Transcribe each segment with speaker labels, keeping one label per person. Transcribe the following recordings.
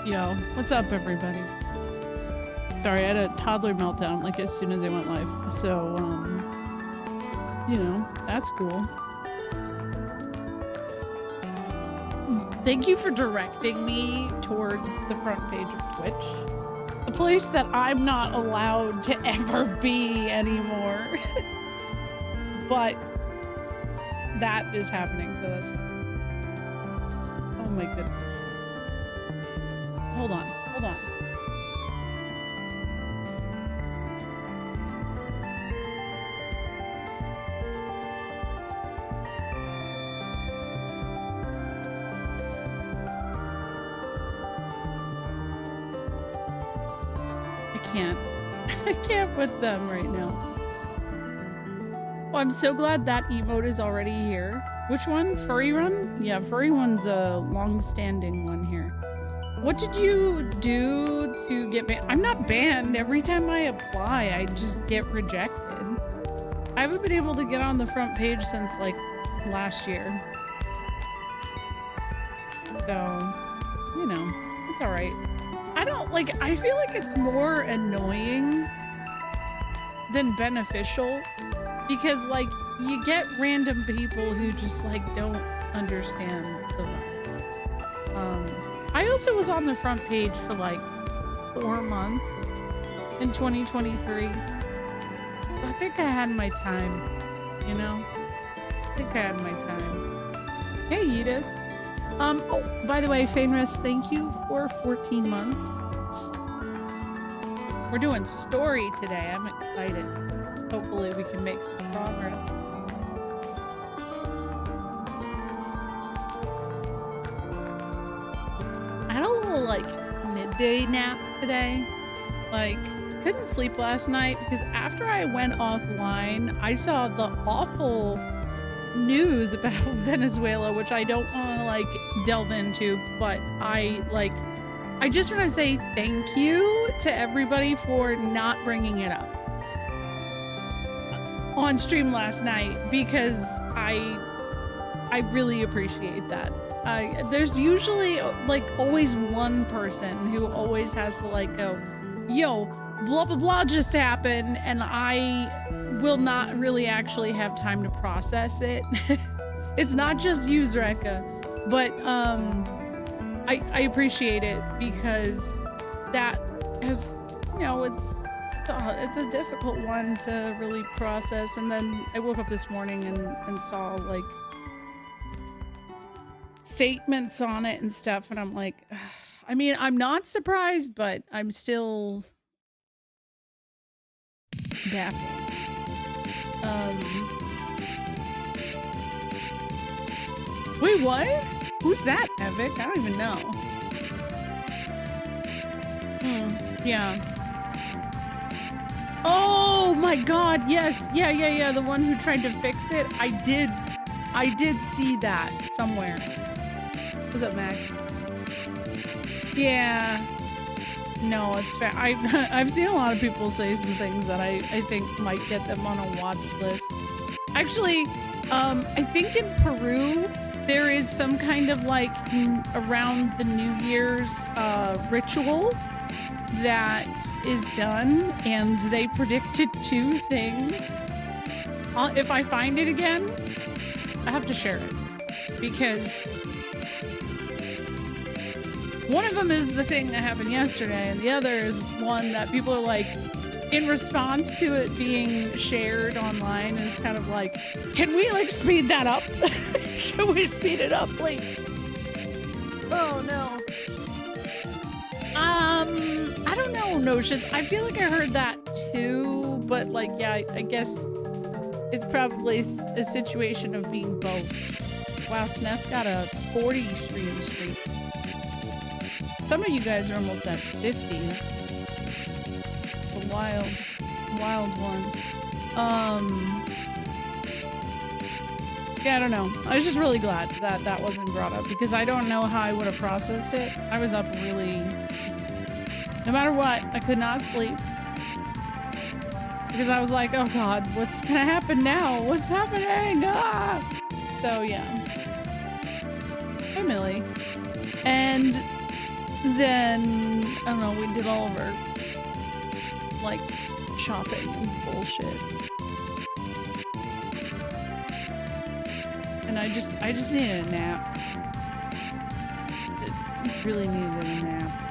Speaker 1: Yo, what's up, everybody? Sorry, I had a toddler meltdown like as soon as I went live. So, you know, that's cool. Thank you for directing me towards the front page of Twitch. A place that I'm not allowed to ever be anymore. But that is happening, so that's fine. Oh my goodness. Hold on, hold on. I can't with them right now. Oh, I'm so glad that emote is already here. Which one? Furry Run? Yeah, Furry One's a long-standing one here. What did you do to get banned? I'm not banned. Every time I apply, I just get rejected. I haven't been able to get on the front page since, like, last year. So, you know, it's alright. I feel like it's more annoying than beneficial because, like, you get random people who just, like, don't understand the vibe. I also was on the front page for, like, 4 months in 2023. I think I had my time, you know? I think I had my time. Hey, Edis. Oh, by the way, Fainris, thank you for 14 months. We're doing story today. I'm excited. Hopefully we can make some progress. I had a little, like, midday nap today. Like, couldn't sleep last night because after I went offline, I saw the awful news about Venezuela, which I don't want to, like, delve into, but I just want to say thank you to everybody for not bringing it up on stream last night because I really appreciate that. There's usually, like, always one person who always has to, like, go, yo, blah, blah, blah just happened, and I will not really actually have time to process it. It's not just you, Zreka, but, I appreciate it because that has, you know, it's a difficult one to really process. And then I woke up this morning and saw, like, statements on it and stuff, and I'm like, I mean, I'm not surprised, but I'm still baffled. Wait, what? Who's that, Evic? I don't even know. Yeah. Oh my god, yes. Yeah. The one who tried to fix it. I did see that somewhere. What's up, Max? Yeah. No, it's fair. I've seen a lot of people say some things that I think might get them on a watch list. Actually, I think in Peru, there is some kind of, like, around the New Year's ritual that is done, and they predicted 2 things. If I find it again, I have to share it, because one of them is the thing that happened yesterday, and the other is one that people are like, in response to it being shared online, is kind of like, can we, like, speed that up? Can we speed it up, please? Oh, no. I don't know, Notions. I feel like I heard that too, but, like, yeah, I guess it's probably a situation of being both. Wow, SNES got a 40 stream streak. Some of you guys are almost at 50. It's a wild one. Yeah, I don't know. I was just really glad that that wasn't brought up because I don't know how I would have processed it. I was up really, no matter what, I could not sleep because I was like, oh god, what's gonna happen now? What's happening? Ah! So yeah. Hey, Millie. And then, I don't know, we did all of our, like, shopping and bullshit. And I just needed a nap. I just really needed a nap.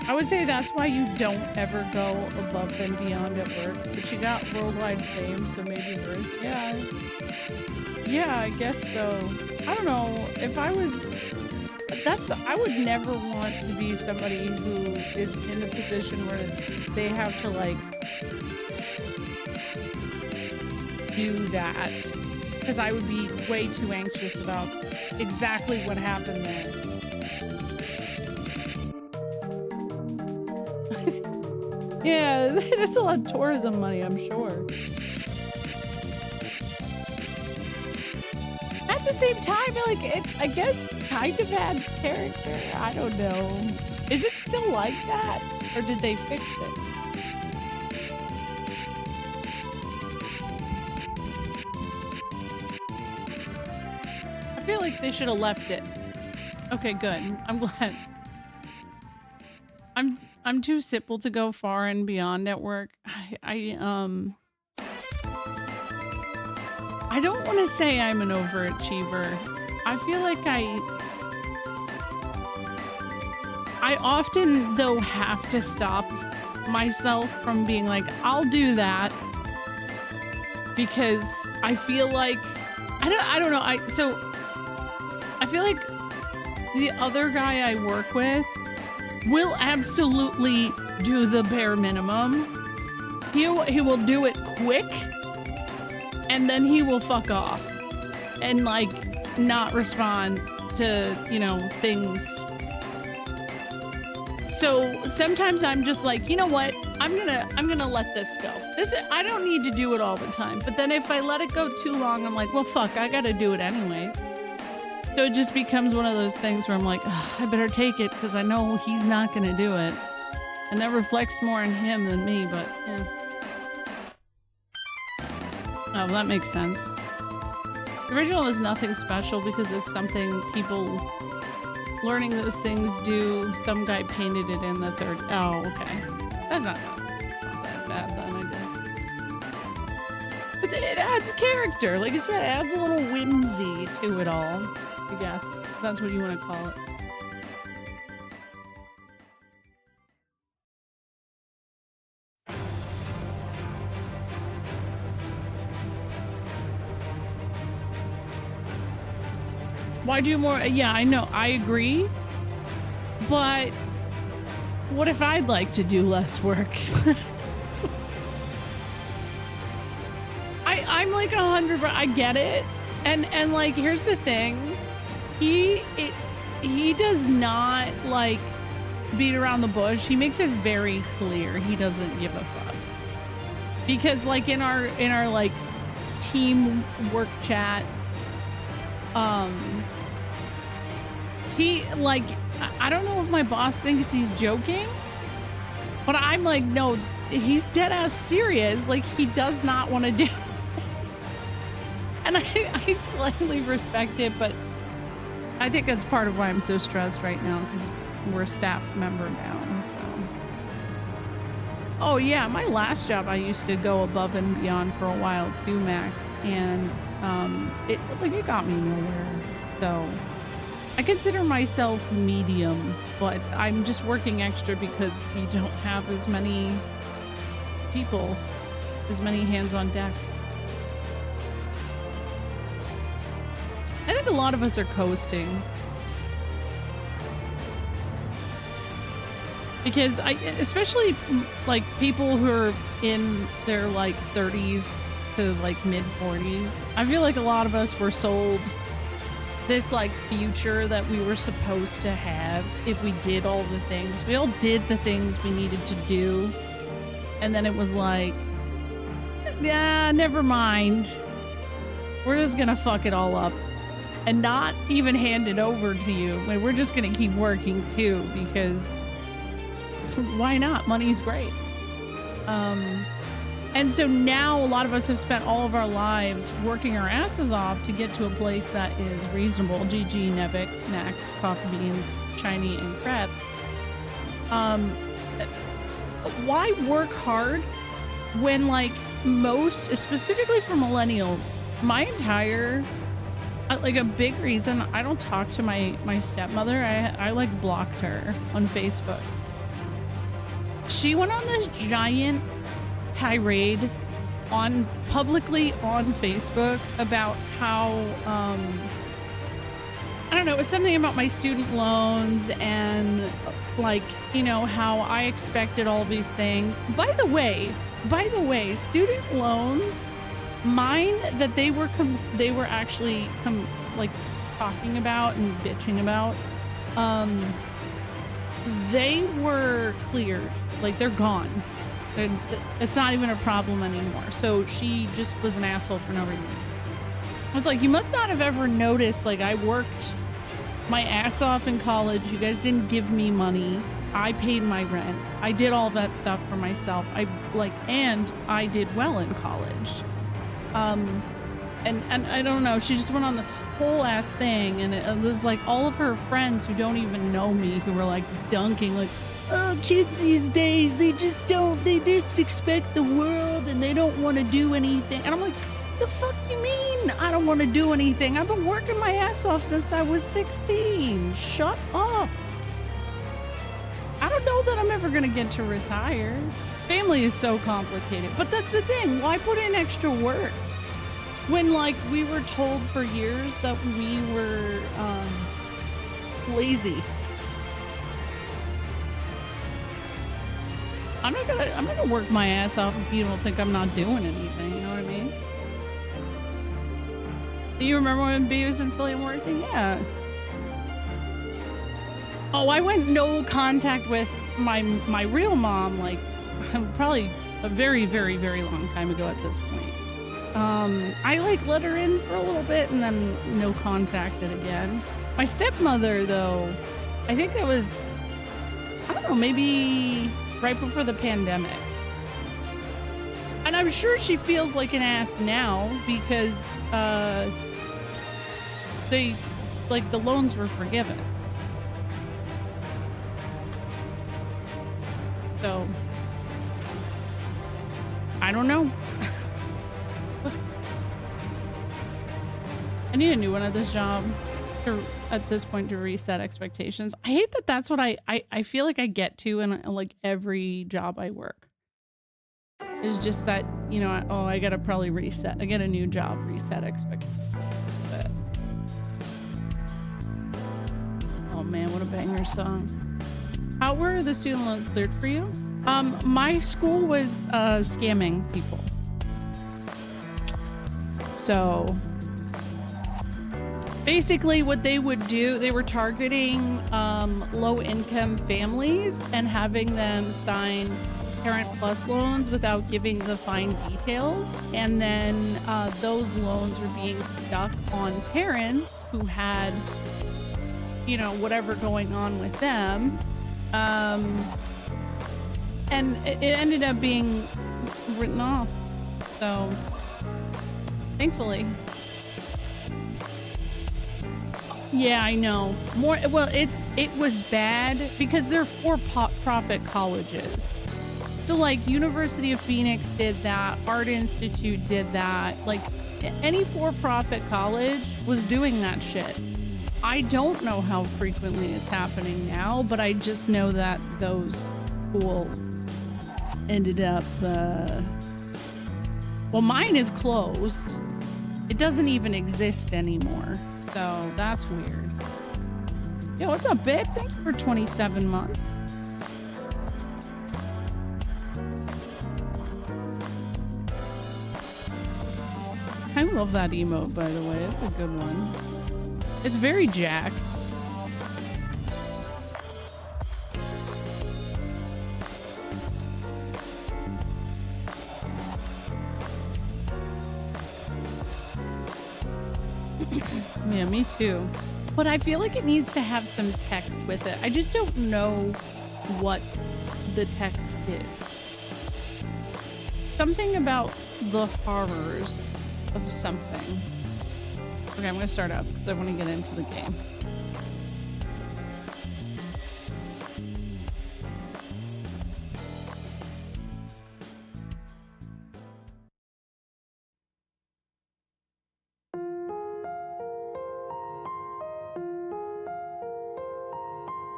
Speaker 1: I would say that's why you don't ever go above and beyond at work. But you got worldwide fame, so maybe worth. Yeah, I guess so. I don't know. If I was... I would never want to be somebody who is in a position where they have to, like, do that. Because I would be way too anxious about exactly what happened there. Yeah, that's a lot of tourism money, I'm sure. At the same time, like, I guess kind of adds character. I don't know. Is it still like that? Or did they fix it? I feel like they should have left it. Okay, good. I'm glad. I'm too simple to go far and beyond at work. I don't want to say I'm an overachiever. I feel like I often, though, have to stop myself from being like, I'll do that, because I feel like I don't know. I feel like the other guy I work with will absolutely do the bare minimum. He will do it quick, and then he will fuck off and, like, not respond to, you know, things. So sometimes I'm just like, you know what? I'm gonna let this go. I don't need to do it all the time. But then if I let it go too long, I'm like, well, fuck, I gotta do it anyways. So it just becomes one of those things where I'm like, I better take it because I know he's not going to do it. And that reflects more on him than me, but yeah. Oh, well, that makes sense. The original was nothing special because it's something people learning those things do. Some guy painted it in the third. Oh, okay. That's not that bad then, I guess. But it adds character. Like I said, it adds a little whimsy to it all. I guess if that's what you want to call it. Why do more? Yeah, I know. I agree. But what if I'd like to do less work? I'm like 100%. I get it. And like, here's the thing. He does not, like, beat around the bush. He makes it very clear he doesn't give a fuck. Because, like, in our like team work chat, he, like, I don't know if my boss thinks he's joking, but I'm like, no, he's dead ass serious. Like, he does not want to do it. And I slightly respect it, but I think that's part of why I'm so stressed right now, because we're a staff member now, so. Oh yeah, my last job I used to go above and beyond for a while too, Max, and it got me nowhere. So I consider myself medium, but I'm just working extra because we don't have as many people, as many hands on deck. I think a lot of us are coasting. Because especially like people who are in their like 30s to like mid 40s, I feel like a lot of us were sold this like future that we were supposed to have if we did all the things. We all did the things we needed to do. And then it was like, yeah, never mind. We're just gonna fuck it all up. And not even hand it over to you. Like, we're just gonna keep working too, because why not? Money's great. And so now a lot of us have spent all of our lives working our asses off to get to a place that is reasonable. GG, Nevik, Nax, Coffee Beans, Shiny, and Crepes. Why work hard when, like, most, specifically for millennials, my entire, like, a big reason I don't talk to my stepmother, I like blocked her on Facebook. She went on this giant tirade publicly on Facebook about how, I don't know, it was something about my student loans and, like, you know, how I expected all these things. By the way, student loans, mine that they were actually like talking about and bitching about, they were cleared. Like, they're gone. It's not even a problem anymore. So she just was an asshole for no reason. I was like, you must not have ever noticed, like, I worked my ass off in college. You guys didn't give me money. I paid my rent. I did all that stuff for myself. And I did well in college. And I don't know, she just went on this whole ass thing, and it was like all of her friends who don't even know me who were like dunking, like, oh, kids these days, they just expect the world and they don't want to do anything. And I'm like, the fuck you mean I don't want to do anything? I've been working my ass off since I was 16. Shut up. I don't know that I'm ever gonna get to retire. Family is so complicated, but that's the thing. Why put in extra work when, like, we were told for years that we were lazy? I'm not gonna work my ass off if you don't think I'm not doing anything. You know what I mean? Do you remember when B was in Philly and working? Yeah. Oh, I went no contact with my real mom, like, probably a very, very, very long time ago at this point. I, like, let her in for a little bit and then no contacted again. My stepmother, though, I think that was, I don't know, maybe right before the pandemic. And I'm sure she feels like an ass now because, the loans were forgiven. So, I don't know. I need a new one at this job at this point to reset expectations. I hate that that's what I feel like I get to in, like, every job I work. It's just that, you know, I gotta probably reset. I get a new job, reset expectations. But, oh man, what a banger song. How were the student loans cleared for you? My school was scamming people. So basically what they would do, they were targeting low-income families and having them sign Parent Plus loans without giving the fine details. And then those loans were being stuck on parents who had, you know, whatever going on with them. And it ended up being written off. So, thankfully. Yeah, I know. Well, it was bad because they're for-profit colleges. So, like, University of Phoenix did that, Art Institute did that. Like, any for-profit college was doing that shit. I don't know how frequently it's happening now, but I just know that those schools ended up, well, mine is closed. It doesn't even exist anymore. So that's weird. Yo, what's up, babe? Thank you for 27 months. I love that emote, by the way. It's a good one. It's very Jack. Yeah, me too. But I feel like it needs to have some text with it. I just don't know what the text is. something about the horrors of something. Okay, I'm gonna start up because I want to get into the game.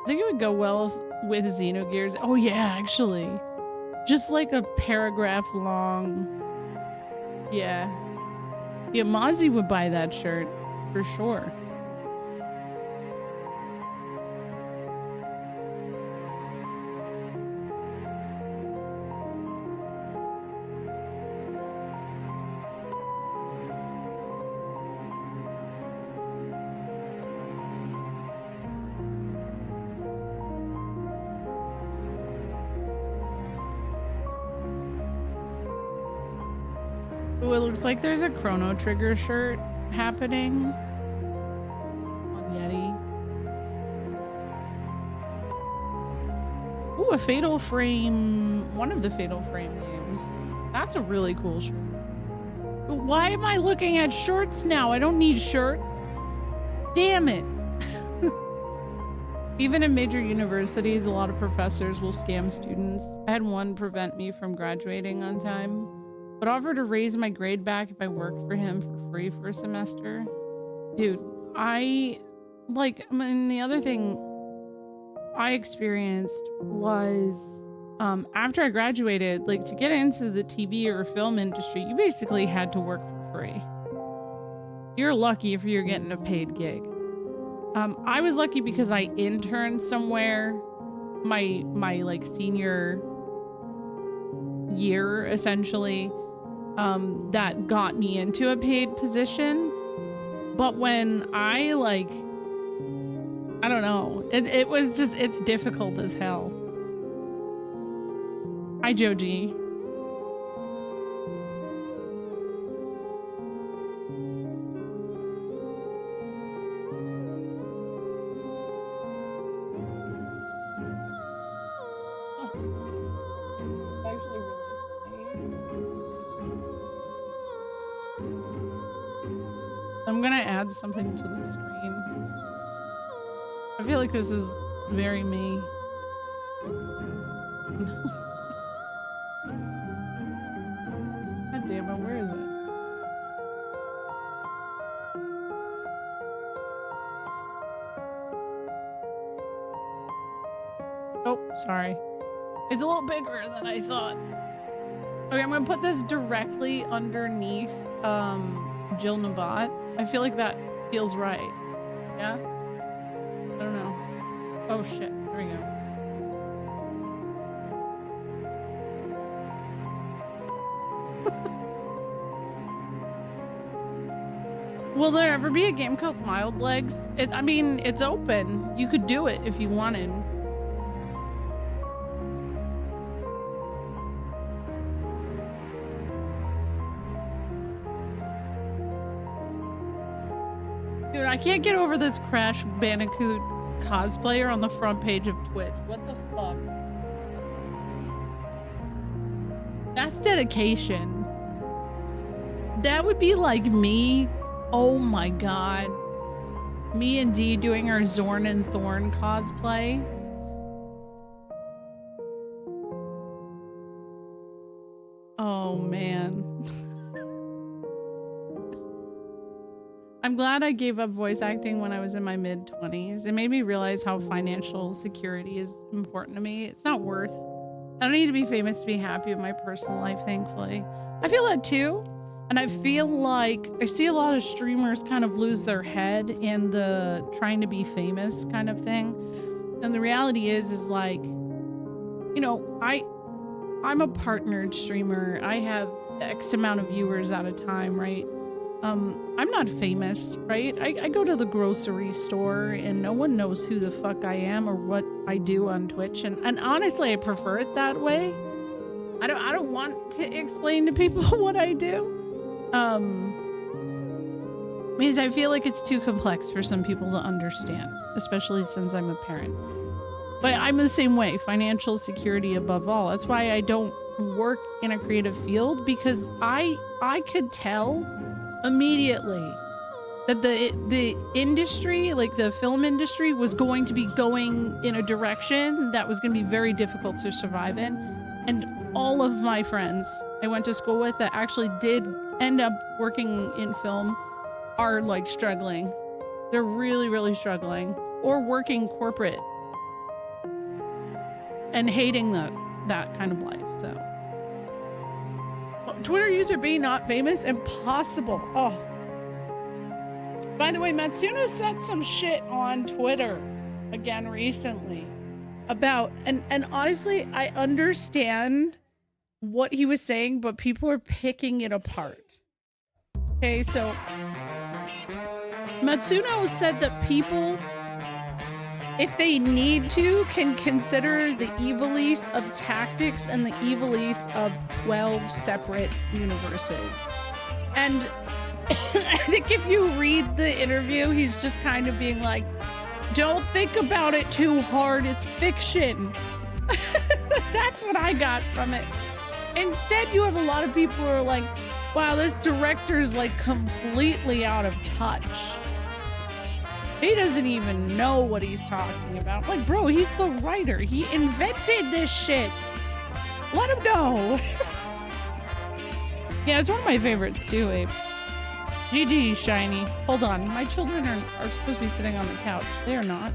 Speaker 1: I think it would go well with Xenogears. Oh yeah, actually. Just like a paragraph long. Yeah. Yeah, Mozzie would buy that shirt for sure. Ooh, it looks like there's a Chrono Trigger shirt happening on Yeti. Ooh, a Fatal Frame, one of the Fatal Frame games. That's a really cool shirt. But why am I looking at shirts now? I don't need shirts. Damn it. Even in major universities, a lot of professors will scam students. I had one prevent me from graduating on time, but offered to raise my grade back if I worked for him for free for a semester. Dude, the other thing I experienced was, after I graduated, like, to get into the TV or film industry, you basically had to work for free. You're lucky if you're getting a paid gig. I was lucky because I interned somewhere my like senior year, essentially. That got me into a paid position. But when I don't know, it was just, it's difficult as hell. Hi, Joji. I'm gonna add something to the screen. I feel like this is very me. God damn it, where is it? Oh, sorry. It's a little bigger than I thought. Okay, I'm gonna put this directly underneath Jill Nabat. I feel like that feels right. Yeah? I don't know. Oh shit, there we go. Will there ever be a game called Mild Legs? I mean, it's open. You could do it if you wanted. Dude, I can't get over this Crash Bandicoot cosplayer on the front page of Twitch. What the fuck? That's dedication. That would be like me. Oh my god. Me and Dee doing our Zorn and Thorn cosplay. Oh man. I'm glad I gave up voice acting when I was in my mid-20s. It made me realize how financial security is important to me. It's not worth. I don't need to be famous to be happy with my personal life, thankfully. I feel that too. And I feel like I see a lot of streamers kind of lose their head in the trying to be famous kind of thing. And the reality is like, you know, I'm a partnered streamer. I have X amount of viewers at a time, right? I'm not famous, right? I go to the grocery store and no one knows who the fuck I am or what I do on Twitch. And honestly, I prefer it that way. I don't want to explain to people what I do. Because I feel like it's too complex for some people to understand, especially since I'm a parent. But I'm the same way, financial security above all. That's why I don't work in a creative field, because I could tell immediately that the industry, like the film industry, was going to be going in a direction that was going to be very difficult to survive in. And all of my friends I went to school with that actually did end up working in film are like struggling. They're really, really struggling, or working corporate and hating that kind of life. So Twitter user B not famous? Impossible. Oh, by the way, Matsuno said some shit on Twitter again recently about, and honestly, I understand what he was saying, but people are picking it apart. Okay, so Matsuno said that people, if they need to, can consider the Ivalice of Tactics and the Ivalice of 12 separate universes. And I think if you read the interview, he's just kind of being like, don't think about it too hard, it's fiction. That's what I got from it. Instead, you have a lot of people who are like, wow, this director's like completely out of touch. He doesn't even know what he's talking about. Like, bro, he's the writer. He invented this shit. Let him know. Yeah, it's one of my favorites too, Abe. GG, Shiny. Hold on. My children are supposed to be sitting on the couch. They are not.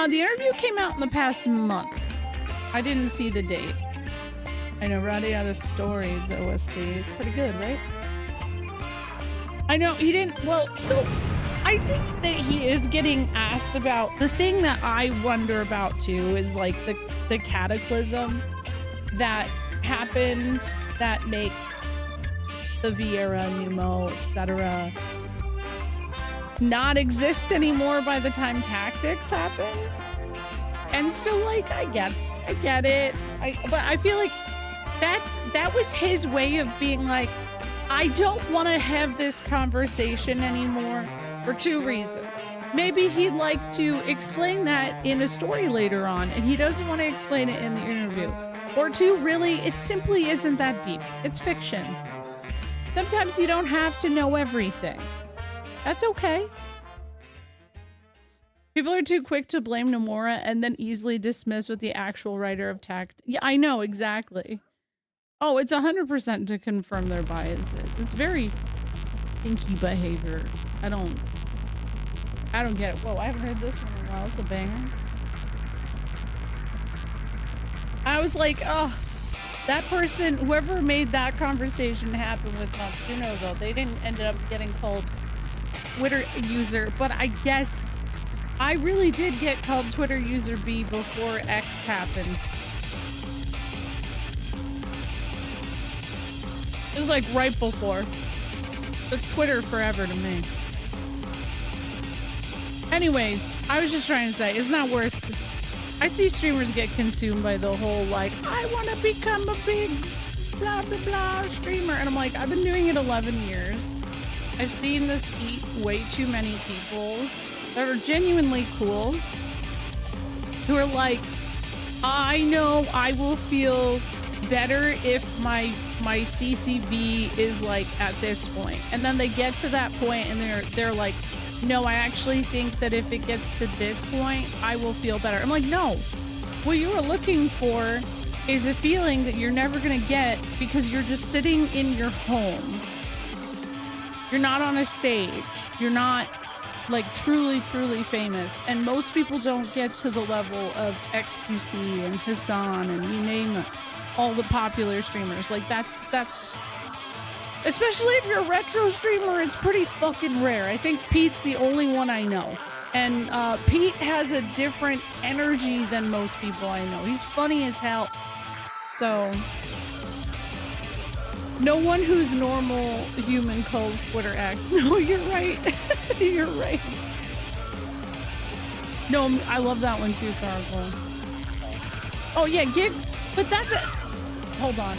Speaker 1: The interview came out in the past month. I didn't see the date. I know, Radiata Stories OST is pretty good, right? I know, he didn't, well, so I think that he is getting asked about, the thing that I wonder about too is like the cataclysm that happened that makes the Viera, Numo, etc. not exist anymore by the time Tactics happens. And so like I get it. But I feel like that was his way of being like, I don't want to have this conversation anymore for two reasons. Maybe he'd like to explain that in a story later on, and he doesn't want to explain it in the interview. Or two, really, it simply isn't that deep. It's fiction. Sometimes you don't have to know everything. That's okay. People are too quick to blame Nomura and then easily dismiss what the actual writer of Tact. Yeah, I know, exactly. Oh, it's 100% to confirm their biases. It's very stinky behavior. I don't get it. Whoa, I haven't heard this one in a while. It's a banger. I was like, oh, that person, whoever made that conversation happen with Matsuno, though, they didn't end up getting called Twitter user, but I guess I really did get called Twitter user B before X happened. It was like right before. It's Twitter forever to me. Anyways, I was just trying to say, it's not worth it. I see streamers get consumed by the whole, like, I want to become a big blah, blah, blah streamer. And I'm like, I've been doing it 11 years. I've seen this eat way too many people that are genuinely cool, who are like, I know I will feel better if my CCV is like at this point. And then they get to that point and they're like, no, I actually think that if it gets to this point, I will feel better. I'm like, no, what you are looking for is a feeling that you're never gonna get because you're just sitting in your home. You're not on a stage. You're not like truly famous. And most people don't get to the level of XQC and Hassan and you name it, all the popular streamers. Like that's especially if you're a retro streamer, it's pretty fucking rare. I think Pete's the only one I know. And Pete has a different energy than most people I know. He's funny as hell. So no one who's normal human calls Twitter X. No, you're right. You're right. No, I love that one too, Cargo. Oh yeah, but that's it. Hold on.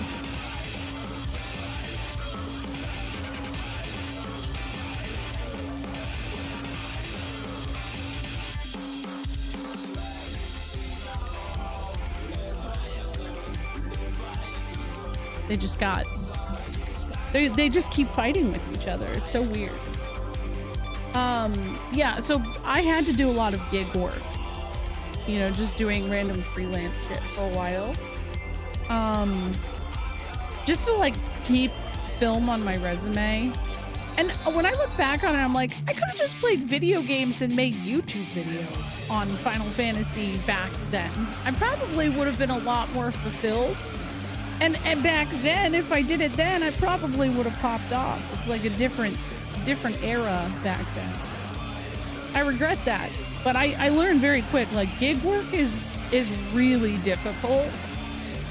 Speaker 1: They just got, they just keep fighting with each other. It's so weird. Yeah, so I had to do a lot of gig work, you know, just doing random freelance shit for a while. Just to like keep film on my resume. And when I look back on it, I'm like, I could have just played video games and made YouTube videos on Final Fantasy back then. I probably would have been a lot more fulfilled. And back then, if I did it then, I probably would have popped off. It's like a different era back then. I regret that. But I learned very quick, like gig work is really difficult.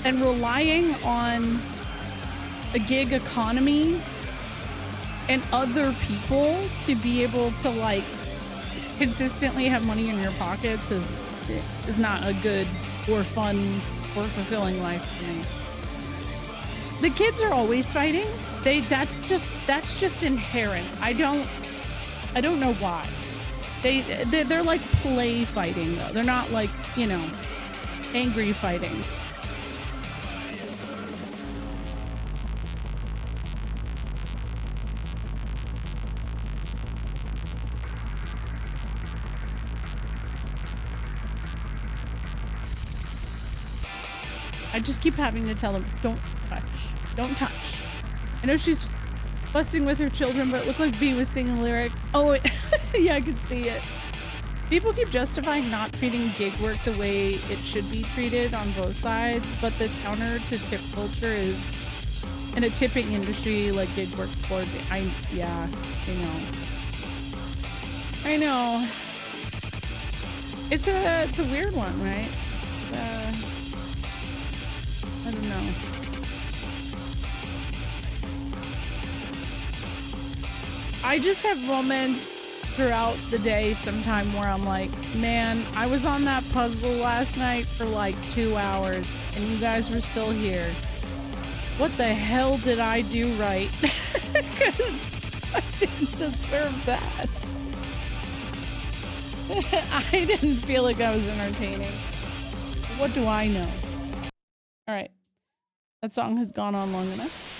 Speaker 1: And relying on a gig economy and other people to be able to like consistently have money in your pockets is not a good or fun or fulfilling life for me. The kids are always fighting. That's just inherent. I don't know why. They're like play fighting though. They're not like, you know, angry fighting. I just keep having to tell them, don't touch. I know she's fussing with her children, but it looked like B was singing lyrics. Oh, yeah, I could see it. People keep justifying not treating gig work the way it should be treated on both sides, but the counter to tip culture is in a tipping industry like gig work for, yeah, I know. It's a weird one, right? I don't know. I just have moments throughout the day sometime where I'm like, man, I was on that puzzle last night for like 2 hours and you guys were still here. What the hell did I do right? Because I didn't deserve that. I didn't feel like I was entertaining. What do I know? All right. That song has gone on long enough.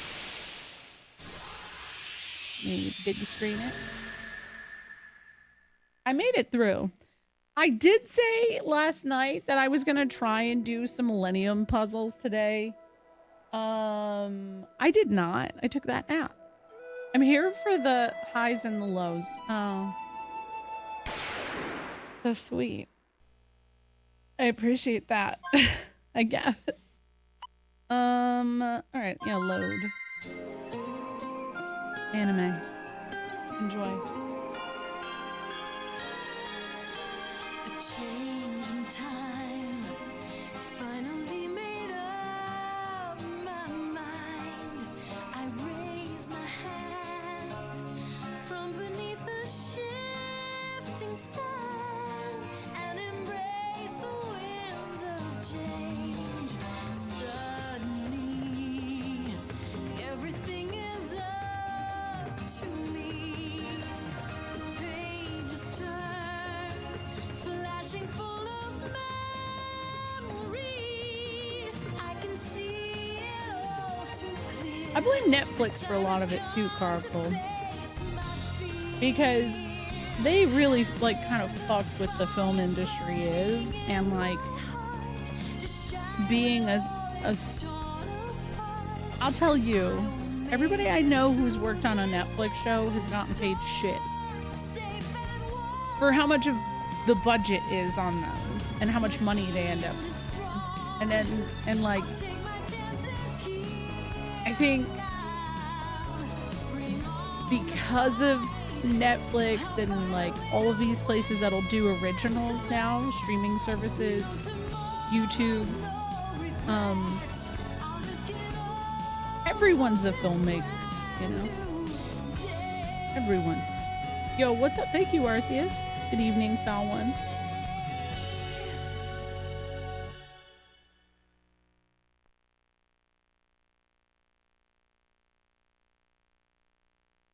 Speaker 1: Maybe big screen it. I made it through. I did say last night that I was going to try and do some Millennium puzzles today. I did not. I took that nap. I'm here for the highs and the lows. Oh. So sweet. I appreciate that. I guess. All right, yeah, load. Anime. Enjoy.
Speaker 2: A change in time finally made up my mind. I raise my hand from beneath the shifting sun and embrace the winds of change. Suddenly, everything is up to me. Pages turn, flashing full of memories. I can see it all too clear.
Speaker 1: I blame Netflix for a lot of it too, Carpool. Because they really like kind of fucked with the film industry is, and like being I'll tell you, everybody I know who's worked on a Netflix show has gotten paid shit for how much of the budget is on those and how much money they end up with. And like I think because of Netflix and like all of these places that'll do originals now, streaming services, YouTube, everyone's a filmmaker, you know? Everyone. Yo, what's up? Thank you, Artheus. Good evening, Foul One.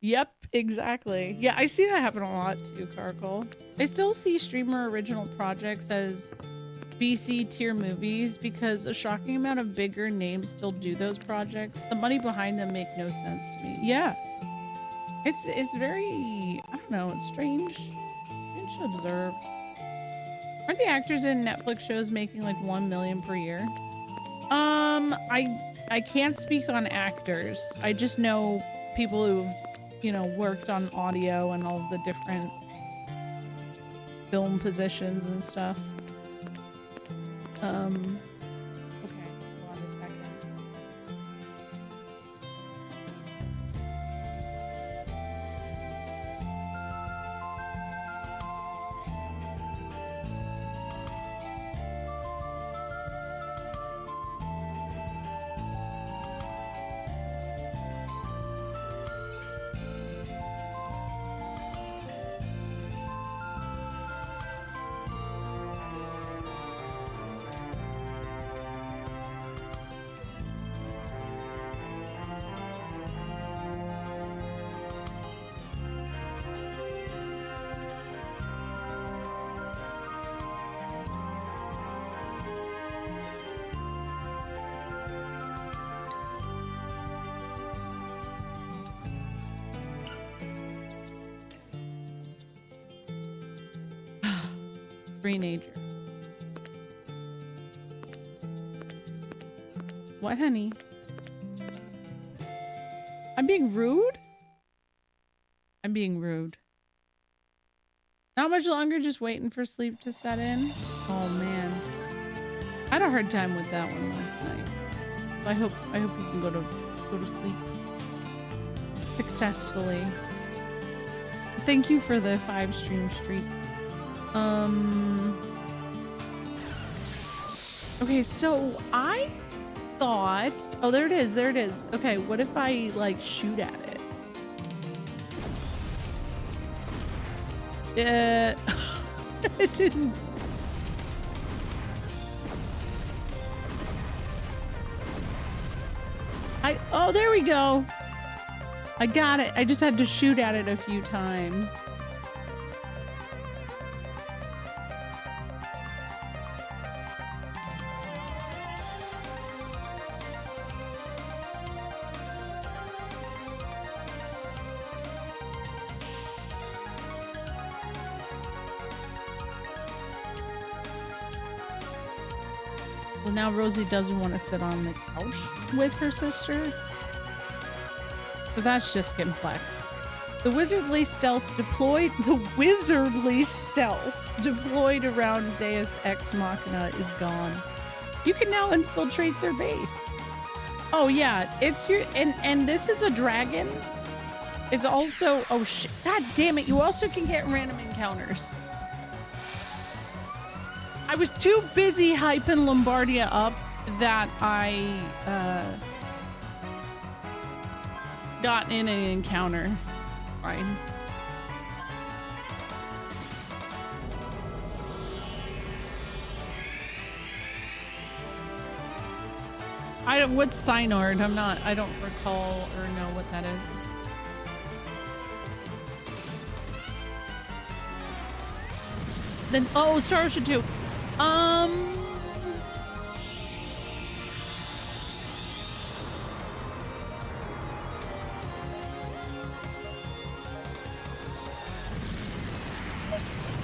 Speaker 1: Yep, exactly. Yeah, I see that happen a lot too, Carkle. I still see streamer original projects as BC tier movies because a shocking amount of bigger names still do those projects. The money behind them make no sense to me. Yeah. It's very, I don't know, it's strange. Strange to observe. Aren't the actors in Netflix shows making like 1 million per year? I can't speak on actors. I just know people who've, you know, worked on audio and all the different film positions and stuff. Okay, hold on a second. Nature. What, honey? I'm being rude? I'm being rude. Not much longer, just waiting for sleep to set in. Oh man. I had a hard time with that one last night. So I hope you can go to sleep successfully. Thank you for the 5 stream streak. Okay, so I thought, oh, there it is. Okay, what if I like shoot at it? It didn't. Oh, there we go. I got it. I just had to shoot at it a few times. Now Rosie doesn't want to sit on the couch with her sister. So that's just complex. The wizardly stealth deployed around Deus Ex Machina is gone. You can now infiltrate their base. Oh yeah, it's your and this is a dragon. It's also, oh shit, god damn it, you also can get random encounters. I was too busy hyping Lombardia up that I got in an encounter. Fine. What's Synard? I don't recall or know what that is. Then, oh, Star Ocean 2.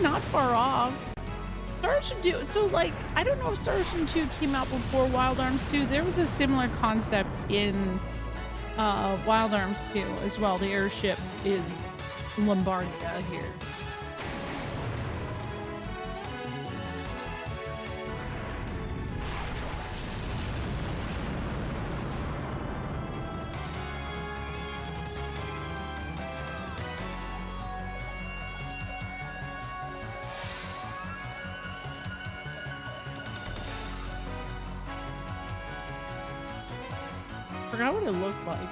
Speaker 1: Not far off. Star Ocean 2, so like, I don't know if Star Ocean 2 came out before Wild Arms 2. There was a similar concept in Wild Arms 2 as well. The airship is Lombardia here. Forgot what it looked like.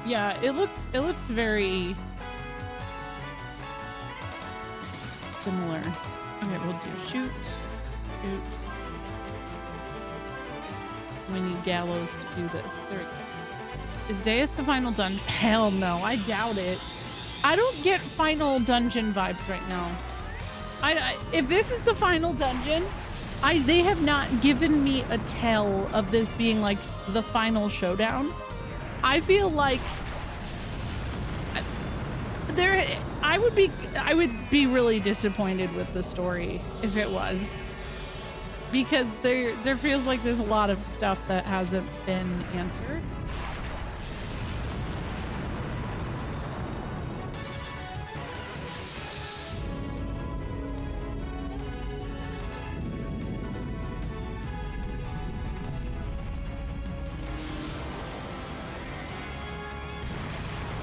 Speaker 1: Yeah, it looked very similar. Okay, we'll do shoot. We need Gallows to do this. There we go. Is Deus the final dungeon? Hell no, I doubt it. I don't get final dungeon vibes right now. If this is the final dungeon, They have not given me a tell of this being like the final showdown. I feel like I would be really disappointed with the story if it was, because there feels like there's a lot of stuff that hasn't been answered.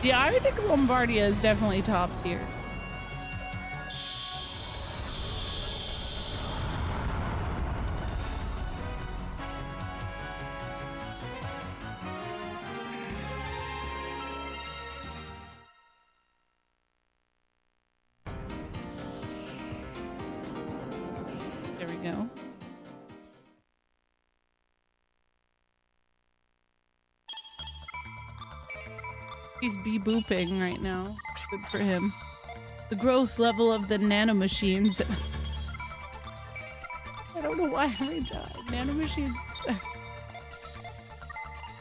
Speaker 1: Yeah, I think Lombardia is definitely top tier. There we go. He's booping right now. Good for him. The growth level of the nanomachines. I don't know why every time nanomachines.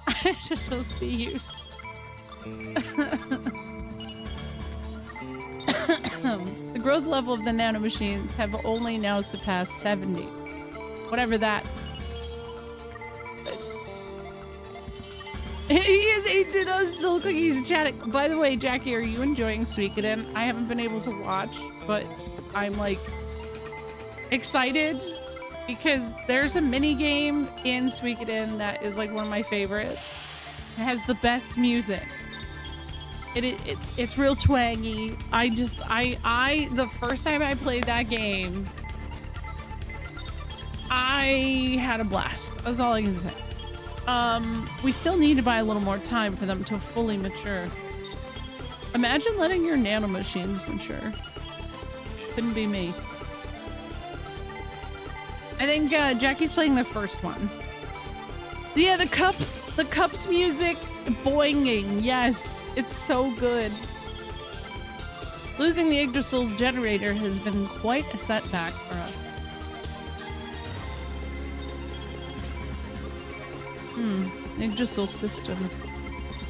Speaker 1: I should just be used. The growth level of the nanomachines have only now surpassed 70. Whatever that. He did us still cookies chatting. By the way, Jackie, are you enjoying Suikoden? I haven't been able to watch, but I'm like excited because there's a mini game in Suikoden that is like one of my favorites. It has the best music. It's real twangy. The first time I played that game, I had a blast. That's all I can say. We still need to buy a little more time for them to fully mature. Imagine letting your nanomachines mature. Couldn't be me. I think Jackie's playing the first one. Yeah, the cups music, boinging. Yes, it's so good. Losing the Yggdrasil's generator has been quite a setback for us. Yggdrasil system.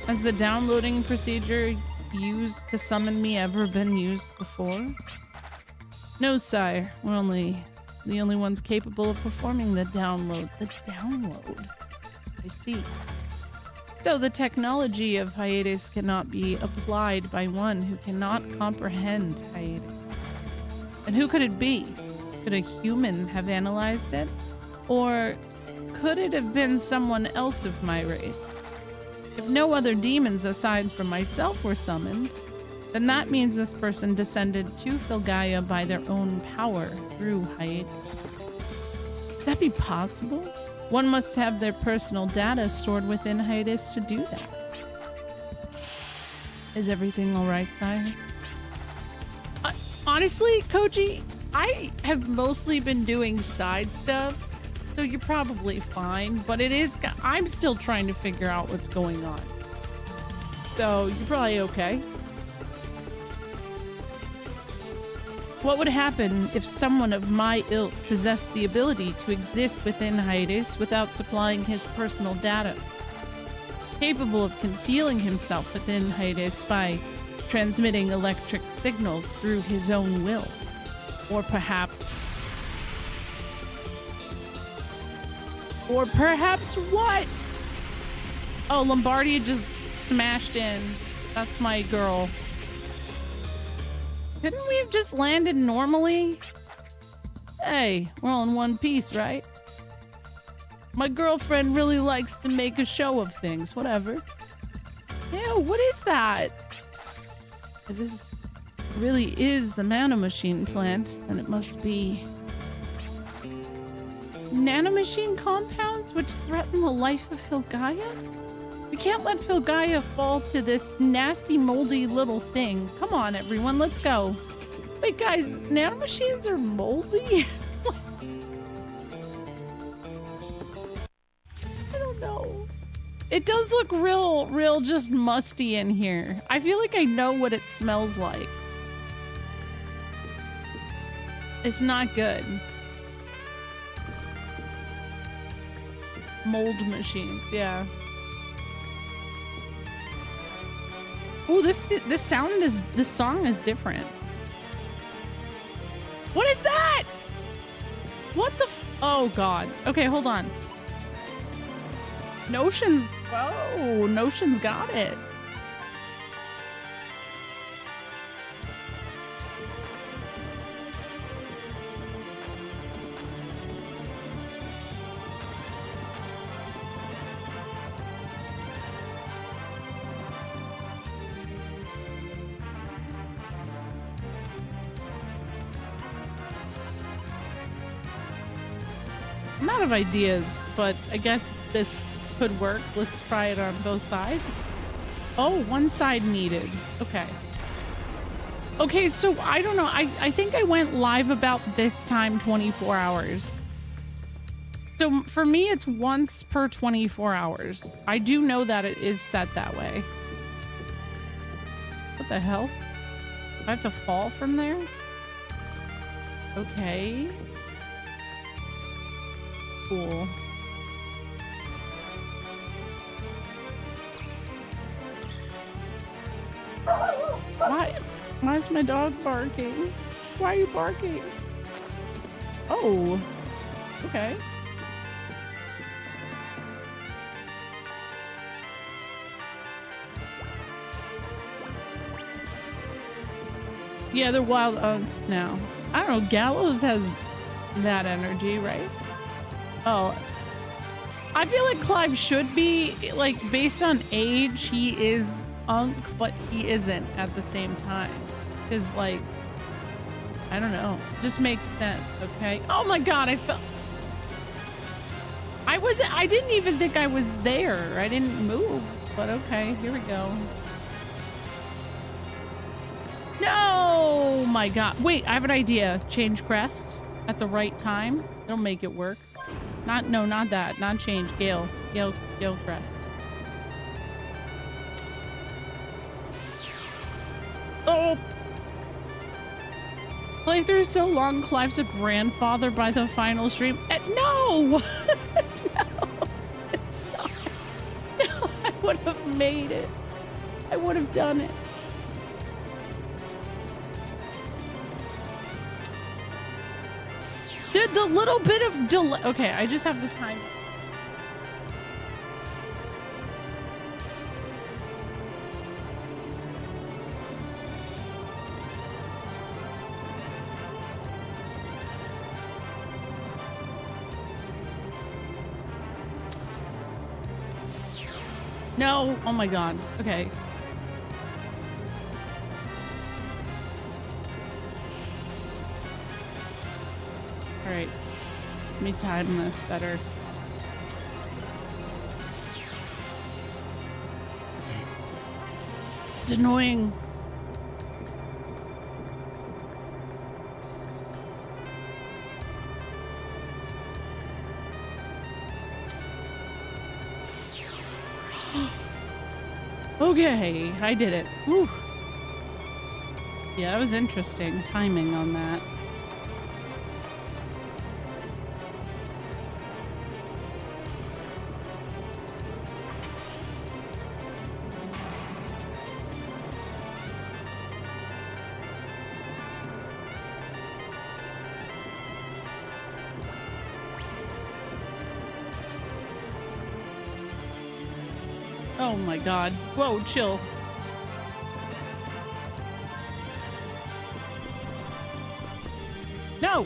Speaker 1: Has the downloading procedure used to summon me ever been used before? No, sire. We're the only ones capable of performing the download. The download? I see. So the technology of hiatus cannot be applied by one who cannot comprehend hiatus. And who could it be? Could a human have analyzed it? Or could it have been someone else of my race? If no other demons aside from myself were summoned, then that means this person descended to Filgaia by their own power through hiatus. Could that be possible? One must have their personal data stored within hiatus to do that. Is everything alright, sire? Honestly, Koji, I have mostly been doing side stuff. So you're probably fine, but I'm still trying to figure out what's going on. So you're probably okay. What would happen if someone of my ilk possessed the ability to exist within hiatus without supplying his personal data? Capable of concealing himself within hiatus by transmitting electric signals through his own will. Or perhaps what? Oh, Lombardia just smashed in. That's my girl. Couldn't we have just landed normally? Hey, we're all in one piece, right? My girlfriend really likes to make a show of things. Whatever. Ew, what is that? If this really is the nanomachine plant, then it must be nanomachine compounds which threaten the life of Filgaia? We can't let Filgaia fall to this nasty, moldy little thing. Come on, everyone, let's go. Wait, guys, nanomachines are moldy? I don't know. It does look real just musty in here. I feel like I know what it smells like. It's not good. mold machines, yeah. Oh, this song is different. What is that? What the oh god. Okay, hold on. Notion's whoa, Notion's got it. I'm out of ideas, but I guess this could work. Let's try it on both sides. Oh, one side needed. Okay. Okay, so I don't know. I think I went live about this time 24 hours. So for me, it's once per 24 hours. I do know that it is set that way. What the hell? I have to fall from there? Okay. Cool. Why is my dog barking? Why are you barking? Oh, okay. Yeah, they're wild unks now. I don't know, Gallows has that energy, right? Oh, I feel like Clive should be, like, based on age, he is Unk, but he isn't at the same time. Because, like, I don't know. Just makes sense, okay? Oh my god, I didn't even think I was there. I didn't move, but okay, here we go. No, my god. Wait, I have an idea. Change crest at the right time. It'll make it work. Not that. Not change. Gale crest. Oh! Playthrough so long, Clive's a grandfather by the final stream. No! No! It's not. No, I would have made it. I would have done it. The little bit of delay. Okay, I just have the time. No, oh my god. Okay. All right. Let me time this better. It's annoying. Okay, I did it. Whew. Yeah, that was interesting timing on that. Oh my god. Whoa, chill. No!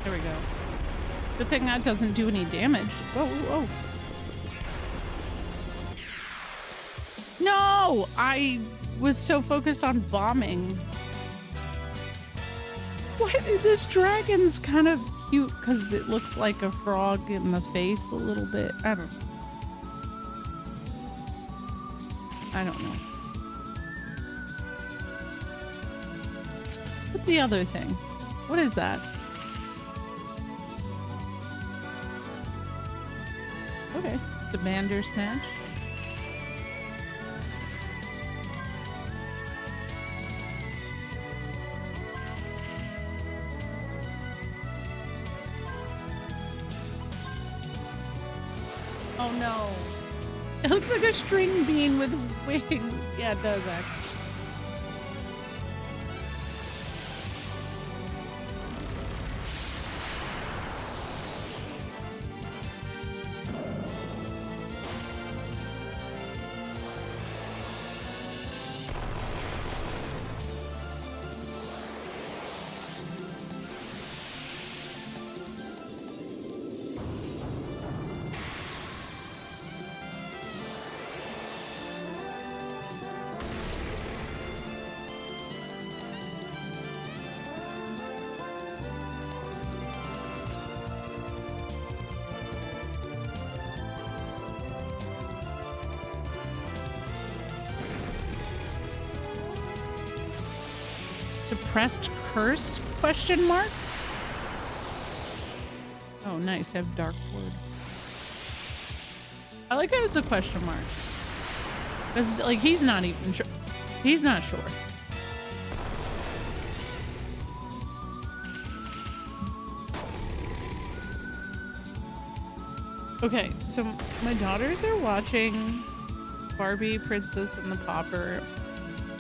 Speaker 1: There we go. Good thing that doesn't do any damage. Whoa, whoa, whoa. No! I was so focused on bombing. What? This dragon's kind of cute because it looks like a frog in the face a little bit. I don't know. What's the other thing? What is that? Okay. Demander Snatch. Oh no. It looks like a string bean with wings. Yeah, it does actually. Suppressed curse? Question mark? Oh, nice. I have dark word. I like how it's a question mark. Because, like, he's not even sure. He's not sure. Okay, so my daughters are watching Barbie, Princess and the Pauper.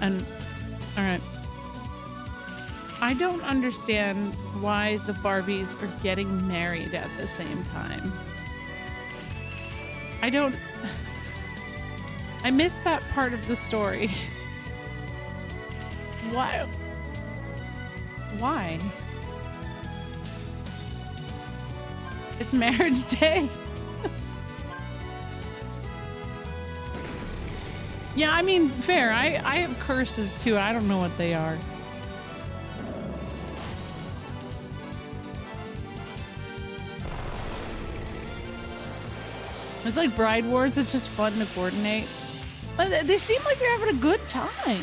Speaker 1: And, alright. I don't understand why the Barbies are getting married at the same time. I missed that part of the story. Why? Why? It's marriage day. Yeah, I mean, fair. I have curses too. I don't know what they are. It's like Bride Wars. It's just fun to coordinate. But they seem like they're having a good time.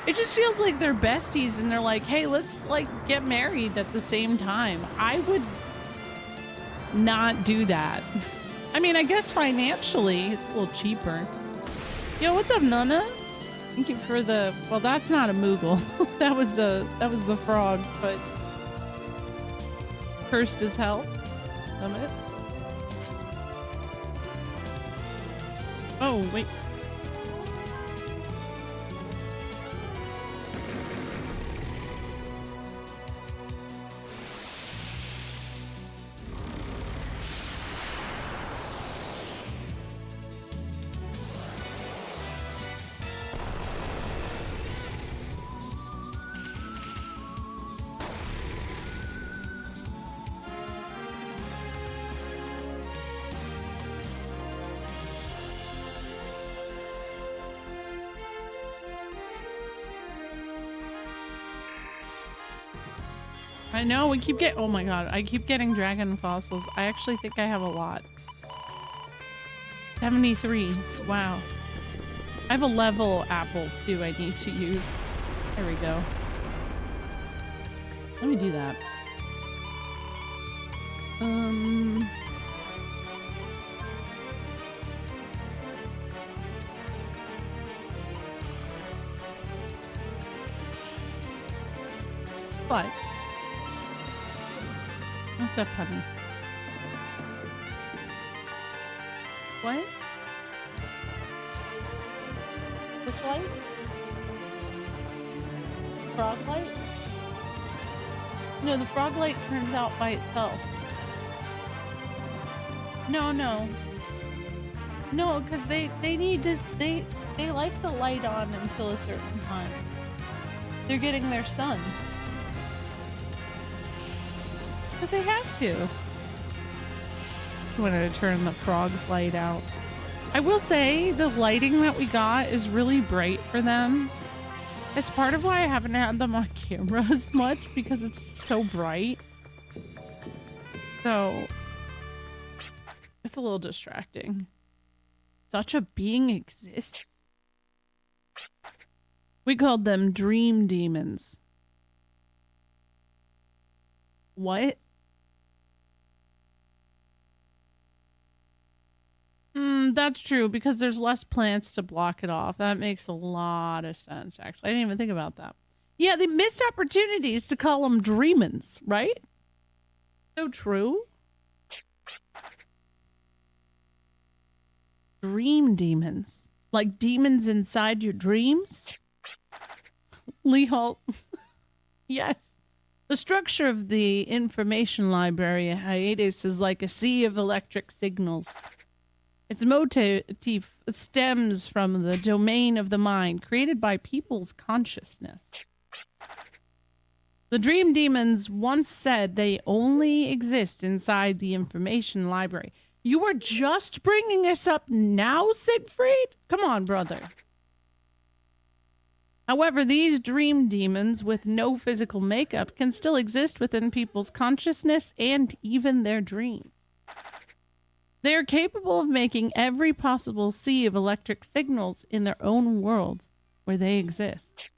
Speaker 1: It just feels like they're besties and they're like, hey, let's like get married at the same time. I would not do that. I mean, I guess financially it's a little cheaper. Yo, what's up, Nana? Thank you for the, well, that's not a Moogle. that was the frog, but cursed as hell. Love it. Oh, wait. I know, we keep getting, oh my god, I keep getting dragon fossils. I actually think I have a lot. 73, wow. I have a level apple too I need to use. There we go. Let me do that. But what's up, honey? What? Which light? Frog light? No, the frog light turns out by itself. No, no. No, because they need to, they like the light on until a certain time. They're getting their sun. Because they have to. I wanted to turn the frog's light out. I will say the lighting that we got is really bright for them. It's part of why I haven't had them on camera as much because it's so bright. So it's a little distracting. Such a being exists. We called them dream demons. What? That's true because there's less plants to block it off. That makes a lot of sense, actually. I didn't even think about that. Yeah, they missed opportunities to call them dreamins, right? So true. dream demons. Like demons inside your dreams? Lee Holt. Yes. The structure of the information library at Hiatus is like a sea of electric signals. Its motif stems from the domain of the mind created by people's consciousness. The dream demons once said they only exist inside the information library. You are just bringing us up now, Siegfried? Come on, brother. However, these dream demons with no physical makeup can still exist within people's consciousness and even their dreams. They are capable of making every possible sea of electric signals in their own world where they exist.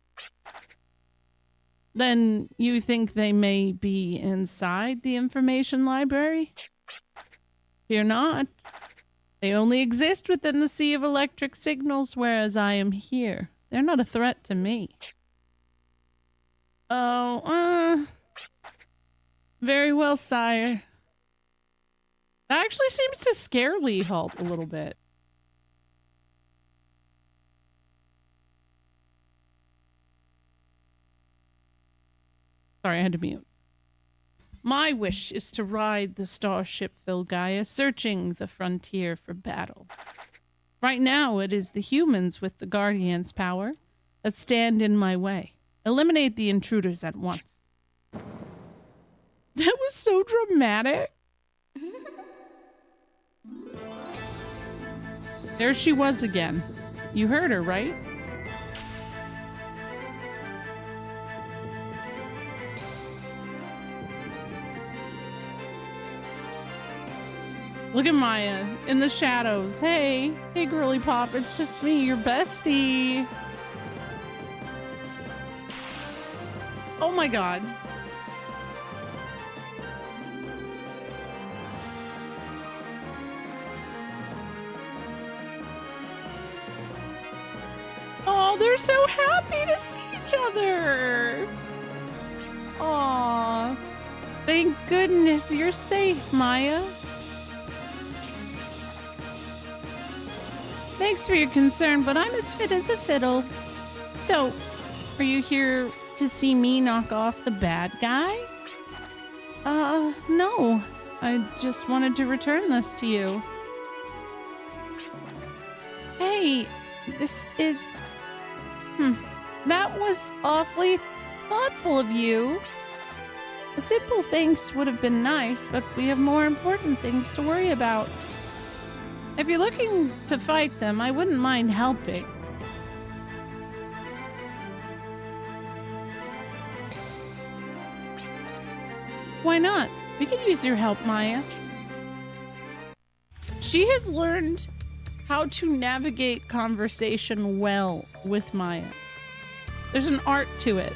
Speaker 1: Then you think they may be inside the information library? Fear not. They only exist within the sea of electric signals, whereas I am here. They're not a threat to me. Oh, very well, sire. That actually seems to scare Lee Holt a little bit. Sorry, I had to mute. My wish is to ride the starship Filgaia, searching the frontier for battle. Right now, it is the humans with the Guardian's power that stand in my way. Eliminate the intruders at once. That was so dramatic. There she was again. You heard her, right? Look at Maya in the shadows. Hey, girly pop, it's just me, your bestie. Oh my god. Oh, they're so happy to see each other. Aw. Thank goodness you're safe, Maya. Thanks for your concern, but I'm as fit as a fiddle. So, are you here to see me knock off the bad guy? No. I just wanted to return this to you. Hey, this is... That was awfully thoughtful of you. A simple thanks would have been nice, but we have more important things to worry about. If you're looking to fight them, I wouldn't mind helping. Why not? We could use your help, Maya. She has learned how to navigate conversation well with Maya. There's an art to it.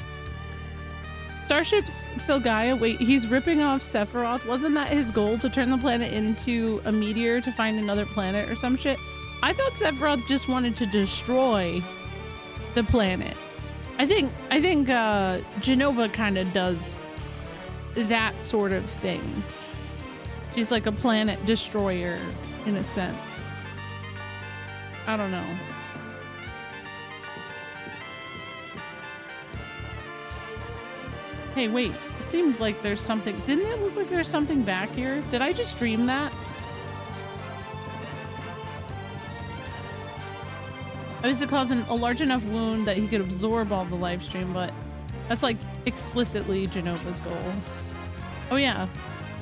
Speaker 1: Starship's Filgaia, wait, he's ripping off Sephiroth. Wasn't that his goal, to turn the planet into a meteor to find another planet or some shit? I thought Sephiroth just wanted to destroy the planet. I think Jenova kind of does that sort of thing. She's like a planet destroyer in a sense. I don't know. Hey, wait. It seems like there's something... Didn't it look like there's something back here? Did I just dream that? I was to cause a large enough wound that he could absorb all the live stream, but that's like explicitly Genova's goal. Oh yeah.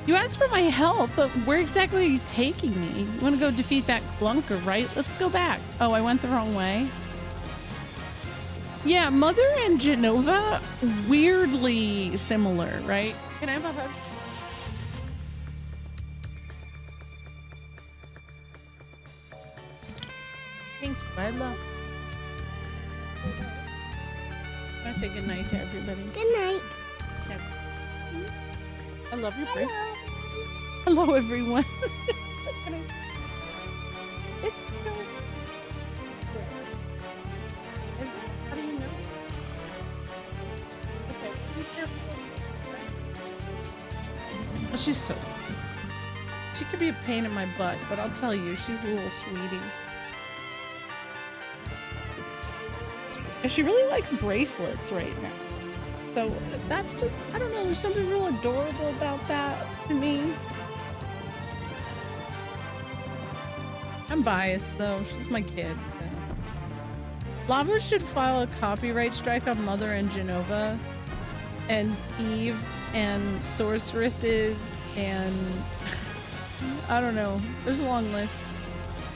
Speaker 1: You asked for my help, but where exactly are you taking me? You want to go defeat that clunker, right? Let's go back. Oh, I went the wrong way. Yeah, Mother and Jenova, weirdly similar, right? Can I have a hug? Thank you, I love. I say goodnight to everybody.
Speaker 2: Good night.
Speaker 1: Yeah. I love your brace. Hello, everyone. It's so... Is it? How do you know? Okay, be careful. Oh, she's so sweet. She could be a pain in my butt, but I'll tell you, she's a little sweetie. And she really likes bracelets right now. So that's just, I don't know, there's something real adorable about that to me. I'm biased though, she's my kid, so. Lava should file a copyright strike on Mother and Genova and Eve and sorceresses and I don't know. There's a long list.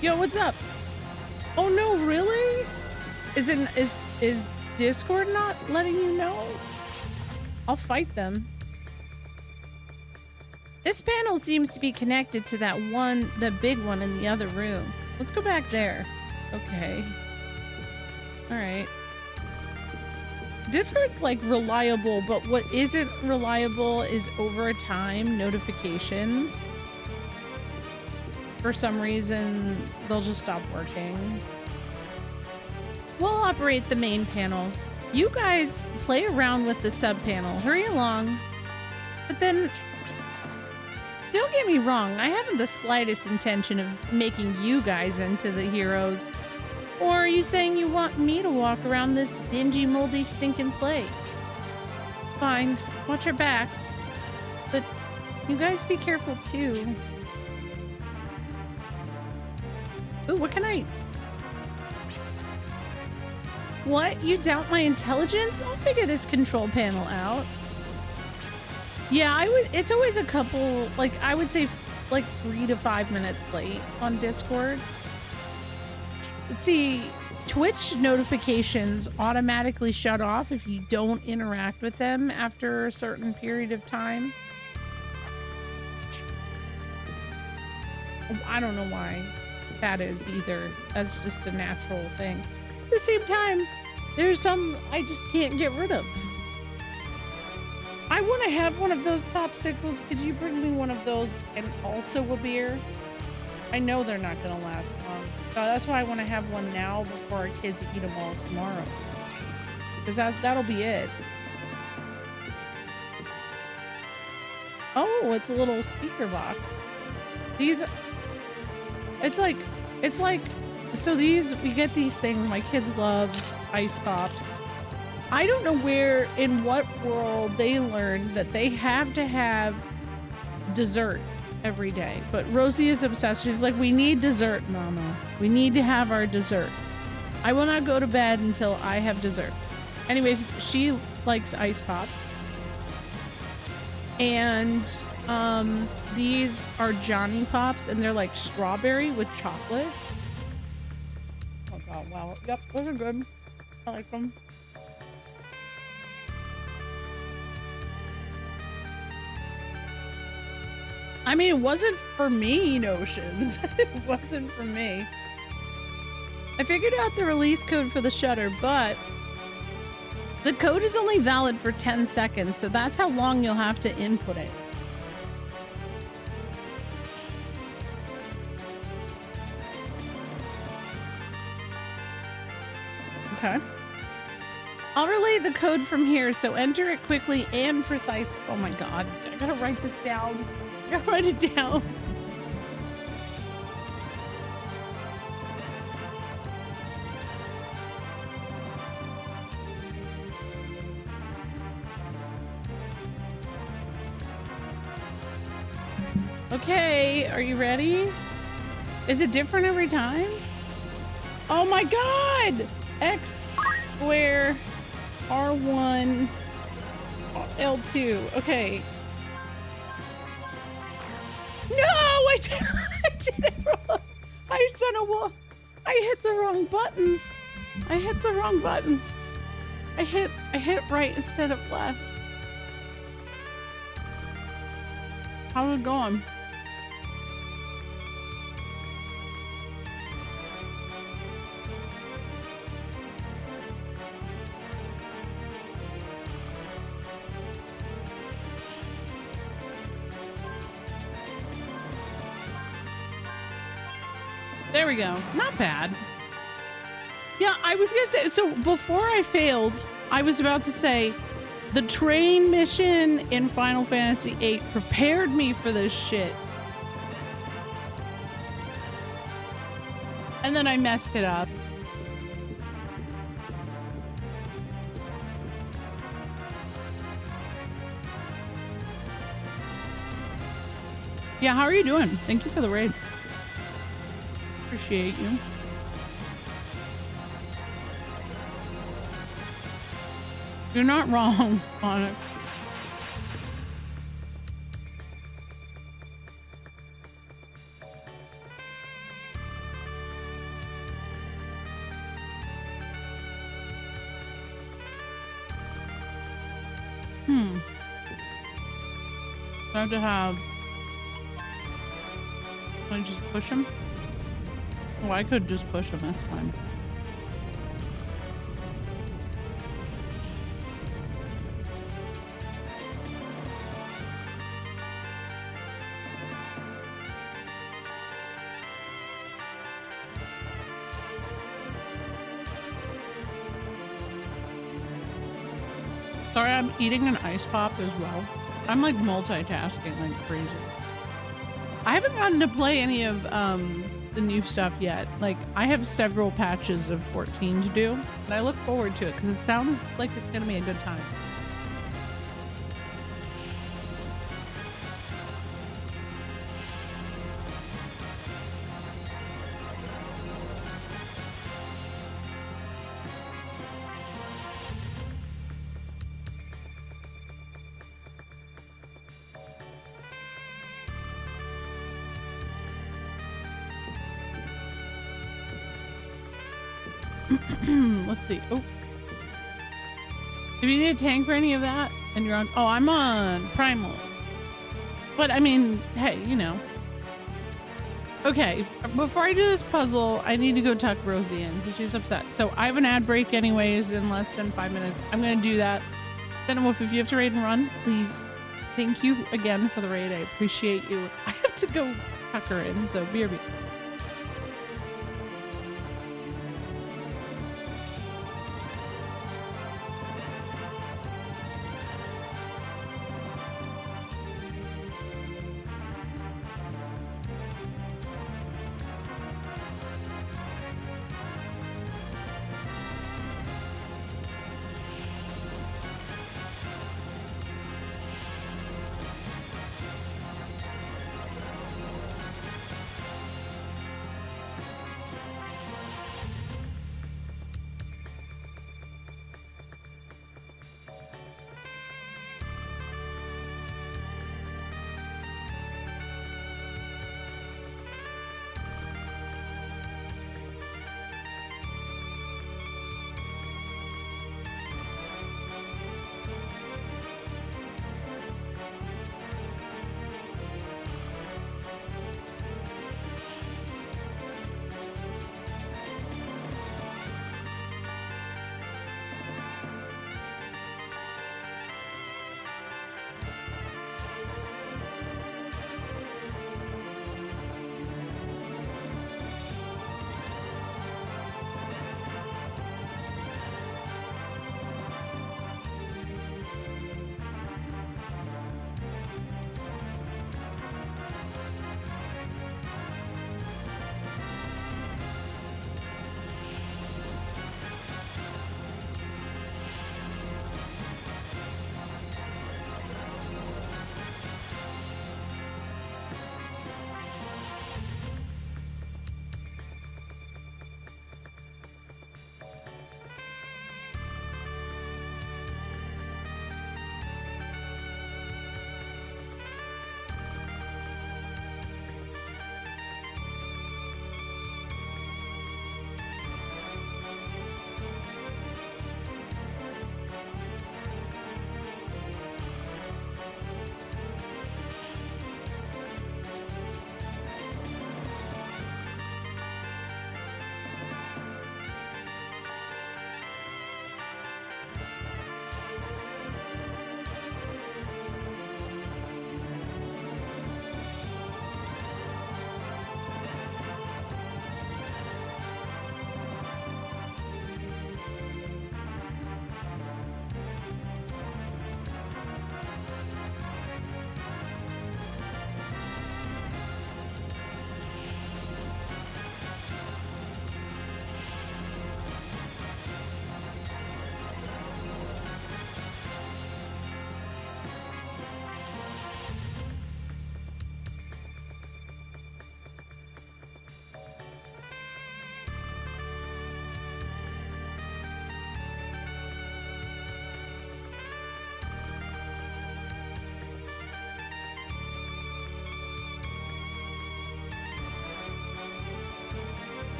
Speaker 1: Yo, what's up? Oh no, really? Is Discord not letting you know? I'll fight them. This panel seems to be connected to that one, the big one in the other room. Let's go back there. Okay. All right. Discord's like reliable, but what isn't reliable is over time notifications. For some reason, they'll just stop working. We'll operate the main panel. You guys play around with the sub panel. Hurry along. But then, don't get me wrong, I haven't the slightest intention of making you guys into the heroes. Or are you saying you want me to walk around this dingy, moldy, stinking place? Fine, watch your backs. But you guys be careful too. Ooh, what can I... What? You doubt my intelligence? I'll figure this control panel out. Yeah, I would... It's always a couple... Like, I would say, like, 3 to 5 minutes late on Discord. See, Twitch notifications automatically shut off if you don't interact with them after a certain period of time. I don't know why that is either. That's just a natural thing. At the same time, there's some I just can't get rid of. I want to have one of those popsicles. Could you bring me one of those and also a beer? I know they're not going to last long. So that's why I want to have one now before our kids eat them all tomorrow. Because that'll be it. Oh, it's a little speaker box. These... It's like, so these, we get these things, my kids love ice pops. I don't know where, in what world they learned that they have to have dessert every day. But Rosie is obsessed. She's like, we need dessert, Mama. We need to have our dessert. I will not go to bed until I have dessert. Anyways, she likes ice pops. And, these are Johnny Pops, and they're like strawberry with chocolate. Oh god, wow. Yep, those are good. I like them. I mean, it wasn't for me, Notions. It wasn't for me. I figured out the release code for the shutter, but the code is only valid for 10 seconds, so that's how long you'll have to input it. Okay. I'll relay the code from here, so enter it quickly and precisely. Oh my god, I gotta write this down. I gotta write it down. Okay, are you ready? Is it different every time? Oh my god! X square R1 L2. Okay. No! I did it wrong. I said a wolf. I hit the wrong buttons. I hit the wrong buttons. I hit right instead of left. How's it going? There we go. Not bad. Yeah, I was gonna say, so before I failed, I was about to say, the train mission in Final Fantasy VIII prepared me for this shit. And then I messed it up. Yeah, how are you doing? Thank you for the raid. Appreciate you. You're not wrong on it. I have to have... Can I just push him? Oh, I could just push him, that's fine. Sorry, I'm eating an ice pop as well. I'm like multitasking like crazy. I haven't gotten to play any of the new stuff yet. Like, I have several patches of 14 to do, and I look forward to it because it sounds like it's gonna be a good time. Let's see. Oh, if you need a tank for any of that and you're on, oh, I'm on primal, but I mean, hey, you know. Okay, before I do this puzzle, I need to go tuck Rosie in because she's upset. So I have an ad break anyways in less than 5 minutes. I'm gonna do that. Then Wolf, if you have to raid and run, please. Thank you again for the raid. I appreciate you. I have to go tuck her in, so BRB.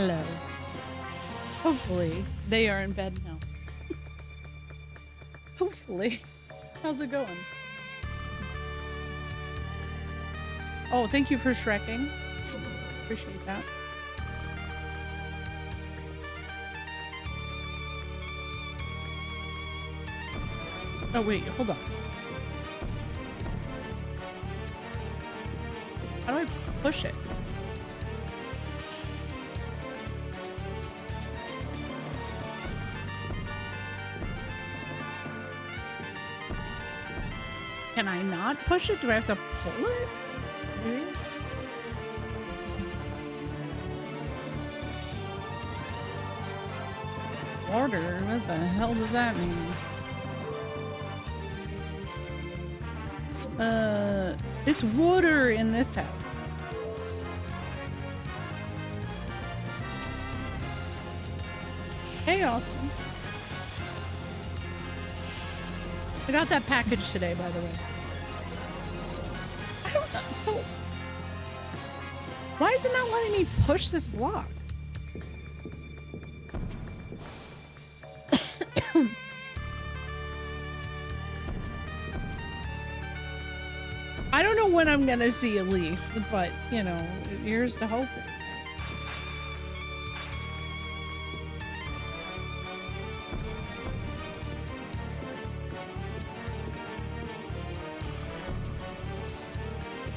Speaker 1: Hello. Hopefully they are in bed now. Hopefully. How's it going? Oh, thank you for shrekking. Appreciate that. Oh, wait, hold on. How do I push it? Can I not push it? Do I have to pull it? Maybe? Water? What the hell does that mean? It's water in this house. Hey, Austin. I got that package today, by the way. I don't know. So, why is it not letting me push this block? I don't know when I'm gonna see Elise, but, you know, here's to hoping.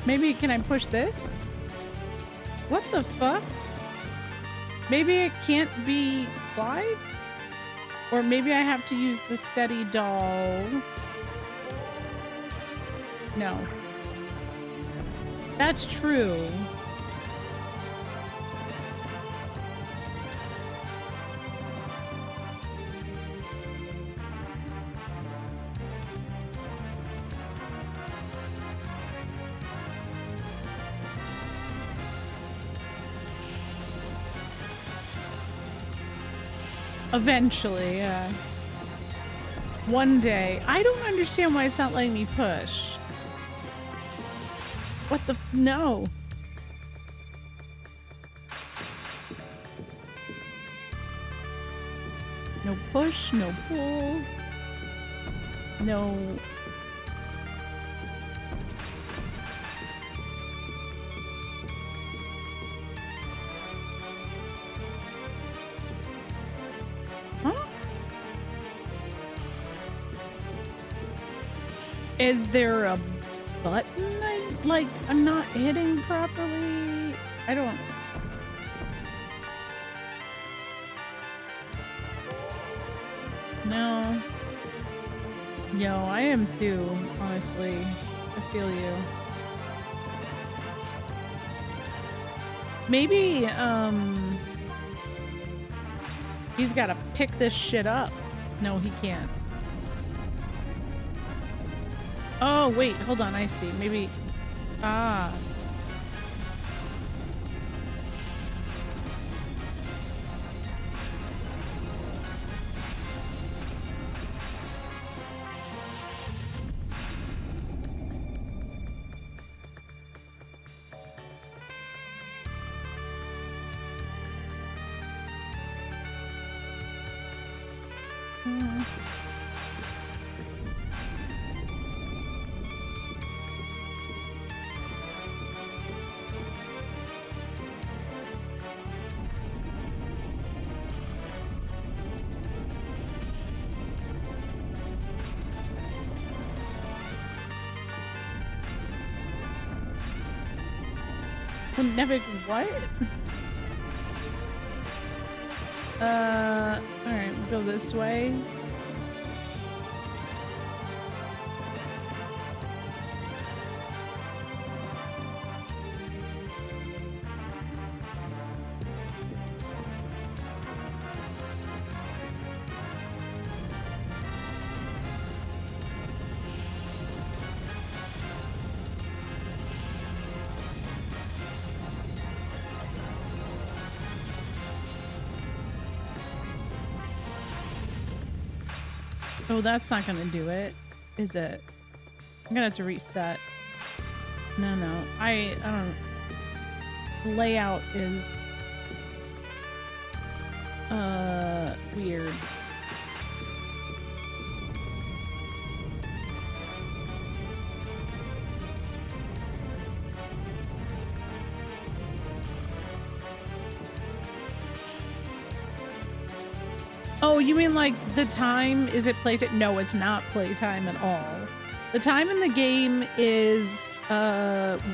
Speaker 1: Maybe, can I push this? What the fuck? Maybe it can't be applied? Or maybe I have to use the steady doll. No. That's true. Eventually, yeah. One day. I don't understand why it's not letting me push. What the? No. No push, no pull. No. Huh? Is there a button I'm not hitting properly? I don't. No. Yo, I am too, honestly. I feel you. Maybe, he's gotta pick this shit up. No, he can't. Oh, wait, hold on, I see. Maybe... Ah. Never what? Alright, we'll go this way. Oh, that's not gonna do it, is it? I'm gonna have to reset. No, I don't. Layout is Weird. Oh, you mean like the time? Is it playtime? No, it's not playtime at all. The time in the game is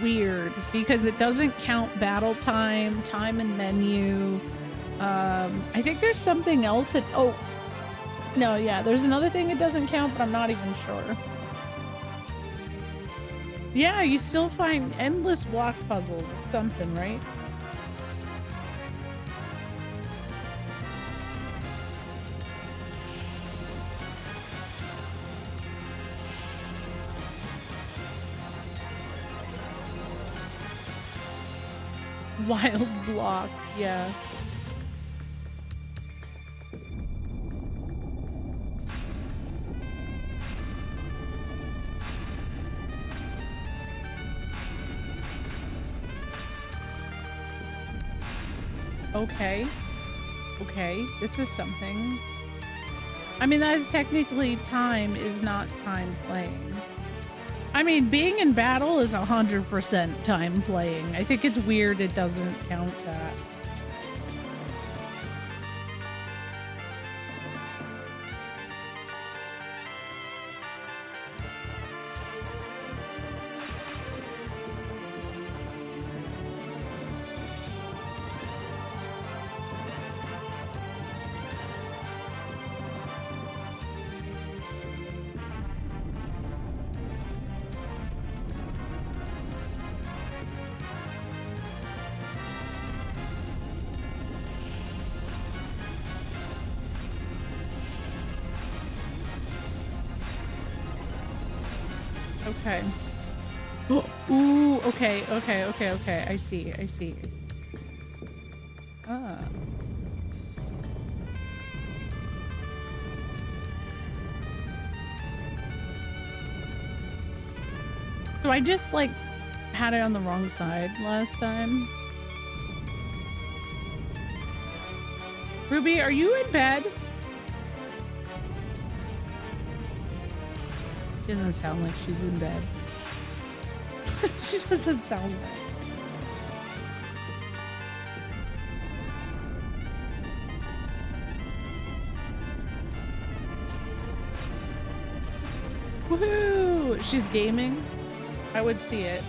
Speaker 1: weird because it doesn't count battle time, time and menu. I think there's something else that, oh, no, yeah, there's another thing it doesn't count, but I'm not even sure. Yeah, you still find endless block puzzles, something, right? Wild blocks, yeah. Okay. Okay, this is something. I mean, that is technically time is not time playing. I mean, being in battle is 100% time playing. I think it's weird it doesn't count that. Okay. Ooh, okay, okay, okay, okay. I see, I see, I see. Ah. So I just, like, had it on the wrong side last time. Ruby, are you in bed? She doesn't sound like she's in bed. She doesn't sound right. Woohoo! She's gaming. I would see it.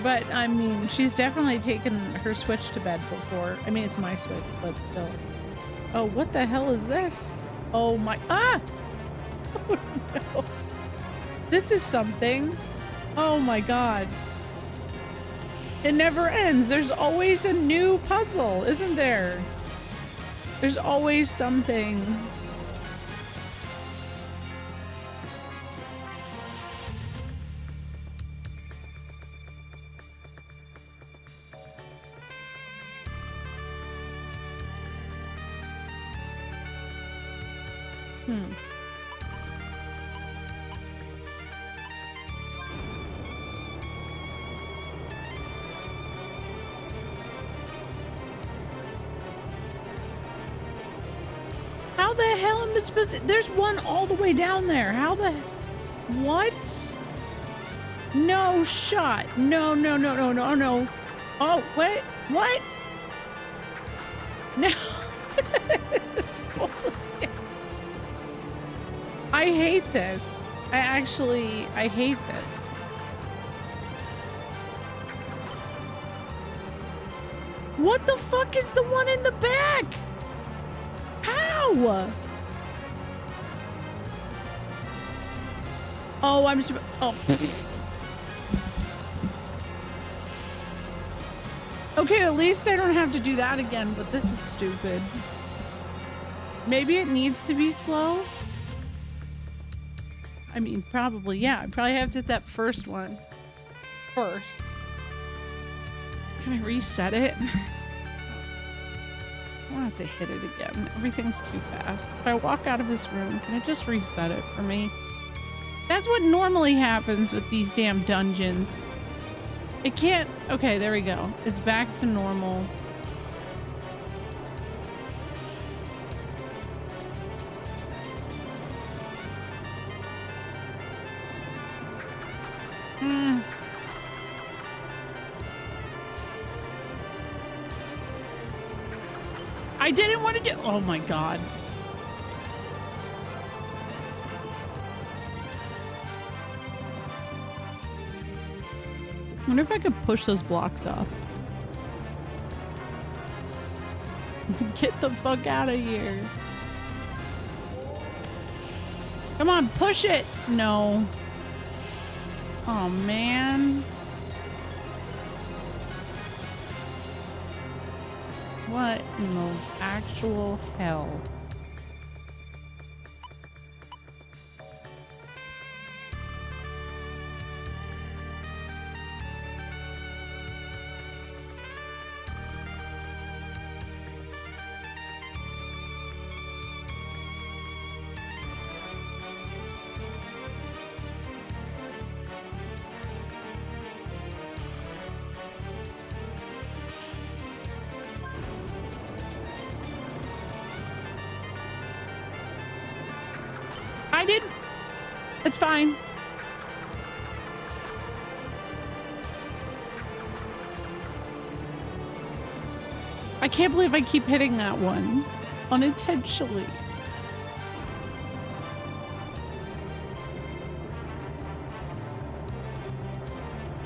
Speaker 1: But, I mean, she's definitely taken her Switch to bed before. I mean, it's my Switch, but still. Oh, what the hell is this? Oh my... Ah! Oh no. This is something. Oh my god. It never ends. There's always a new puzzle, isn't there? There's always something. How the hell am I supposed to... There's one all the way down there. How the... What? No shot. No, no, no, no, no, no. Oh, wait. What? No. I hate this. I hate this. What the fuck is the one in the back? How? Oh, I'm supposed... Oh. Okay, at least I don't have to do that again, but this is stupid. Maybe it needs to be slow? I mean, probably, yeah. I probably have to hit that first one first. Can I reset it? I don't have to hit it again. Everything's too fast. If I walk out of this room, can it just reset it for me? That's what normally happens with these damn dungeons. It can't... Okay, there we go. It's back to normal. Mm. I didn't want to do. Oh my god. I wonder if I could push those blocks off. Get the fuck out of here. Come on, push it. No. Oh man. What in the actual hell? I didn't. It's fine. I can't believe I keep hitting that one unintentionally.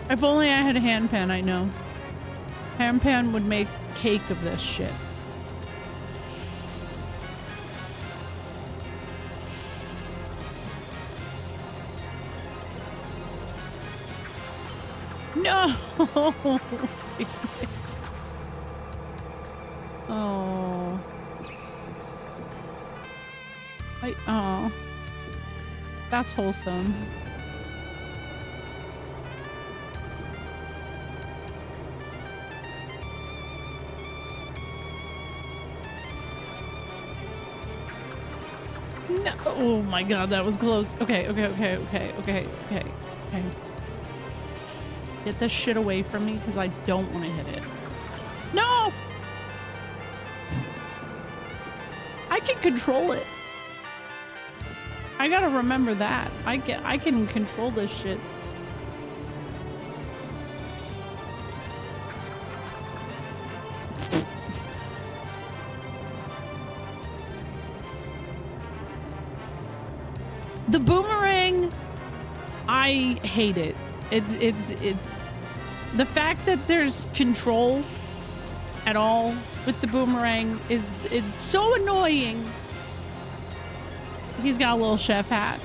Speaker 1: If only I had a hand pan, I know. Hand pan would make cake of this shit. No! Oh. Oh. That's wholesome. No. Oh my god, that was close. Okay. Get this shit away from me because I don't want to hit it. No! I can control it. I gotta remember that. I can control this shit. The boomerang, I hate it. It's the fact that there's control at all with the boomerang it's so annoying. He's got a little chef hat.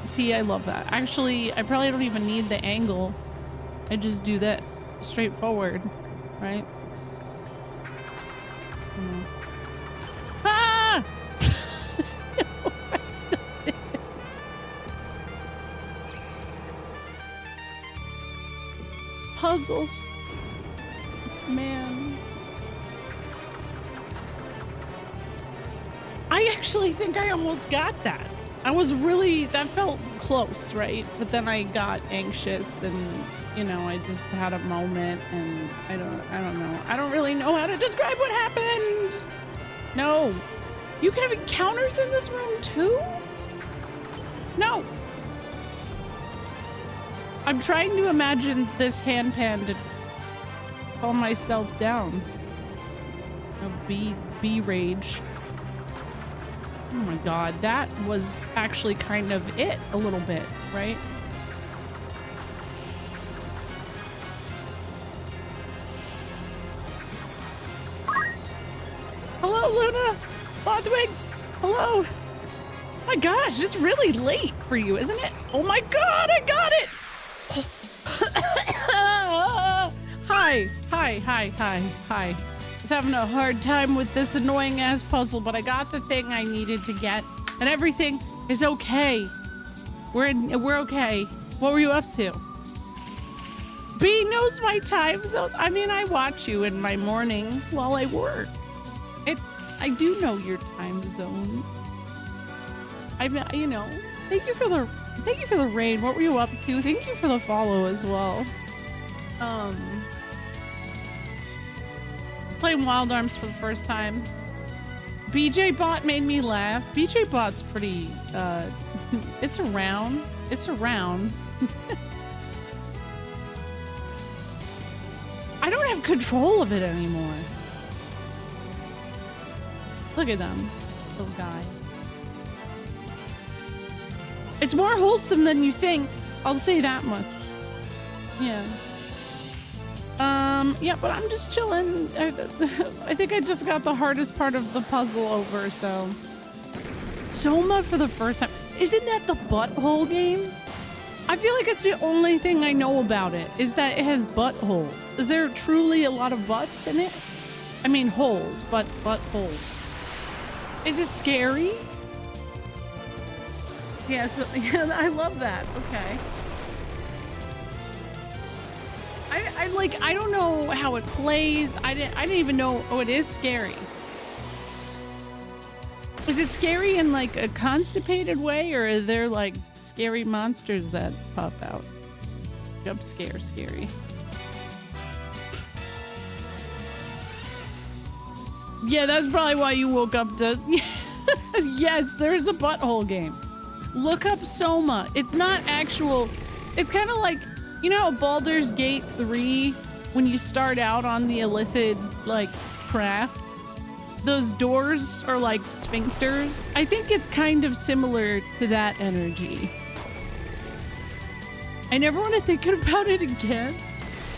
Speaker 1: See, I love that. Actually, I probably don't even need the angle. I just do this straightforward, right? Ah! No, I still did. Puzzles. Man. I actually think I almost got that. That felt close, right? But then I got anxious and, you know, I just had a moment and I don't know. I don't really know how to describe what happened. No. You can have encounters in this room too? No. I'm trying to imagine this hand pan to calm myself down. Bee rage. Oh my god, that was actually kind of it a little bit, right? Hello, Luna! Bondwings! Hello! My gosh, it's really late for you, isn't it? Oh my god, I got it! Hi. I was having a hard time with this annoying ass puzzle, but I got the thing I needed to get, and everything is okay. We're okay. What were you up to? B knows my time zones. I mean, I watch you in my morning while I work. I do know your time zones. I mean, you know, thank you for the raid. What were you up to? Thank you for the follow as well. Playing Wild Arms for the first time. BJ Bot made me laugh. BJ Bot's pretty, it's around. I don't have control of it anymore. Look at them, little guy. It's more wholesome than you think. I'll say that much. Yeah. Yeah, but I'm just chilling. I think I just got the hardest part of the puzzle over, so. Soma for the first time. Isn't that the butthole game? I feel like it's the only thing I know about it, is that it has buttholes. Is there truly a lot of butts in it? I mean holes, but buttholes. Is it scary? Yes, yeah, I love that. Okay. I don't know how it plays. I didn't even know. Oh, it is scary. Is it scary in like a constipated way, or are there like scary monsters that pop out? Jump scare scary. Yeah, that's probably why you woke up to. Yes, there's a butthole game. Look up Soma. It's not actual. It's kind of like, you know, Baldur's Gate 3, when you start out on the Illithid, like, craft, those doors are like sphincters. I think it's kind of similar to that energy. I never want to think about it again.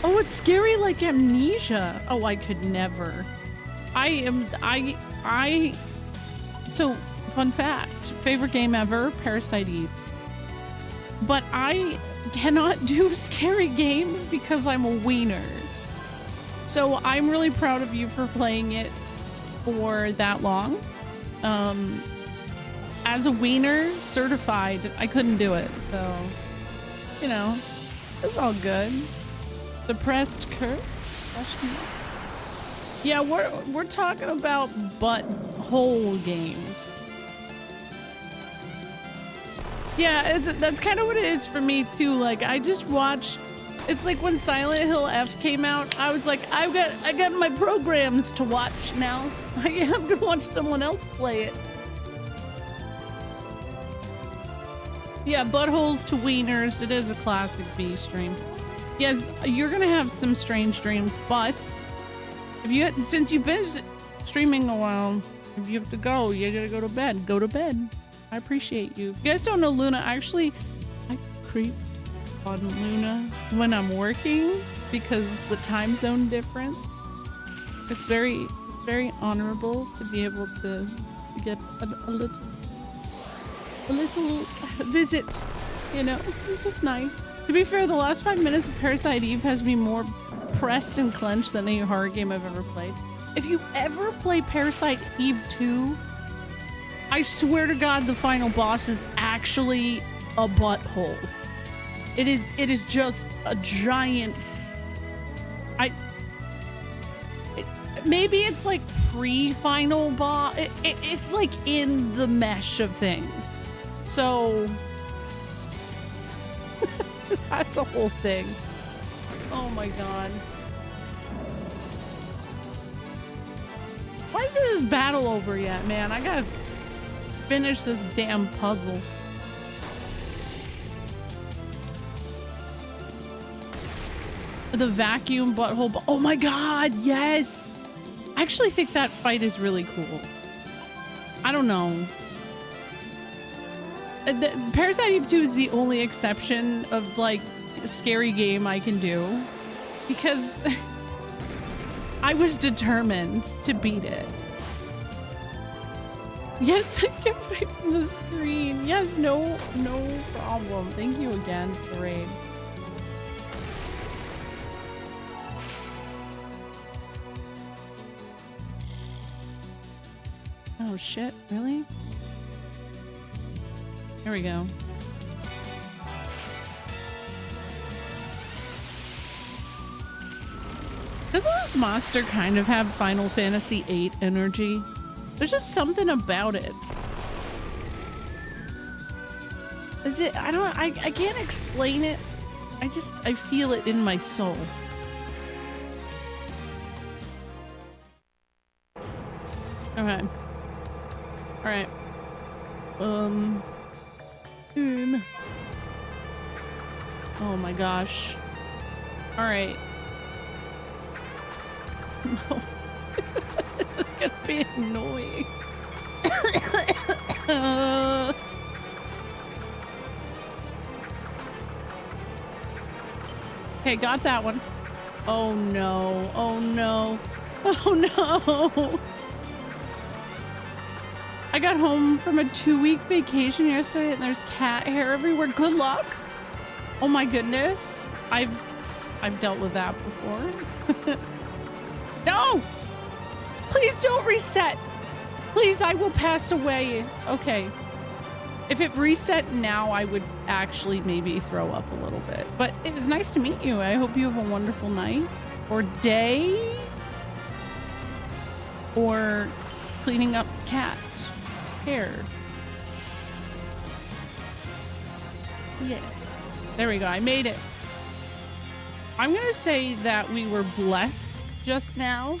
Speaker 1: Oh, it's scary like Amnesia. Oh, I could never. So, fun fact, favorite game ever, Parasite Eve. But I cannot do scary games because I'm a wiener. So I'm really proud of you for playing it for that long. As a wiener, certified, I couldn't do it. So, you know, it's all good. Suppressed curse? Yeah, we're talking about butthole games. Yeah, that's kind of what it is for me too. Like, I just watch. It's like when Silent Hill F came out, I was like, I got my programs to watch now. I have to watch someone else play it. Yeah, buttholes to wieners. It is a classic B stream. Yes, you're gonna have some strange dreams, but since you've been streaming a while, if you have to go, you gotta go to bed. Go to bed. I appreciate you. If you guys don't know Luna, actually, I creep on Luna when I'm working because the time zone difference. It's very honorable to be able to get a little visit, you know. It's just nice. To be fair, the last 5 minutes of Parasite Eve has me more pressed and clenched than any horror game I've ever played. If you ever play Parasite Eve 2, I swear to God, the final boss is actually a butthole. It is just a giant. Maybe it's like pre-final boss. It's like in the mesh of things. So that's a whole thing. Oh my God. Why isn't this battle over yet, man? I gotta finish this damn puzzle. The vacuum butthole. Oh my God, yes! I actually think that fight is really cool. I don't know. Parasite Eve 2 is the only exception of like a scary game I can do because I was determined to beat it. Yes, get away from the screen. Yes, no problem. Thank you again, Parade. Oh shit, really? Here we go. Doesn't this monster kind of have Final Fantasy VIII energy? There's just something about it. Is it? I can't explain it. I feel it in my soul. Okay. All right. Oh my gosh. All right. No. This is gonna be annoying. Okay, got that one. Oh no. Oh no. Oh no. I got home from a 2-week vacation yesterday and there's cat hair everywhere. Good luck. Oh my goodness. I've dealt with that before. No! Please don't reset. Please, I will pass away. Okay. If it reset now, I would actually maybe throw up a little bit. But it was nice to meet you. I hope you have a wonderful night or day or cleaning up cat hair. Yes. There we go. I made it. I'm going to say that we were blessed just now,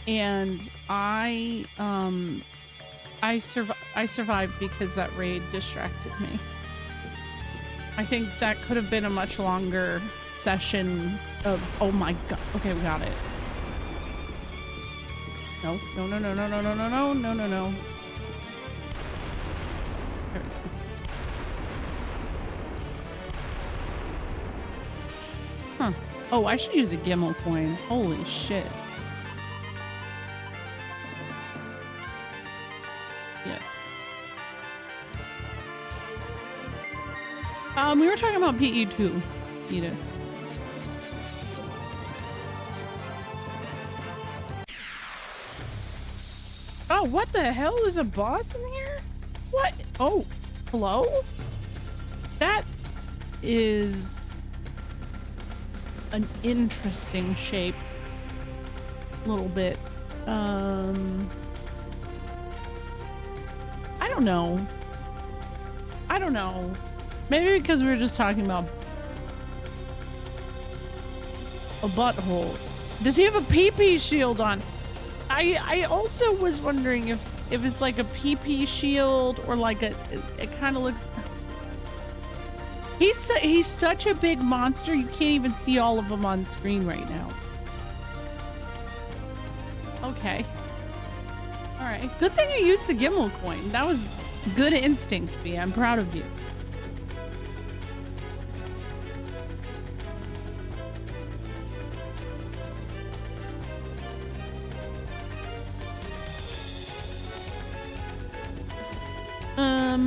Speaker 1: and I survived because that raid distracted me. I think that could have been a much longer session of, oh my god. Okay, we got it. No, no, no, no, no, no, no, no, no, no, no, no. There we go. Huh. Oh, I should use a Gimel coin. Holy shit. Yes. We were talking about PE2, Edith. Oh, what the hell? Is a boss in here? What? Oh, hello? That is an interesting shape. A little bit. I don't know. I don't know. Maybe because we were just talking about a butthole. Does he have a pee-pee shield on? I also was wondering if it's like a pee-pee shield or like it kind of looks. He's such a big monster. You can't even see all of them on screen right now. Okay. All right. Good thing I used the Gimel coin. That was good instinct, B. I'm proud of you.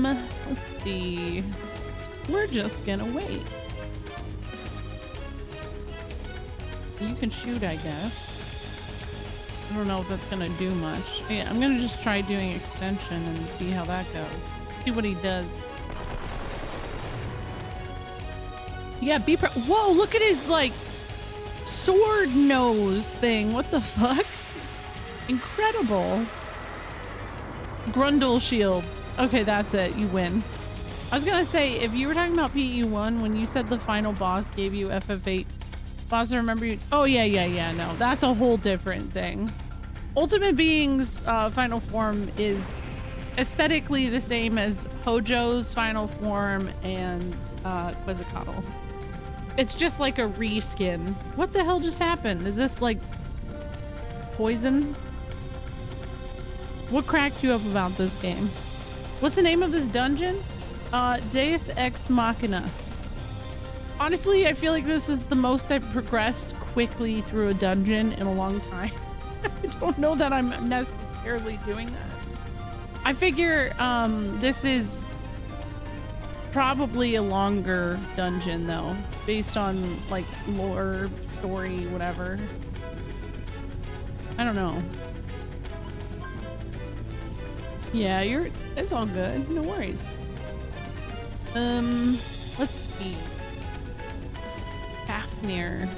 Speaker 1: Let's see. We're just gonna wait. You can shoot, I guess. I don't know if that's gonna do much. Yeah, I'm gonna just try doing extension and see how that goes. See what he does. Yeah, whoa, look at his, like, sword nose thing. What the fuck? Incredible. Grundle shield. Okay, that's it. You win. I was gonna say, if you were talking about PE1, when you said the final boss gave you FF8, boss, I remember you. Oh, yeah. No, that's a whole different thing. Ultimate Being's final form is aesthetically the same as Hojo's final form and Quetzalcoatl. It's just like a reskin. What the hell just happened? Is this like poison? What cracked you up about this game? What's the name of this dungeon? Deus Ex Machina. Honestly, I feel like this is the most I've progressed quickly through a dungeon in a long time. I don't know that I'm necessarily doing that. I figure this is probably a longer dungeon though, based on like lore, story, whatever. I don't know. Yeah, it's all good. No worries. Let's see. Fafnir.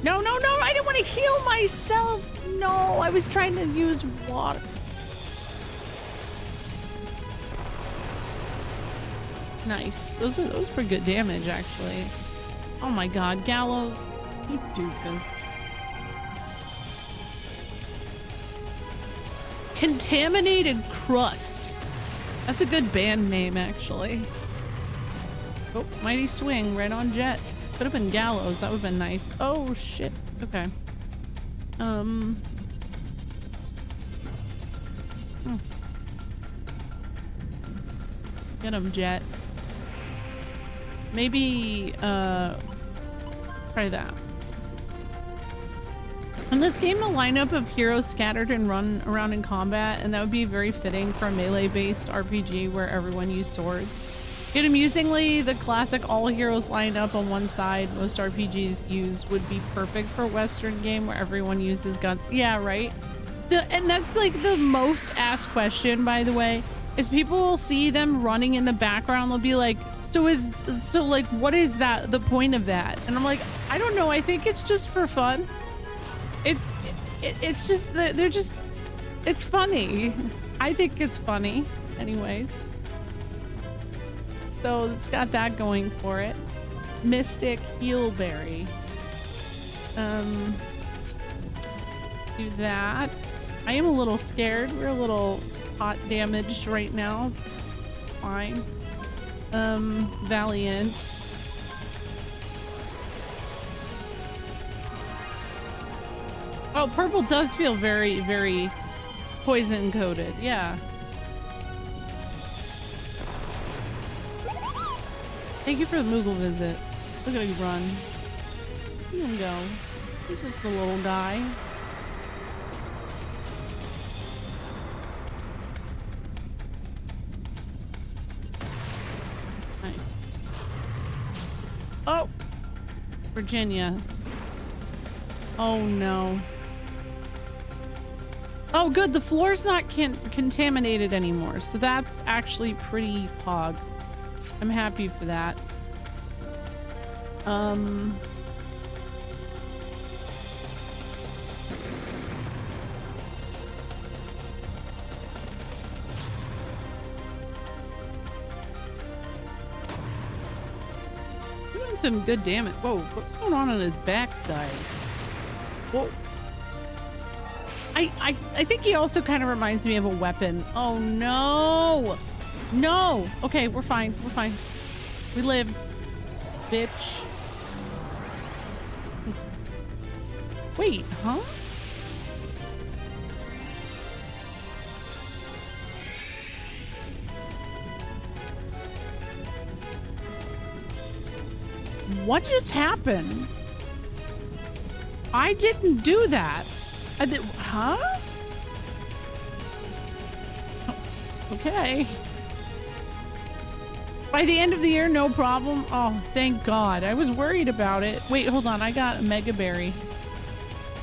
Speaker 1: No, I didn't want to heal myself. No, I was trying to use water. Nice. Those are pretty good damage, actually. Oh my god, Gallows. You doofus. Contaminated Crust. That's a good band name, actually. Oh, Mighty Swing right on Jet. Could have been Gallows. That would have been nice. Oh, shit. Okay. Get him, Jet. Maybe, try that. In this game, a lineup of heroes scattered and run around in combat, and that would be very fitting for a melee-based RPG where everyone used swords. Yet amusingly, the classic all heroes lined up on one side most RPGs use would be perfect for a Western game where everyone uses guns. Yeah, right? And that's like the most asked question, by the way, is people will see them running in the background. They'll be like, so like, what is that, the point of that? And I'm like, I don't know. I think it's just for fun. It's just that they're just, it's funny. I think it's funny anyways. So it's got that going for it. Mystic Healberry. Do that. I am a little scared. We're a little hot damaged right now. It's fine. Valiant. Oh, purple does feel very, very poison coated. Yeah. Thank you for the Moogle visit. Look at him run. Let him go. He's just a little guy. Nice. Oh! Virginia. Oh no. Oh good, the floor's not contaminated anymore, so that's actually pretty pog. I'm happy for that. Doing some good damage. Whoa, what's going on his backside? Whoa. I think he also kind of reminds me of a weapon. Oh no! No! Okay, we're fine. We're fine. We lived. Bitch. Wait, huh? What just happened? I didn't do that. I did, huh? Okay. By the end of the year, no problem. Oh, thank God. I was worried about it. Wait, hold on. I got a Mega Berry.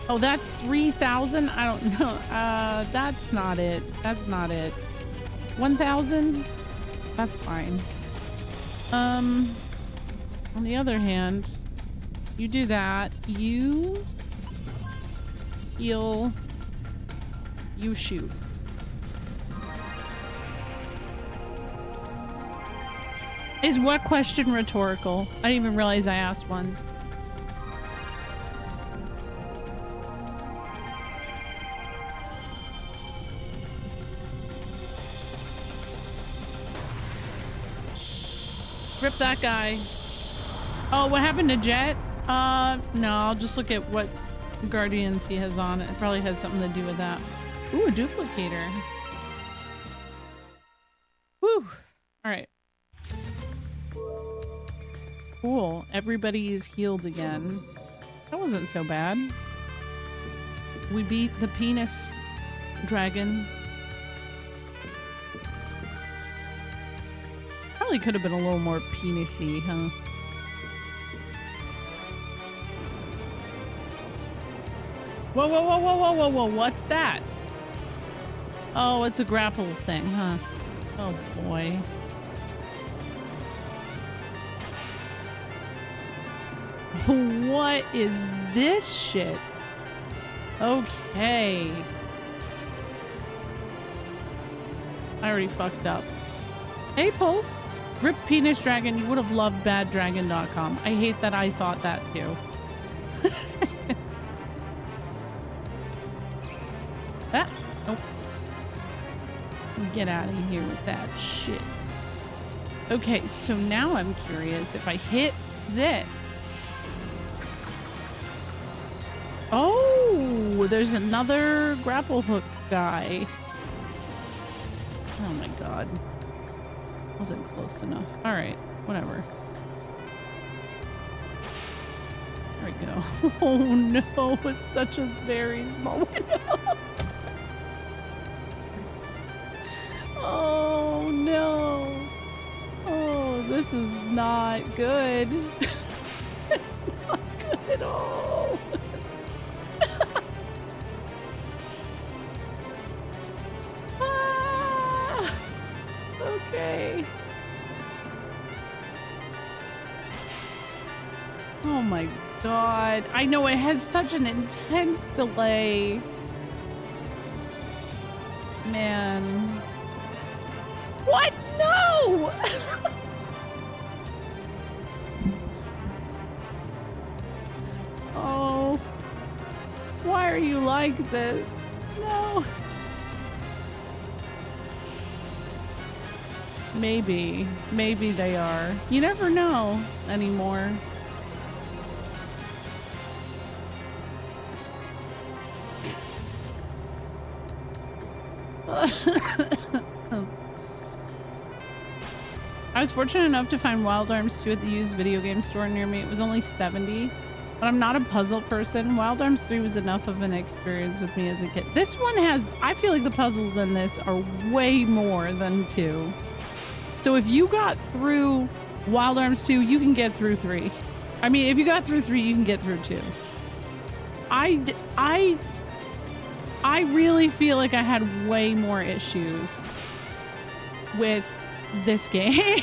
Speaker 1: Oh, that's 3,000? I don't know. That's not it. That's not it. 1,000? That's fine. On the other hand, you do that. You heal. You shoot. Is what question rhetorical? I didn't even realize I asked one. Rip that guy. Oh, what happened to Jet? No, I'll just look at what guardians he has on. It probably has something to do with that. Ooh, a duplicator. Whew. All right. Cool. Everybody's healed again. That wasn't so bad. We beat the penis dragon. Probably could have been a little more penisy, huh? Whoa, whoa, whoa, whoa, whoa, whoa, whoa. What's that? Oh, it's a grapple thing, huh? Oh, boy. What is this shit? Okay. I already fucked up. Hey, Pulse. Rip Penis Dragon. You would have loved baddragon.com. I hate that I thought that too. Ah, nope. Get out of here with that shit. Okay, so now I'm curious if I hit this. Oh, there's another grapple hook guy. Oh my god. Wasn't close enough. All right, whatever. There we go. Oh no, it's such a very small window. Oh no. Oh, this is not good. It's not good at all. Ah, okay. Oh my god. I know it has such an intense delay. Man. What? No! Oh. Why are you like this? No. Maybe. Maybe they are. You never know anymore. I was fortunate enough to find Wild Arms 2 at the used video game store near me. It was only $70, but I'm not a puzzle person. Wild Arms 3 was enough of an experience with me as a kid. This one has, I feel like the puzzles in this are way more than 2. So if you got through Wild Arms 2, you can get through 3. I mean, if you got through 3, you can get through 2. I really feel like I had way more issues with this game.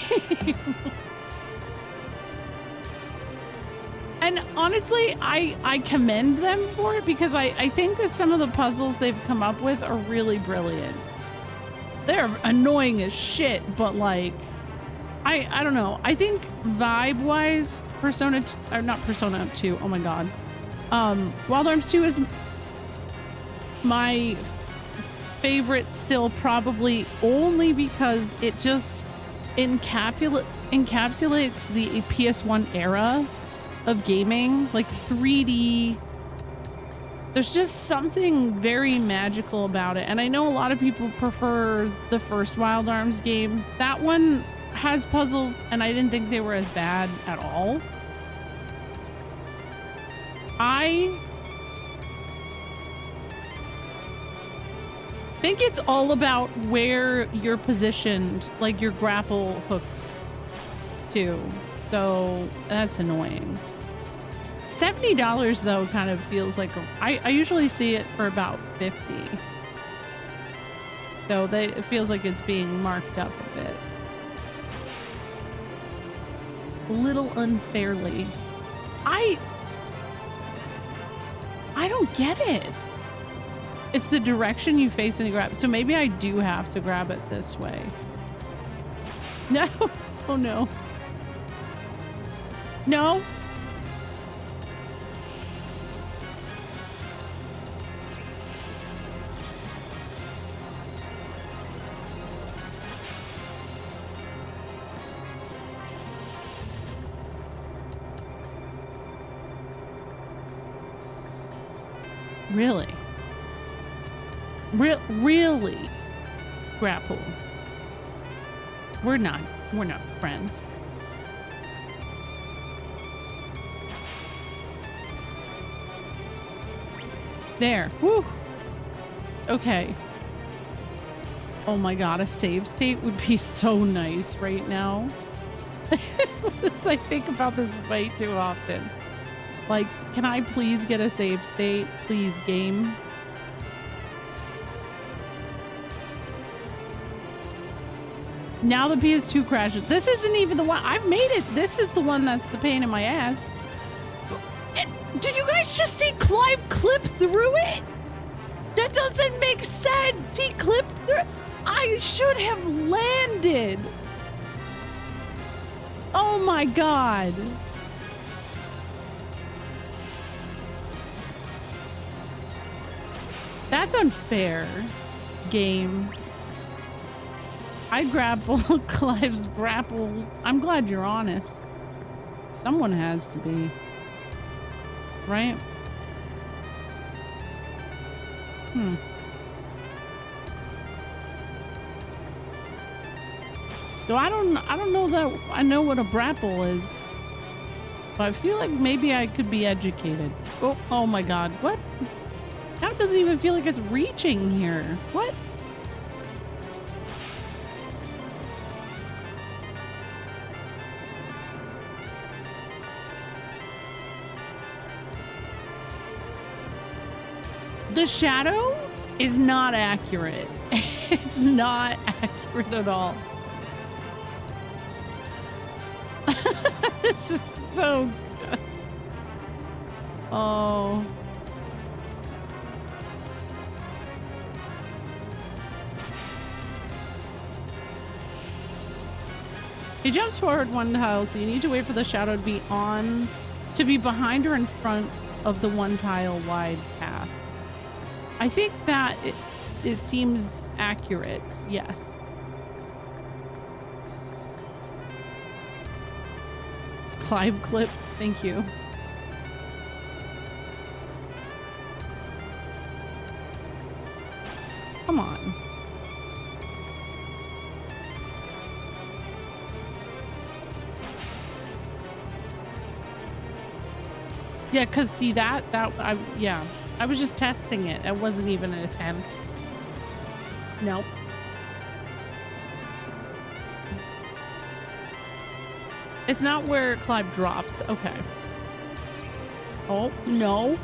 Speaker 1: And honestly, I commend them for it because I think that some of the puzzles they've come up with are really brilliant. They're annoying as shit, but like, I don't know. I think vibe-wise, not Persona 2, oh my god. Wild Arms 2 is my favorite still, probably only because it just encapsulates the PS1 era of gaming, like 3D. There's just something very magical about it, and I know a lot of people prefer the first Wild Arms game. That one has puzzles, and I didn't think they were as bad at all. I think it's all about where you're positioned, like your grapple hooks too. So that's annoying. $70 though kind of feels like I usually see it for about 50. So it feels like it's being marked up a bit. A little unfairly. I don't get it. It's the direction you face when you grab. So maybe I do have to grab it this way. No. Oh no. No. Really? Really? Grapple. We're not friends. There. Woo. Okay. Oh my god, a save state would be so nice right now. I think about this way too often. Like, can I please get a save state? Please, game. Now the PS2 crashes. This isn't even the one. I've made it. This is the one that's the pain in my ass. Did you guys just see Clive clip through it? That doesn't make sense. He clipped through. I should have landed. Oh my god. That's unfair, game. I grapple Clive's grapple. I'm glad you're honest. Someone has to be. Right? Hmm. So I don't know that I know what a brapple is. But I feel like maybe I could be educated. Oh my god. What? Now it doesn't even feel like it's reaching here. What? The shadow is not accurate. It's not accurate at all. This is so good. Oh. He jumps forward one tile, so you need to wait for the shadow to be behind or in front of the one tile wide path. I think that it seems accurate, yes. Clive clip, thank you. Come on. Yeah, cause see that I was just testing it. It wasn't even an attempt. Nope. It's not where Clive drops. Okay. Oh, no.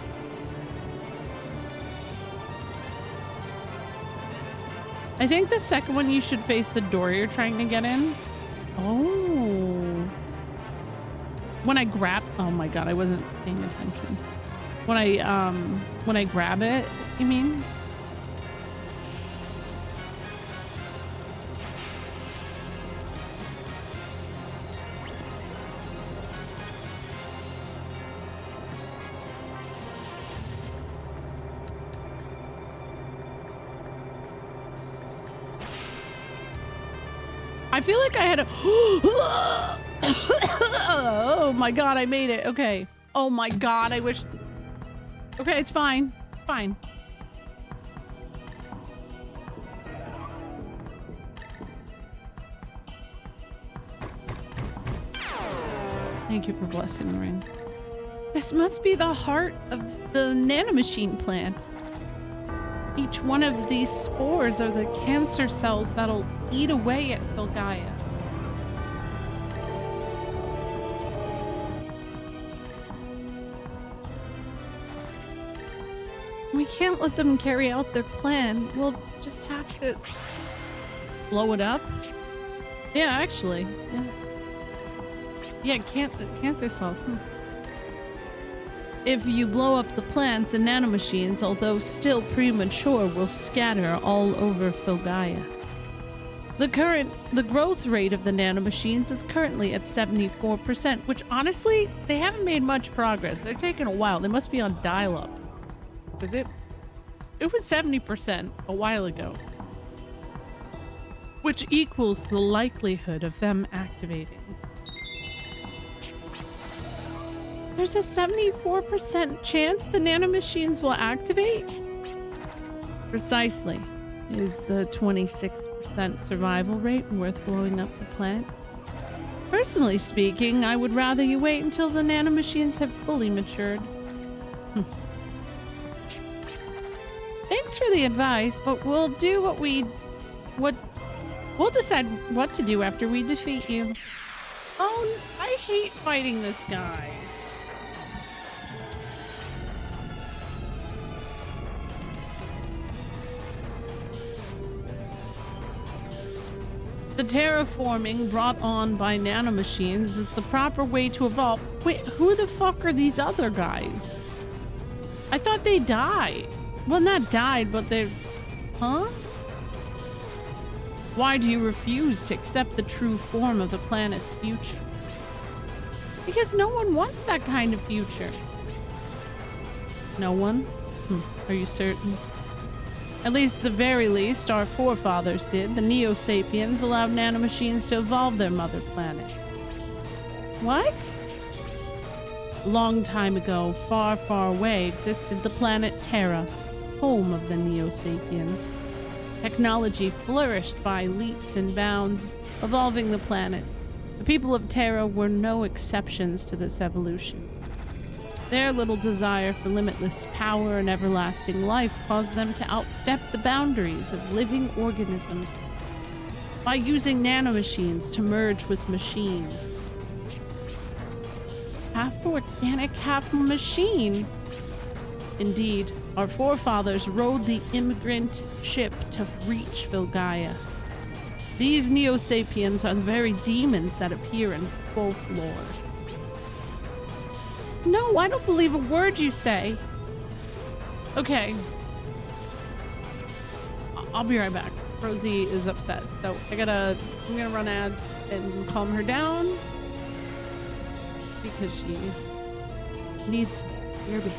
Speaker 1: I think the second one you should face the door you're trying to get in. Oh. When I grab... Oh my god, I wasn't paying attention. When I grab it, you mean? I feel like I had a... Oh my god, I made it. Okay. Oh my god, I wish... Okay, it's fine. It's fine. Thank you for blessing the ring. This must be the heart of the nanomachine plant. Each one of these spores are the cancer cells that'll eat away at Filgaia. We can't let them carry out their plan. We'll just have to blow it up. Yeah, actually. Yeah, cancer cells. If you blow up the plant, the nanomachines, although still premature, will scatter all over Filgaia. The growth rate of the nanomachines is currently at 74%, which honestly, they haven't made much progress. They're taking a while. They must be on dial-up. Because it was 70% a while ago. Which equals the likelihood of them activating. There's a 74% chance the nanomachines will activate? Precisely. Is the 26% survival rate worth blowing up the plant? Personally speaking, I would rather you wait until the nanomachines have fully matured. Thanks for the advice, but we'll do we'll decide what to do after we defeat you. Oh, I hate fighting this guy. The terraforming brought on by nanomachines is the proper way to evolve. Wait, who the fuck are these other guys? I thought they died. Well, not died, but they're... Huh? Why do you refuse to accept the true form of the planet's future? Because no one wants that kind of future. No one? Are you certain? At least the very least, our forefathers did. The Neo-Sapiens allowed nanomachines to evolve their mother planet. What? A long time ago, far, far away, existed the planet Terra. home of the Neo-Sapiens. Technology flourished by leaps and bounds, evolving the planet. The people of Terra were no exceptions to this evolution. Their little desire for limitless power and everlasting life caused them to outstep the boundaries of living organisms by using nanomachines to merge with machine. Half organic, half machine. Indeed, our forefathers rode the immigrant ship to reach Vilgaia. These Neo-Sapiens are the very demons that appear in folklore. No, I don't believe a word you say. Okay. I'll be right back. Rosie is upset, so I'm gonna run ads and calm her down because she needs your baby.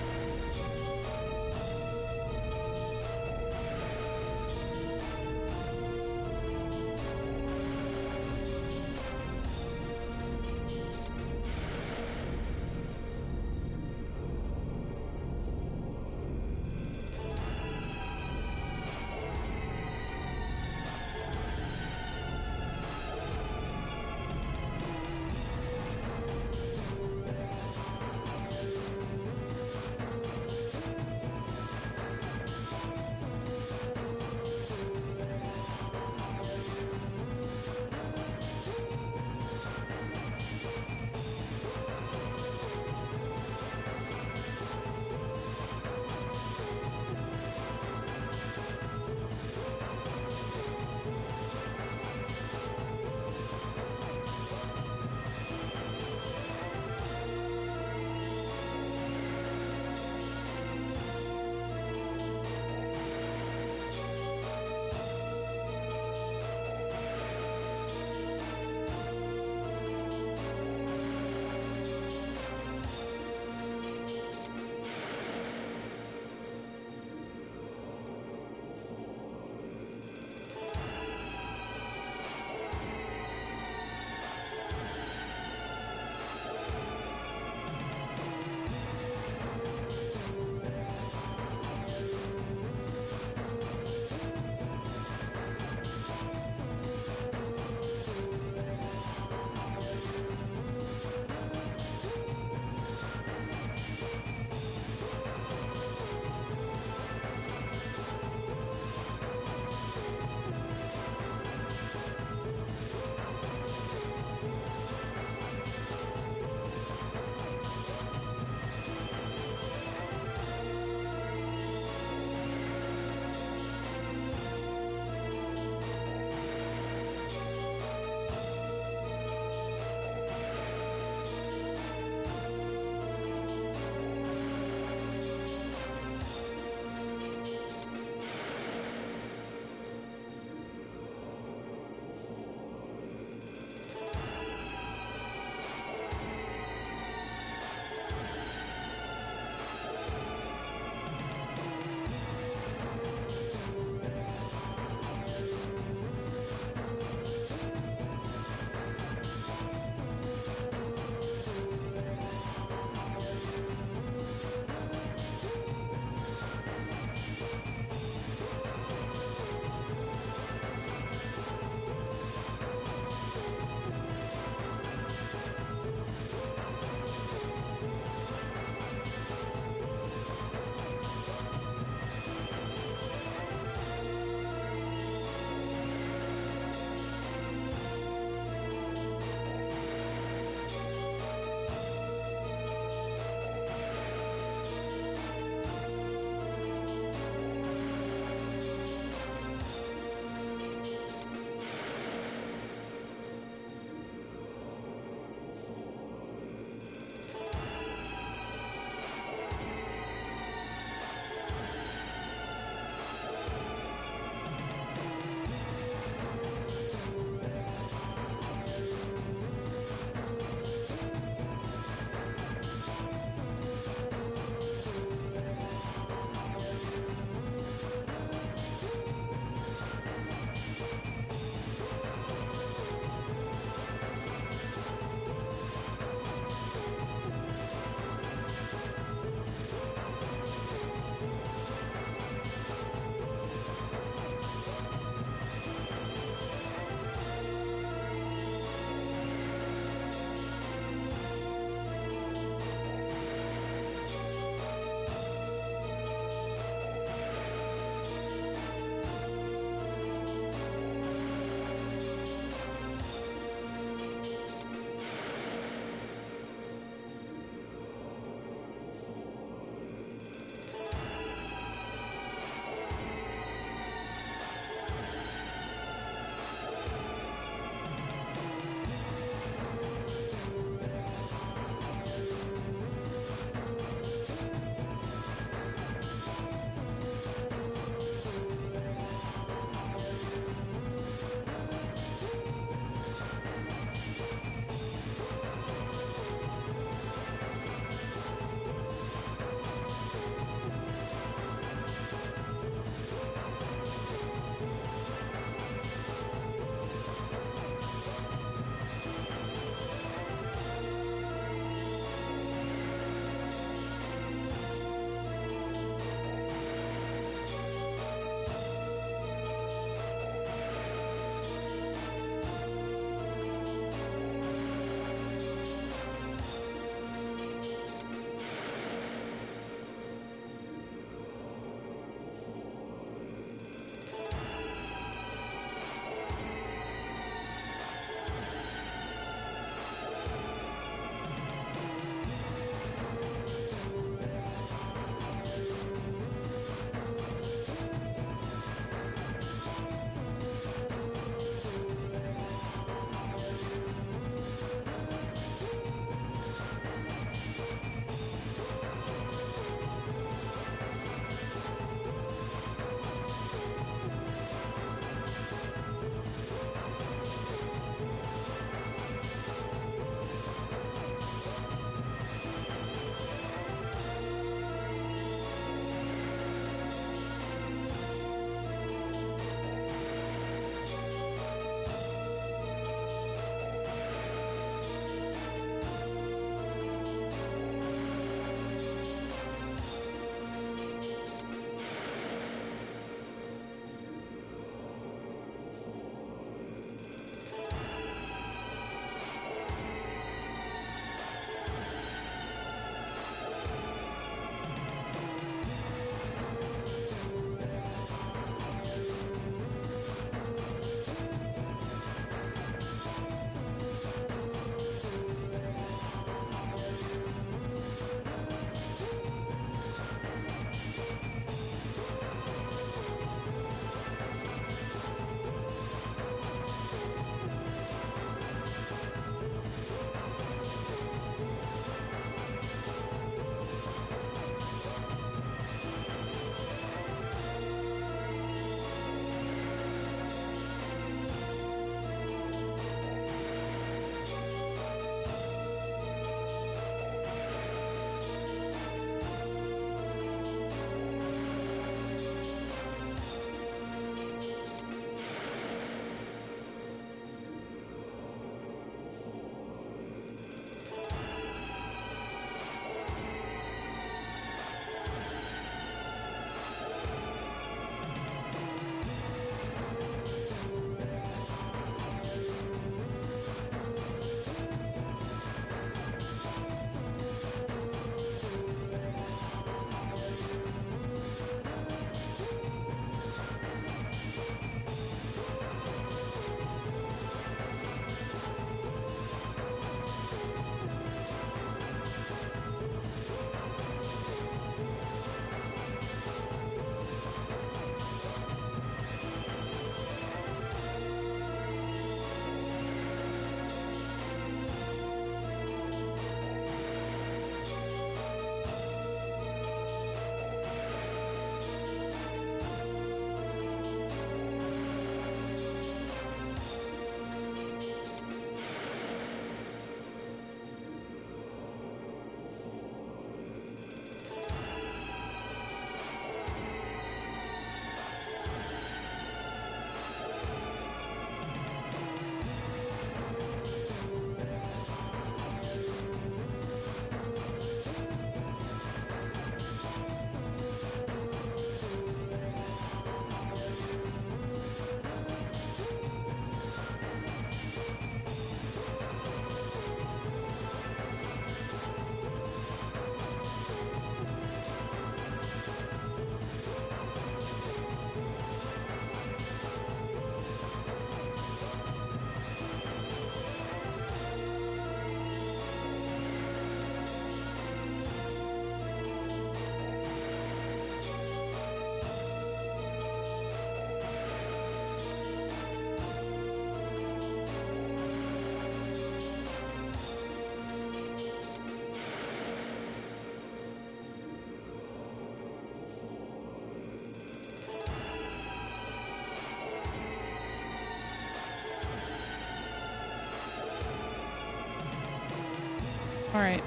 Speaker 1: All right,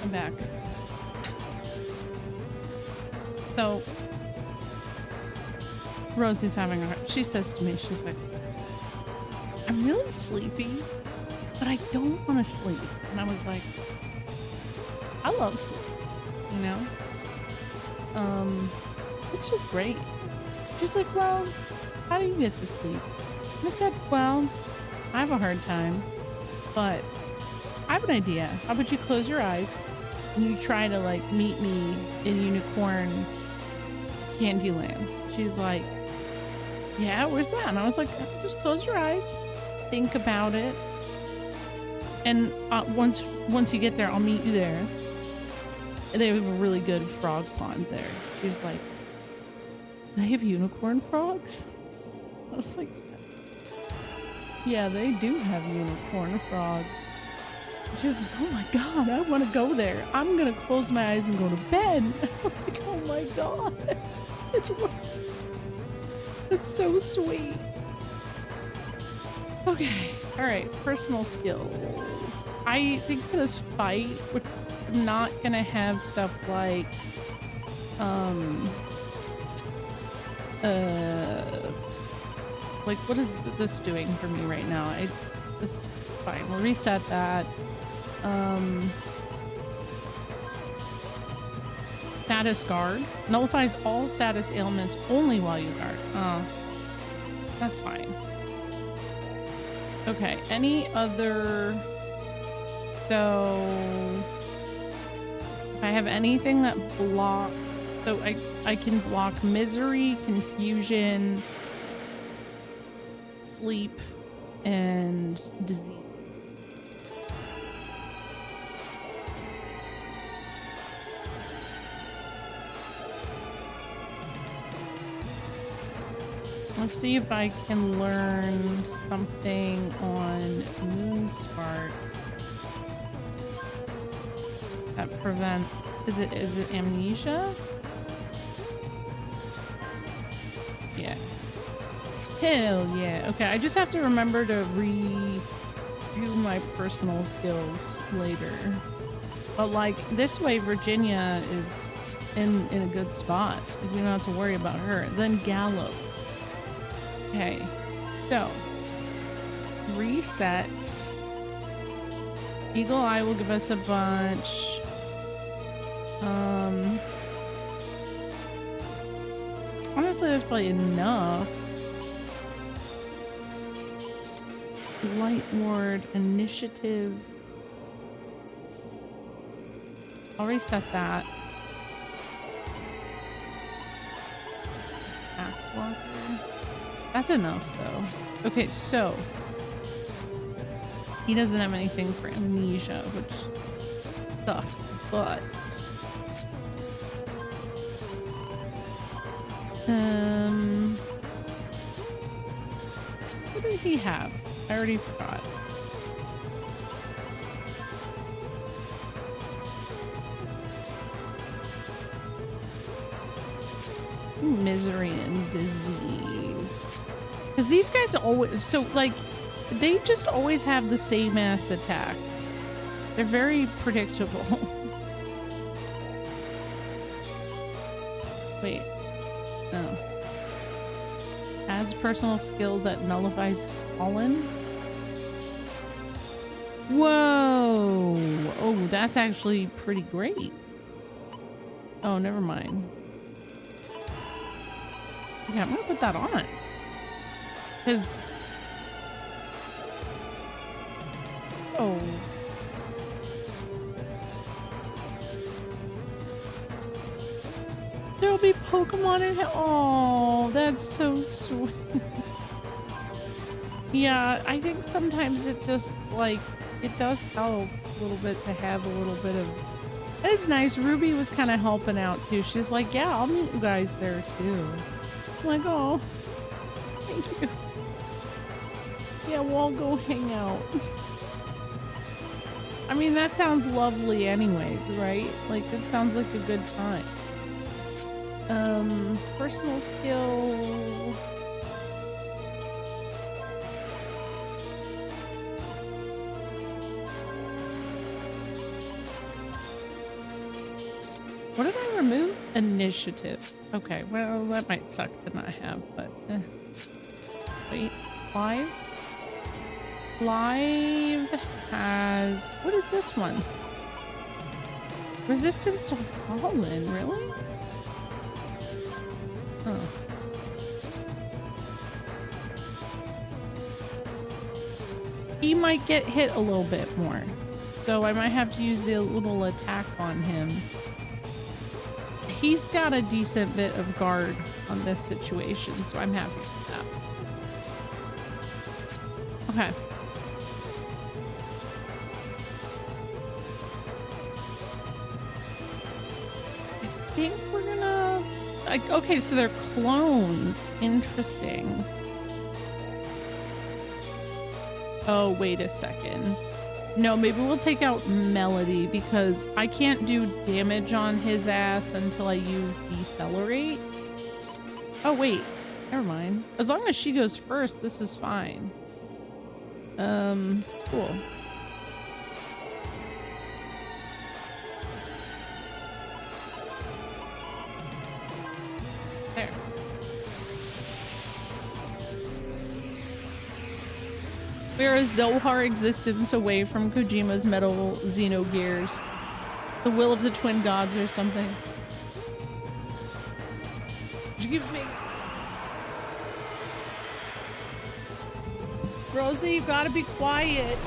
Speaker 1: I'm back. So Rosie's having a, she says to me, she's like, I'm really sleepy, but I don't want to sleep. And I was like, I love sleep, you know? It's just great. She's like, well, how do you get to sleep? And I said, well, I have a hard time, but I have an idea. How about you close your eyes and you try to like meet me in Unicorn Candyland? She's like, yeah, where's that? And I was like, just close your eyes, think about it, and once you get there, I'll meet you there. And they have a really good frog pond there. She was like, they have unicorn frogs? I was like, yeah, they do have unicorn frogs. She's like, oh my god, I want to go there. I'm gonna close my eyes and go to bed. I'm like, oh my god, it's so sweet. Okay, all right, personal skills. I think for this fight, we're not gonna have stuff like like what is this doing for me right now? This is fine. We'll reset that. Status guard nullifies all status ailments only while you guard. Oh, that's fine. Okay, any other? So if I have anything that block, so I can block misery, confusion, sleep, and disease. Let's see if I can learn something on Moonspark that prevents, is it amnesia? Yeah. Hell yeah. Okay, I just have to remember to review my personal skills later. But like this way Virginia is in a good spot. We don't have to worry about her. Then Gallows. Okay, so reset. Eagle Eye will give us a bunch. Honestly, that's probably enough. Light Ward, initiative. I'll reset that. Attack blocker. That's enough though. Okay, so he doesn't have anything for amnesia, which sucks, but what did he have? I already forgot. Misery and disease. Because these guys always, so like, they just always have the same ass attacks. They're very predictable. Wait. No. Adds personal skill that nullifies Fallen. Whoa. Oh, that's actually pretty great. Oh, never mind. Yeah, I'm gonna put that on. Because... Oh. There'll be Pokemon in here. Oh, that's so sweet. Yeah, I think sometimes it just, like, it does help a little bit to have a little bit of... It's nice. Ruby was kind of helping out, too. She's like, yeah, I'll meet you guys there, too. I'm like, oh, thank you. Yeah, we'll all go hang out. I mean, that sounds lovely anyways, right? Like, it sounds like a good time. Personal skill... What did I remove? Initiative. Okay, well, that might suck to not have, but wait, live? Live has, what is this one? Resistance to fallen, really? Oh. He might get hit a little bit more, so I might have to use the little attack on him. He's got a decent bit of guard on this situation, so I'm happy with that. Okay. I think we're gonna... okay, so they're clones. Interesting. Oh, wait a second. No, maybe we'll take out Melody because I can't do damage on his ass until I use Decelerate. Oh, wait. Never mind. As long as she goes first, this is fine. Cool. There. We are a Zohar existence away from Kojima's Metal Xenogears. The will of the twin gods or something. Did you give me... Rosie, you gotta be quiet.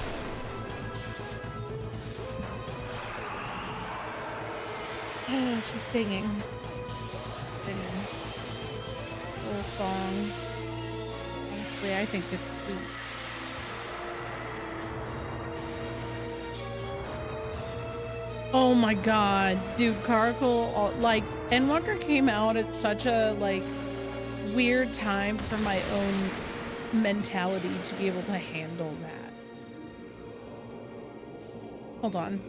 Speaker 1: She's singing. Whole song. Honestly, I think it's sweet. Oh my god, dude, Caracal, like, Endwalker came out at such a, like, weird time for my own mentality to be able to handle that. Hold on.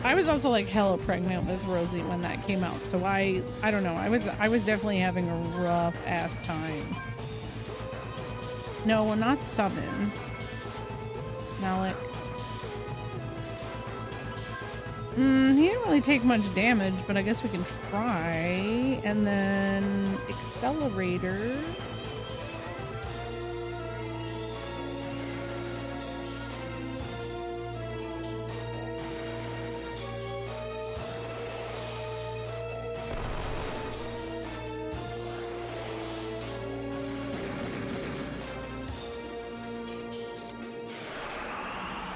Speaker 1: I was also like hella pregnant with Rosie when that came out, so I don't know. I was definitely having a rough ass time. No, well, not summon. Malik. He didn't really take much damage, but I guess we can try. And then Accelerator.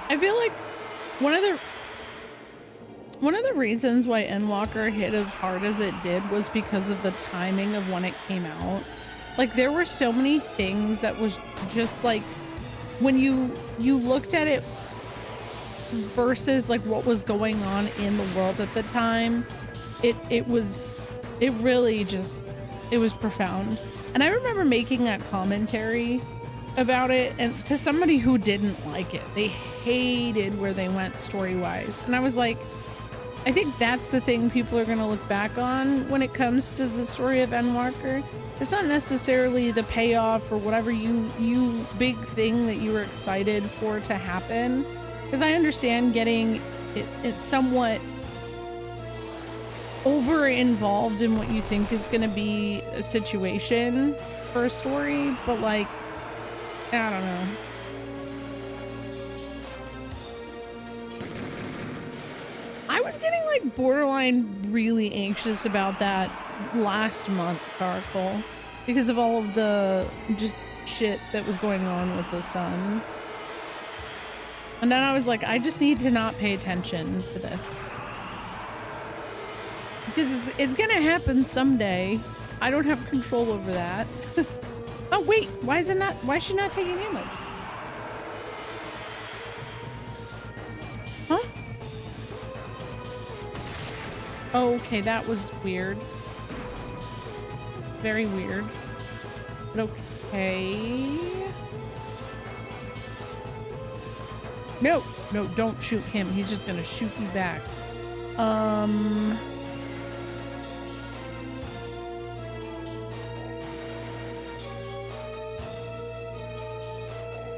Speaker 1: I feel like one of the reasons why Endwalker hit as hard as it did was because of the timing of when it came out. Like, there were so many things that was just like, when you looked at it versus like what was going on in the world at the time, it really just, it was profound. And I remember making that commentary about it, and to somebody who didn't like it, they hated where they went story-wise, and I was like, I think that's the thing people are going to look back on when it comes to the story of Endwalker. It's not necessarily the payoff or whatever you big thing that you were excited for to happen, because I understand getting it somewhat over involved in what you think is going to be a situation for a story, but like, I don't know. I was getting like borderline really anxious about that last month, Caracal, because of all of the just shit that was going on with the sun. And then I was like, I just need to not pay attention to this, because it's gonna happen someday. I don't have control over that. Oh wait, why is she not taking damage? Huh? Okay, that was weird. Very weird. But okay. No, don't shoot him. He's just gonna shoot you back. Um,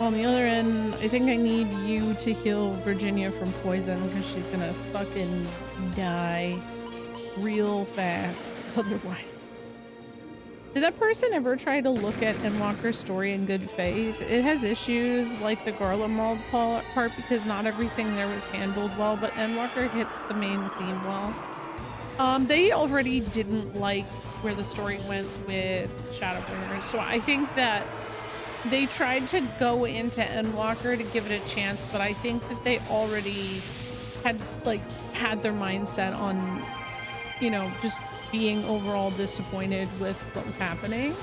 Speaker 1: on the other end, I think I need you to heal Virginia from poison because she's gonna fucking die real fast otherwise. Did that person ever try to look at Endwalker's story in good faith? It has issues like the Garland World part because not everything there was handled well, but Endwalker hits the main theme well. They already didn't like where the story went with Shadowbringers, so I think that they tried to go into Endwalker to give it a chance, but I think that they already had their mindset on, you know, just being overall disappointed with what was happening.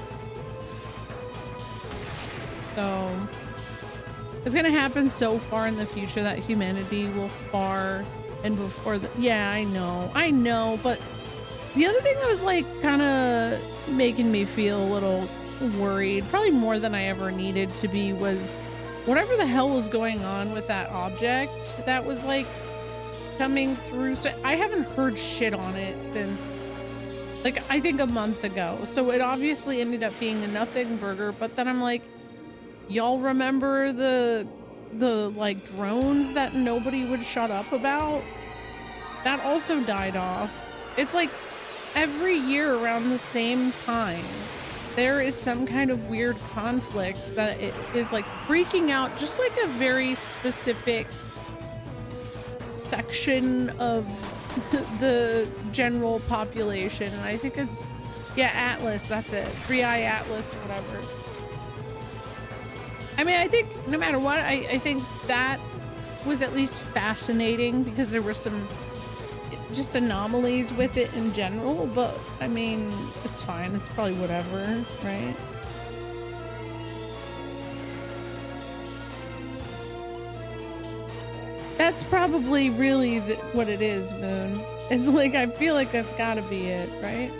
Speaker 1: So it's gonna happen so far in the future that humanity will far and before the I know, but the other thing that was like kind of making me feel a little worried, probably more than I ever needed to be, was whatever the hell was going on with that object that was like coming through. So I haven't heard shit on it since like I think a month ago. So it obviously ended up being a nothing burger, but then I'm like, y'all remember the like drones that nobody would shut up about? That also died off. It's like every year around the same time there is some kind of weird conflict that it is like freaking out just like a very specific section of the general population. And I think it's Atlas, that's it, 3i Atlas or whatever. I mean, I think no matter what, I think that was at least fascinating because there were some just anomalies with it in general, but I mean, it's fine, it's probably whatever, right? That's probably really what it is, Moon. It's like, I feel like that's gotta be it, right?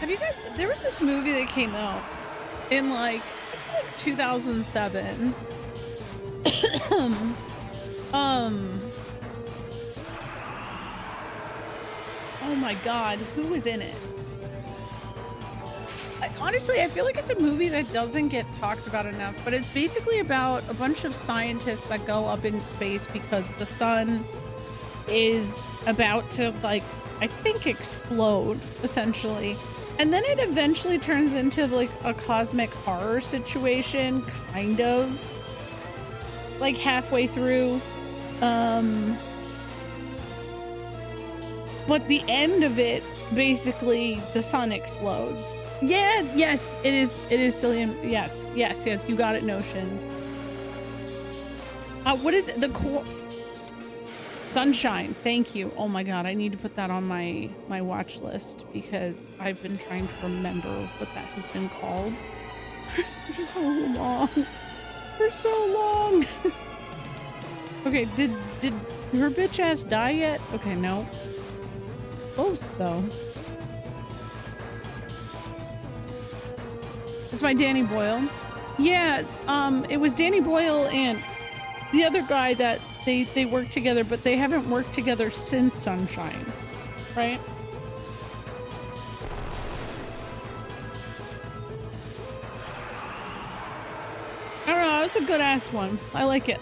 Speaker 1: Have you guys, there was this movie that came out in like 2007. Oh my god, who was in it? Honestly, I feel like it's a movie that doesn't get talked about enough, but it's basically about a bunch of scientists that go up in space because the sun is about to, like, I think explode, essentially. And then it eventually turns into like a cosmic horror situation, kind of. Like halfway through. But the end of it, basically, the sun explodes. Yeah, yes, it is Cillian. Yes, you got it, Notion. What is it? The core Sunshine, thank you. Oh my god, I need to put that on my watch list because I've been trying to remember what that has been called for so long. For so long. Okay, did her bitch ass die yet? Okay, no. Close though. It's by Danny Boyle. Yeah, it was Danny Boyle and the other guy that they worked together, but they haven't worked together since Sunshine, right? I don't know, it's a good ass one. I like it.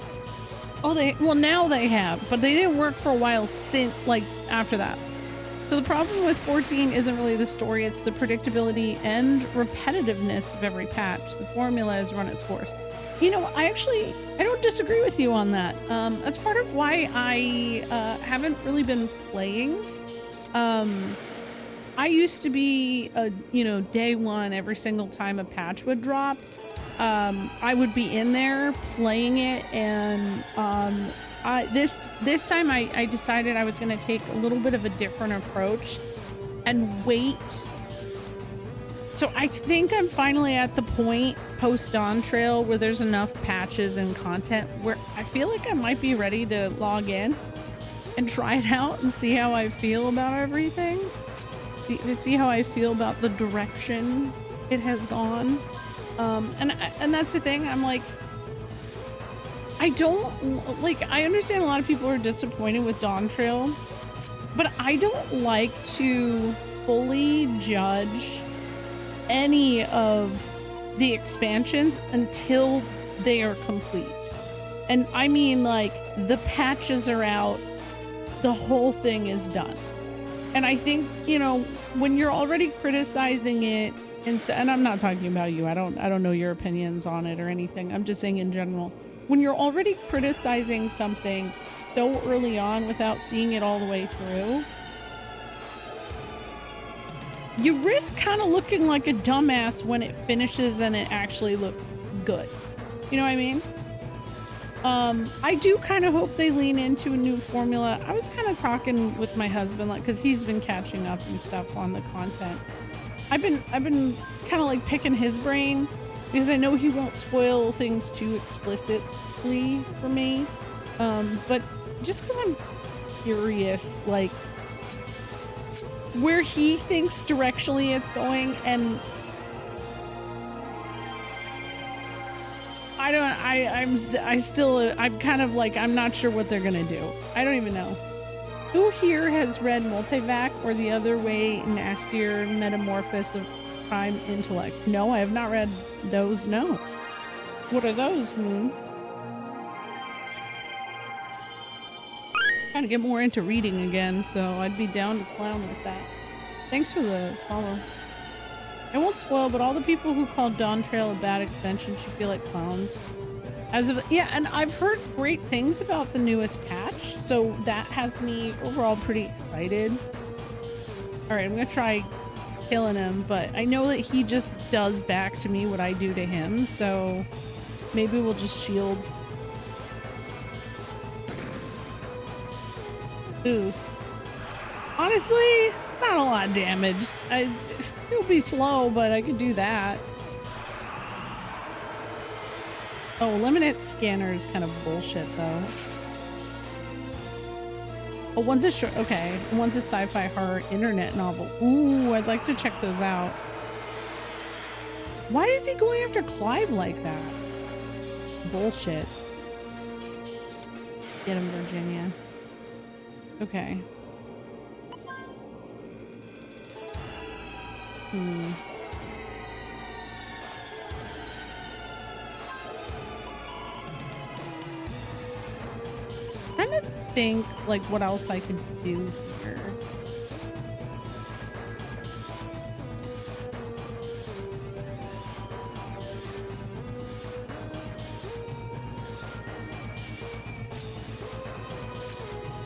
Speaker 1: Oh, well now they have, but they didn't work for a while since, like, after that. So the problem with 14 isn't really the story, it's the predictability and repetitiveness of every patch. The formula has run its course. You know, I don't disagree with you on that. That's part of why I haven't really been playing. I used to be, day one, every single time a patch would drop. I would be in there playing it, and this time I decided I was going to take a little bit of a different approach and wait. So I think I'm finally at the point post Dawn Trail where there's enough patches and content where I feel like I might be ready to log in and try it out and see how I feel about everything. See how I feel about the direction it has gone. And that's the thing. I'm like, I don't like. I understand a lot of people are disappointed with Dawn Trail, but I don't like to fully judge any of the expansions until they are complete. And I mean, like, the patches are out, the whole thing is done. And I think, you know, when you're already criticizing it, and I'm not talking about you, I don't know your opinions on it or anything. I'm just saying in general, when you're already criticizing something so early on without seeing it all the way through, you risk kind of looking like a dumbass when it finishes and it actually looks good. You know what I mean? I do kind of hope they lean into a new formula. I was kind of talking with my husband, like, because he's been catching up and stuff on the content. I've been kind of like picking his brain because I know he won't spoil things too explicitly for me. But just because I'm curious, like, where he thinks directionally it's going, and I'm kind of like, I'm not sure what they're gonna do. I don't even know. Who here has read Multivac or The Other Way, Nastier Metamorphosis of Prime Intellect? No, I have not read those. No. What are those, Moon? Trying to get more into reading again, so I'd be down to clown with that. Thanks for the follow. I won't spoil, but all the people who call Dawn Trail a bad extension should feel like clowns. Yeah, and I've heard great things about the newest patch, so that has me overall pretty excited. All right, I'm gonna try killing him, but I know that he just does back to me what I do to him, so maybe we'll just shield. Ooh. Honestly, not a lot of damage. It'll be slow, but I could do that. Oh, Eliminate Scanner is kind of bullshit, though. Oh, one's a short... Okay. One's a sci-fi horror internet novel. Ooh, I'd like to check those out. Why is he going after Clive like that? Bullshit. Get him, Virginia. Okay. Trying to think like what else I could do here.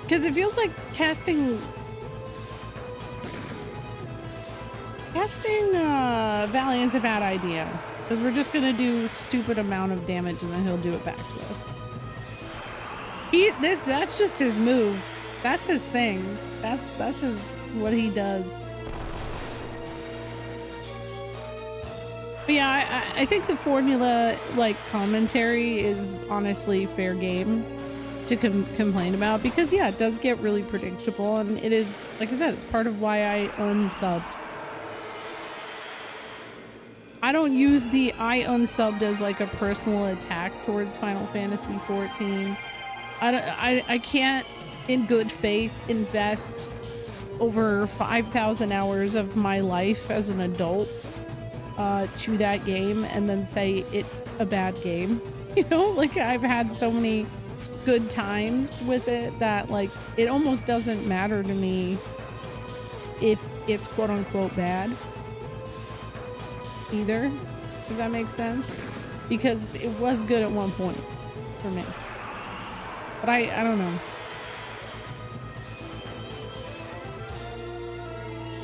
Speaker 1: Because it feels like casting Valiant's a bad idea, because we're just gonna do stupid amount of damage and then he'll do it back to us. That's just his move. That's his thing. That's what he does. But yeah, I think the formula, like, commentary is honestly fair game to complain about, because yeah, it does get really predictable, and it is, like I said, it's part of why I unsubbed. I don't use the I unsubbed as like a personal attack towards Final Fantasy 14. I can't in good faith invest over 5,000 hours of my life as an adult to that game and then say it's a bad game. You know, like, I've had so many good times with it that, like, it almost doesn't matter to me if it's quote unquote bad either, if that makes sense, because it was good at one point for me. But I don't know.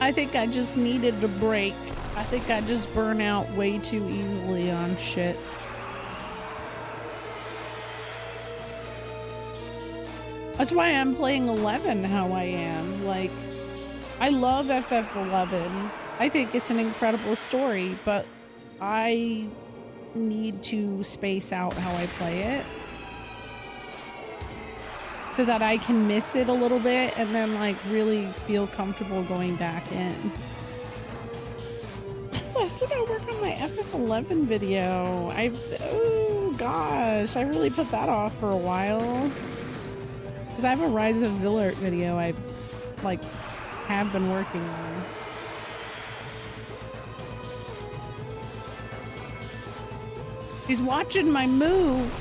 Speaker 1: I think I just needed a break. I think I just burn out way too easily on shit. That's why I'm playing 11 how I am. Like, I love FF11. I think it's an incredible story, but I need to space out how I play it. so that I can miss it a little bit and then like really feel comfortable going back in. So I still gotta work on my FF11 video. Oh gosh, I really put that off for a while. Because I have a Rise of Zillert video I like have been working on. He's watching my move.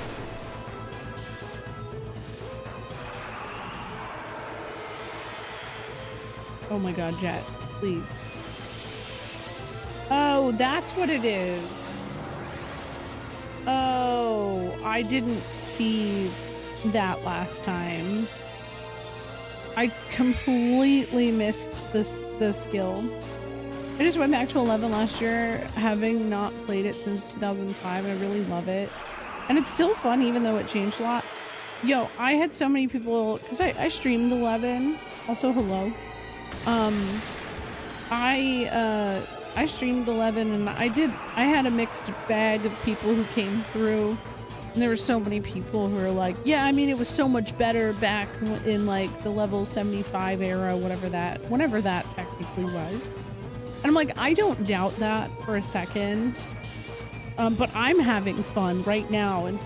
Speaker 1: Oh my god, Jet, please. Oh, that's what it is. Oh, I didn't see that last time. I completely missed the skill. I just went back to 11 last year, having not played it since 2005, and I really love it. And it's still fun, even though it changed a lot. Yo, I had so many people, because I streamed 11. Also, hello. I streamed 11, and I had a mixed bag of people who came through. And there were so many people who were like, yeah, I mean, it was so much better back in like the level 75 era, whenever that technically was. And I'm like, I don't doubt that for a second. But I'm having fun right now in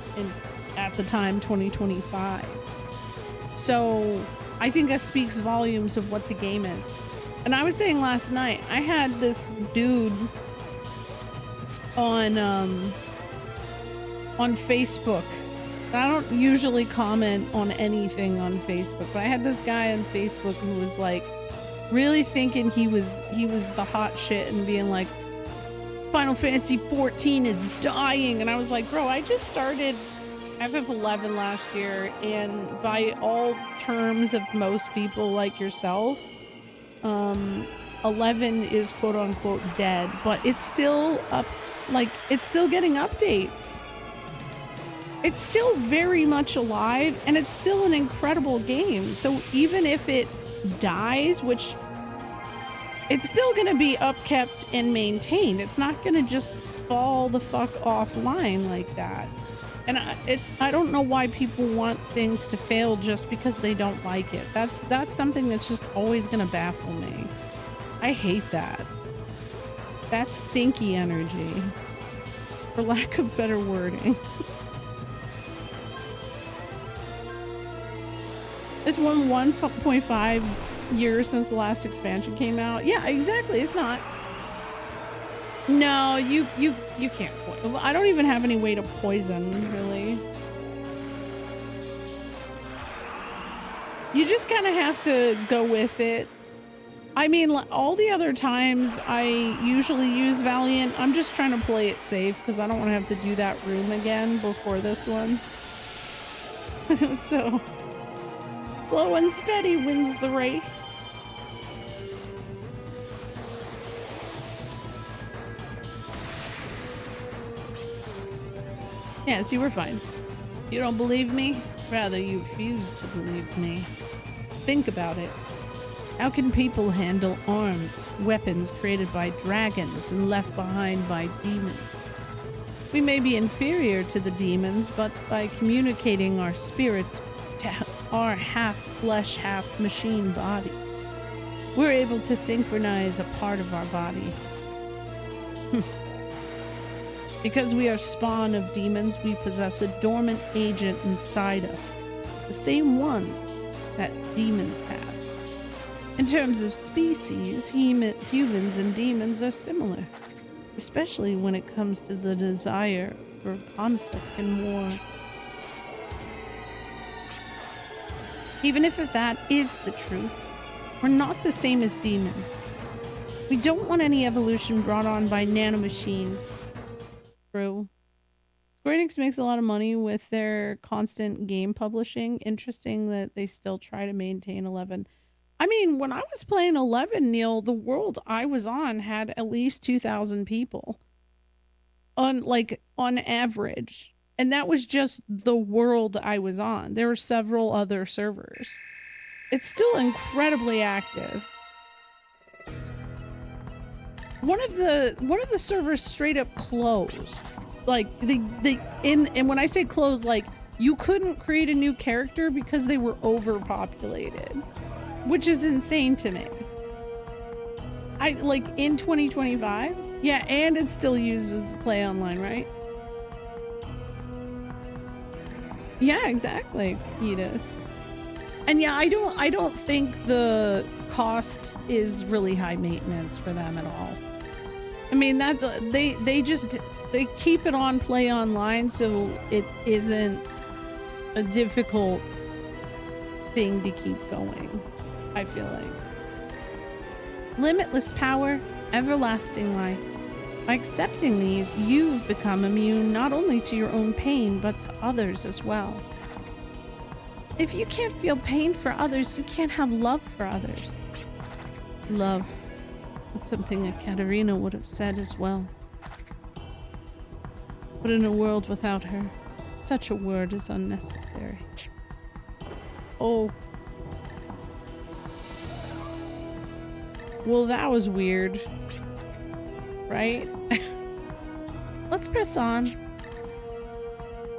Speaker 1: at the time 2025. So I think that speaks volumes of what the game is. And I was saying last night, I had this dude on Facebook. I don't usually comment on anything on Facebook, but I had this guy on Facebook who was like really thinking he was the hot shit and being like, Final Fantasy 14 is dying. And I was like, bro, I just started FF11 last year, and by all terms of most people like yourself, 11 is quote unquote dead, but it's still up, like it's still getting updates. It's still very much alive, and it's still an incredible game. So even if it dies, which it's still going to be upkept and maintained, it's not going to just fall the fuck offline like that. And I don't know why people want things to fail just because they don't like it. That's something that's just always going to baffle me. I hate that. That's stinky energy, for lack of better wording. It's 1.5 years since the last expansion came out. Yeah, exactly. It's not. No, you can't poison. I don't even have any way to poison, really. You just kind of have to go with it. I mean, all the other times I usually use Valiant, I'm just trying to play it safe because I don't want to have to do that room again before this one. So, slow and steady wins the race. Yes, you were fine. You don't believe me? Rather, you refuse to believe me. Think about it. How can people handle arms, weapons created by dragons and left behind by demons? We may be inferior to the demons, but by communicating our spirit to our half-flesh, half-machine bodies, we're able to synchronize a part of our body. Because we are spawn of demons, we possess a dormant agent inside us, the same one that demons have. In terms of species, humans and demons are similar, especially when it comes to the desire for conflict and war. Even if that is the truth, we're not the same as demons. We don't want any evolution brought on by nanomachines. True. Square Enix makes a lot of money with their constant game publishing. Interesting that they still try to maintain 11. I mean, when I was playing 11, Neil, the world I was on had at least 2,000 people on average. And that was just the world I was on. There were several other servers. It's still incredibly active. One of the servers straight up closed. Like and when I say closed, like You couldn't create a new character because they were overpopulated, which is insane to me. I like in 2025? Yeah, and it still uses Play Online, right? Yeah, exactly, Edis. And yeah, I don't think the cost is really high maintenance for them at all. I mean, that's they keep it on Play Online so it isn't a difficult thing to keep going, I feel like. Limitless power, everlasting life. By accepting these, you've become immune not only to your own pain, but to others as well. If you can't feel pain for others, you can't have love for others. Love. That's something that Katarina would have said as well. But in a world without her, such a word is unnecessary. Oh. Well, that was weird. Right? Let's press on.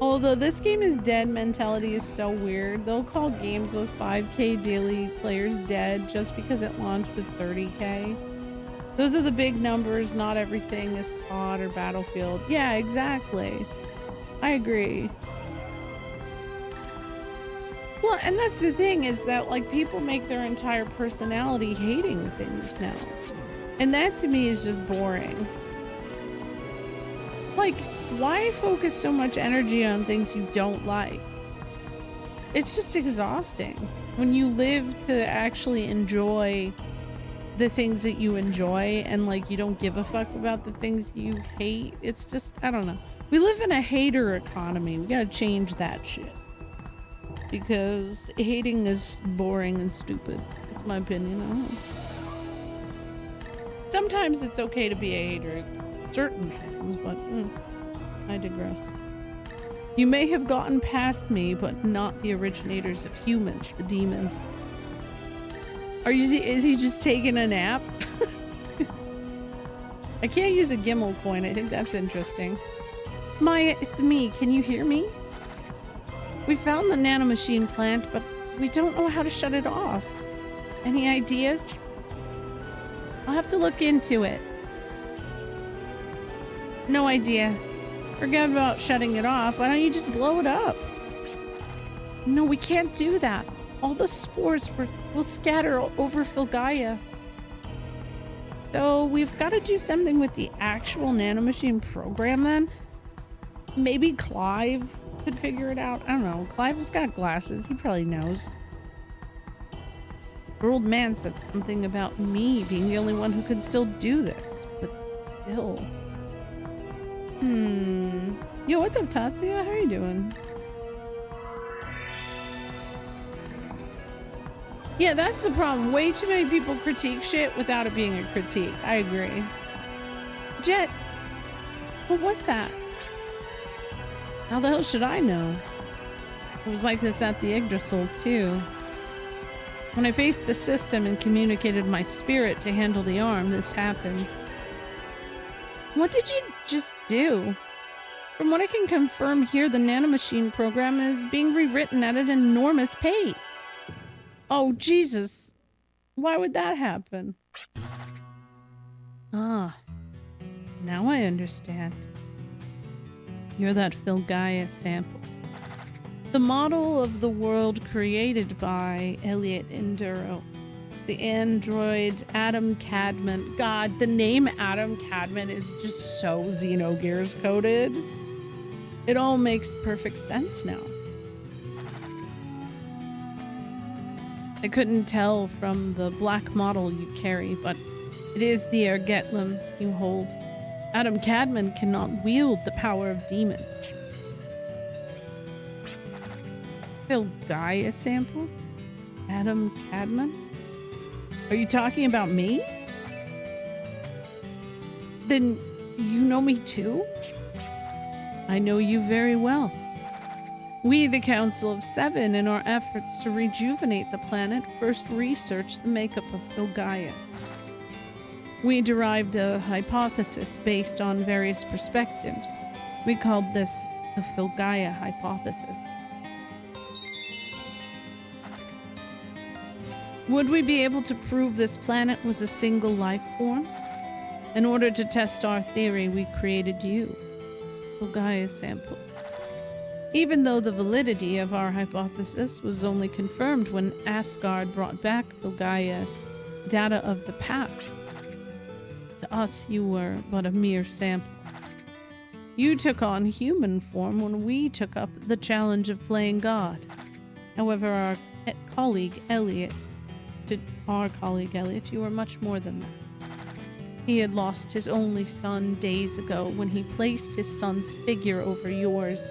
Speaker 1: Although this game is dead mentality is so weird. They'll call games with 5K daily players dead just because it launched with 30K. Those are the big numbers. Not everything is COD or Battlefield. Yeah, exactly. I agree. Well, and that's the thing is that like people make their entire personality hating things now. And that to me is just boring. Like, why focus so much energy on things you don't like? It's just exhausting. When you live to actually enjoy the things that you enjoy and like you don't give a fuck about the things you hate, it's just, I don't know. We live in a hater economy. We gotta change that shit. Because hating is boring and stupid. That's my opinion. I don't know. Sometimes it's okay to be a hater at certain things, but I digress. You may have gotten past me, but not the originators of humans, the demons. Is he just taking a nap? I can't use a Gimel coin. I think that's interesting. Maya, it's me. Can you hear me? We found the nanomachine plant, but we don't know how to shut it off. Any ideas? I'll have to look into it. No idea. Forget about shutting it off. Why don't you just blow it up? No, we can't do that. All the spores will scatter over Filgaia. So we've got to do something with the actual nanomachine program then? Maybe Clive could figure it out. I don't know. Clive's got glasses. He probably knows. The old man said something about me being the only one who could still do this. But still. Yo, what's up, Tatsuya? How are you doing? Yeah, that's the problem. Way too many people critique shit without it being a critique. I agree. Jet, what was that? How the hell should I know? It was like this at the Yggdrasil, too. When I faced the system and communicated my spirit to handle the arm, this happened. What did you just do? From what I can confirm here, the nanomachine program is being rewritten at an enormous pace. Oh, Jesus. Why would that happen? Ah, now I understand. You're that Filgaia sample. The model of the world created by Elliot Enduro. The android Adam Cadman. God, the name Adam Cadman is just so Xenogears coded. It all makes perfect sense now. I couldn't tell from the black model you carry, but it is the Ergetlum you hold. Adam Cadman cannot wield the power of demons. Filgaia sample? Adam Cadman? Are you talking about me? Then you know me too? I know you very well. We, the Council of Seven, in our efforts to rejuvenate the planet, first researched the makeup of Filgaia. We derived a hypothesis based on various perspectives. We called this the Filgaia hypothesis. Would we be able to prove this planet was a single life form? In order to test our theory, we created you, Filgaia sample. Even though the validity of our hypothesis was only confirmed when Asgard brought back Filgaia data of the past. To us, you were but a mere sample. You took on human form when we took up the challenge of playing God. However, our colleague Elliot, you were much more than that. He had lost his only son days ago when he placed his son's figure over yours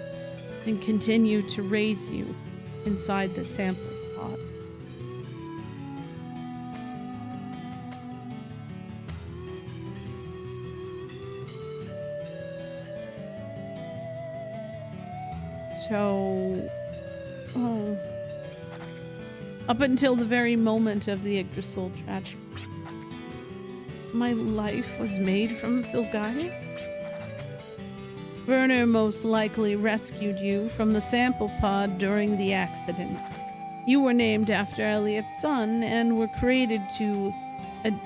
Speaker 1: and continued to raise you inside the sample pod. So, up until the very moment of the Yggdrasil tragedy, my life was made from Filgaia? Werner most likely rescued you from the sample pod during the accident. You were named after Elliot's son and were created to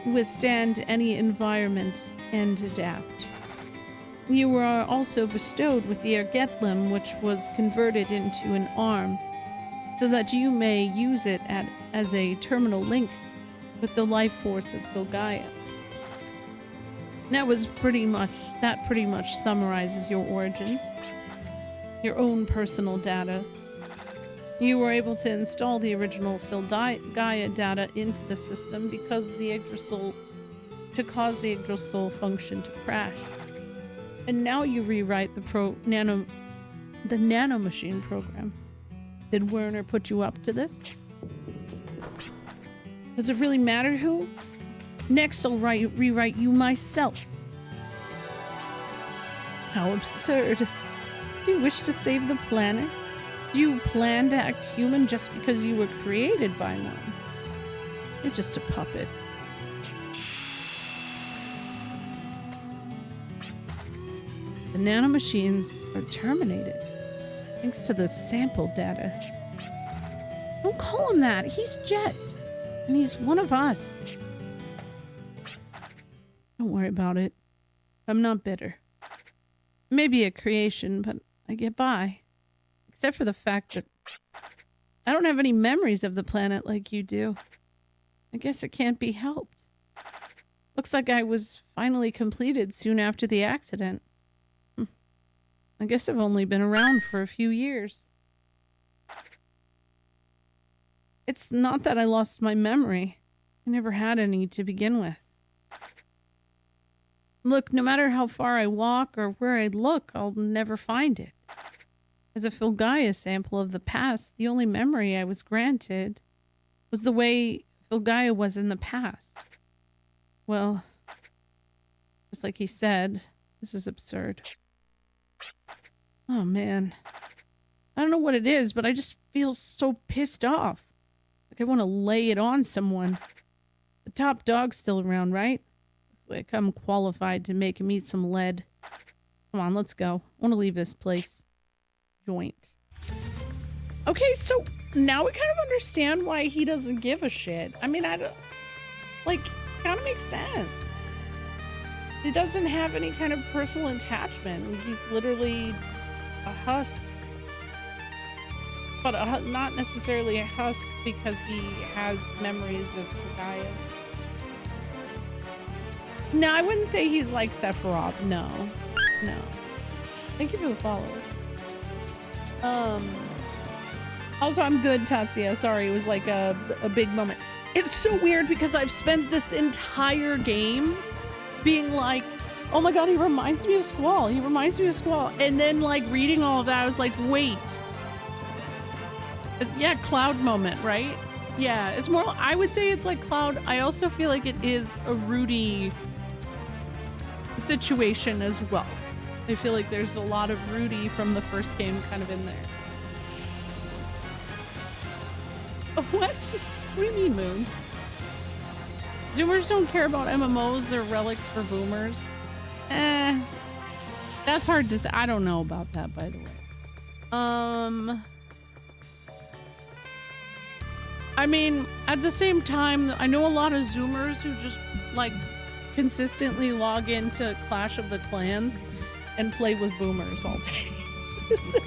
Speaker 1: withstand any environment and adapt. You were also bestowed with the Ergetlim, which was converted into an arm, so that you may use it as a terminal link with the life force of Filgaia. That pretty much summarizes your origin, your own personal data. You were able to install the original Filgaia data into the system because to cause the Yggdrasil function to crash. And now you rewrite the nanomachine program. Did Werner put you up to this? Does it really matter who? Next, I'll rewrite you myself. How absurd. Do you wish to save the planet? Do you plan to act human just because you were created by one? You're just a puppet. The nanomachines are terminated, thanks to the sample data. Don't call him that. He's Jet, and he's one of us. Don't worry about it. I'm not bitter. Maybe a creation, but I get by. Except for the fact that I don't have any memories of the planet like you do. I guess it can't be helped. Looks like I was finally completed soon after the accident. I guess I've only been around for a few years. It's not that I lost my memory. I never had any to begin with. Look, no matter how far I walk or where I look, I'll never find it. As a Filgaia sample of the past, the only memory I was granted was the way Filgaia was in the past. Well, just like he said, this is absurd. Oh man. I don't know what it is, but I just feel so pissed off. Like I want to lay it on someone. The top dog's still around, right? Like I'm qualified to make him eat some lead. Come on, let's go. I want to leave this place. Joint. Okay, so now we kind of understand why he doesn't give a shit. I mean, I don't... Like, kind of makes sense. He doesn't have any kind of personal attachment. He's literally just a husk. But not necessarily a husk because he has memories of Filgaia. No, I wouldn't say he's like Sephiroth. No. No. Thank you for the follow. Also, I'm good, Tatsuya. Sorry, it was like a big moment. It's so weird because I've spent this entire game being like, oh my god, he reminds me of Squall. He reminds me of Squall. And then like reading all of that, I was like, wait. Yeah, Cloud moment, right? Yeah, it's more, I would say it's like Cloud. I also feel like it is a Rudy situation as well. I feel like there's a lot of Rudy from the first game kind of in there. What? What do you mean, Moon? Zoomers don't care about MMOs. They're relics for boomers. That's hard to say. I don't know about that, by the way. I mean, at the same time, I know a lot of Zoomers who just like consistently log into Clash of the Clans and play with boomers all day. So,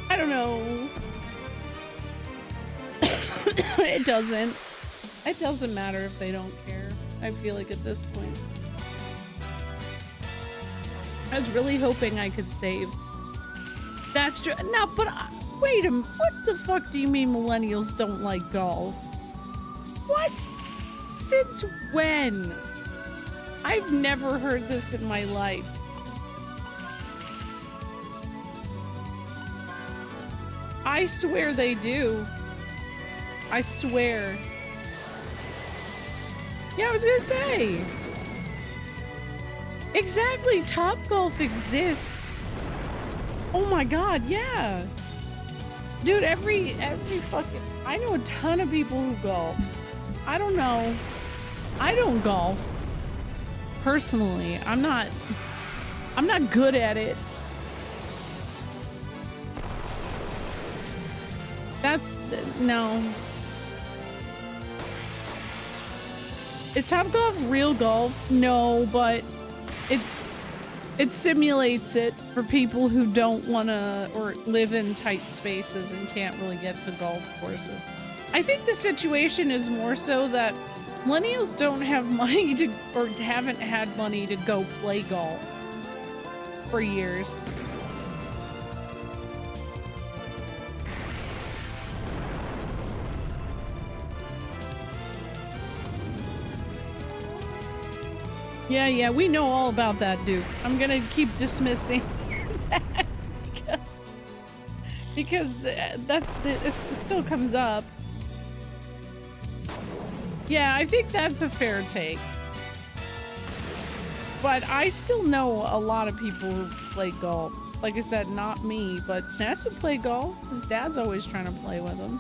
Speaker 1: I don't know. It doesn't matter if they don't care. I feel like at this point. I was really hoping I could save. That's true. No, but wait a minute. What the fuck do you mean millennials don't like golf? What? Since when? I've never heard this in my life. I swear they do. I swear. Yeah, I was gonna say. Exactly, Topgolf exists. Oh my god, yeah. Dude, every fucking... I know a ton of people who golf. I don't know. I don't golf. Personally, I'm not good at it. No. Is Topgolf real golf? No, but it simulates it for people who don't want to or live in tight spaces and can't really get to golf courses. I think the situation is more so that millennials don't have money to, or haven't had money to go play golf for years. Yeah, we know all about that, Duke. I'm gonna keep dismissing that because it still comes up. Yeah, I think that's a fair take. But I still know a lot of people who play golf. Like I said, not me, but Sness would play golf. His dad's always trying to play with him.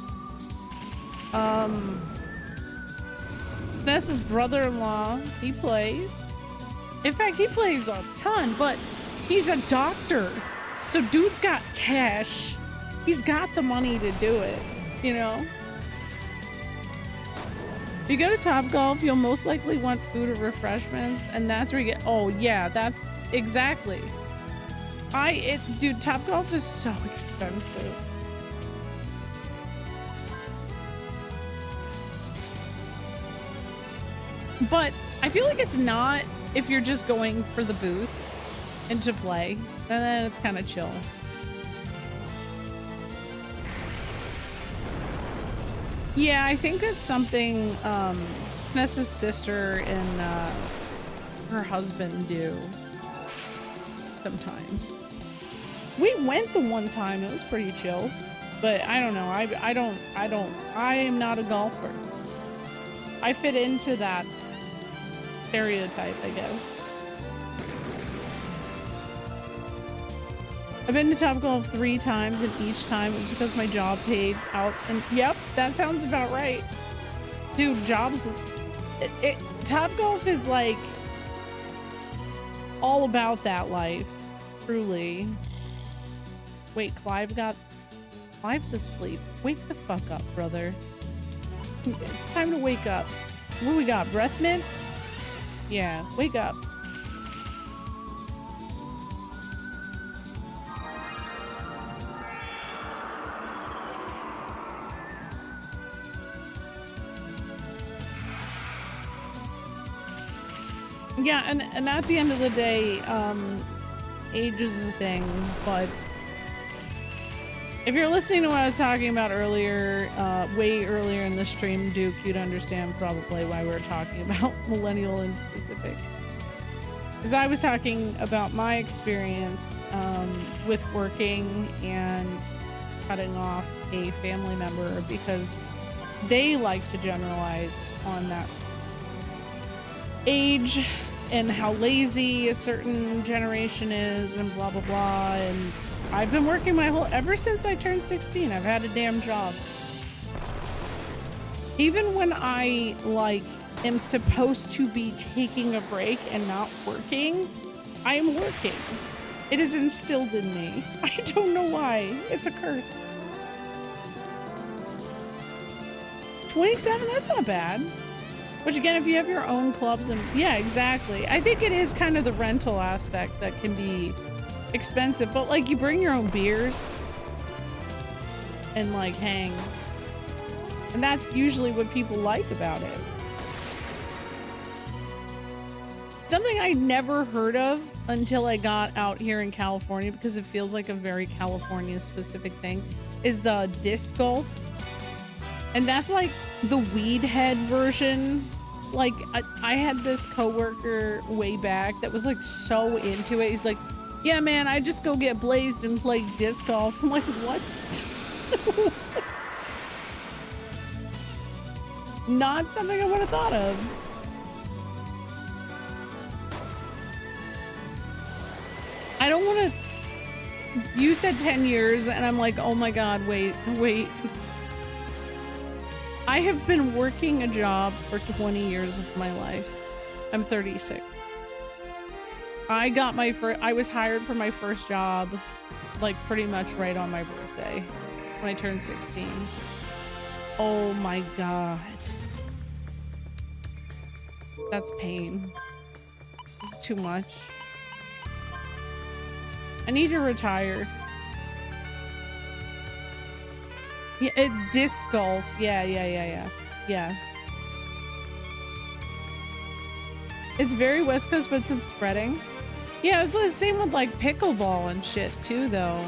Speaker 1: Sness's brother-in-law, he plays. In fact, he plays a ton, but he's a doctor. So dude's got cash. He's got the money to do it, you know? If you go to Topgolf, you'll most likely want food or refreshments, and that's where you get... Oh, yeah, that's... Exactly. Dude, Topgolf is so expensive. But I feel like it's not... If you're just going for the booth and to play, and then it's kind of chill. Yeah, I think that's something Sness's sister and her husband do sometimes. We went the one time, it was pretty chill, but I don't know. I am not a golfer. I fit into that stereotype, I guess. I've been to Topgolf 3 times, and each time it was because my job paid out. And yep, that sounds about right. Dude, jobs... Topgolf is like all about that life, truly. Wait, Clive's asleep. Wake the fuck up, brother. It's time to wake up. What do we got? Breath mint? Yeah, wake up. Yeah, and at the end of the day, age is a thing, but if you're listening to what I was talking about earlier, way earlier in the stream, Duke, you'd understand probably why we were talking about millennial in specific. Because I was talking about my experience with working and cutting off a family member because they like to generalize on that age and how lazy a certain generation is and blah blah blah. And I've been working ever since I turned 16. I've had a damn job. Even when I am supposed to be taking a break and not working, I am working. It is instilled in me. I don't know why. It's a curse. 27, that's not bad. Which again, if you have your own clubs and yeah, exactly. I think it is kind of the rental aspect that can be expensive, but like you bring your own beers and like hang. And that's usually what people like about it. Something I never heard of until I got out here in California, because it feels like a very California specific thing, is the disc golf. And that's like the weed head version. Like I had this coworker way back that was like so into it. He's like, yeah, man, I just go get blazed and play disc golf. I'm like, what? Not something I would have thought of. I don't want to... You said 10 years, and I'm like, oh my god, wait. I have been working a job for 20 years of my life. I'm 36. I was hired for my first job, like, pretty much right on my birthday, when I turned 16. Oh my god. That's pain. It's too much. I need to retire. Yeah, it's disc golf. Yeah. It's very West Coast, but it's spreading. Yeah, it's the same with like pickleball and shit too, though.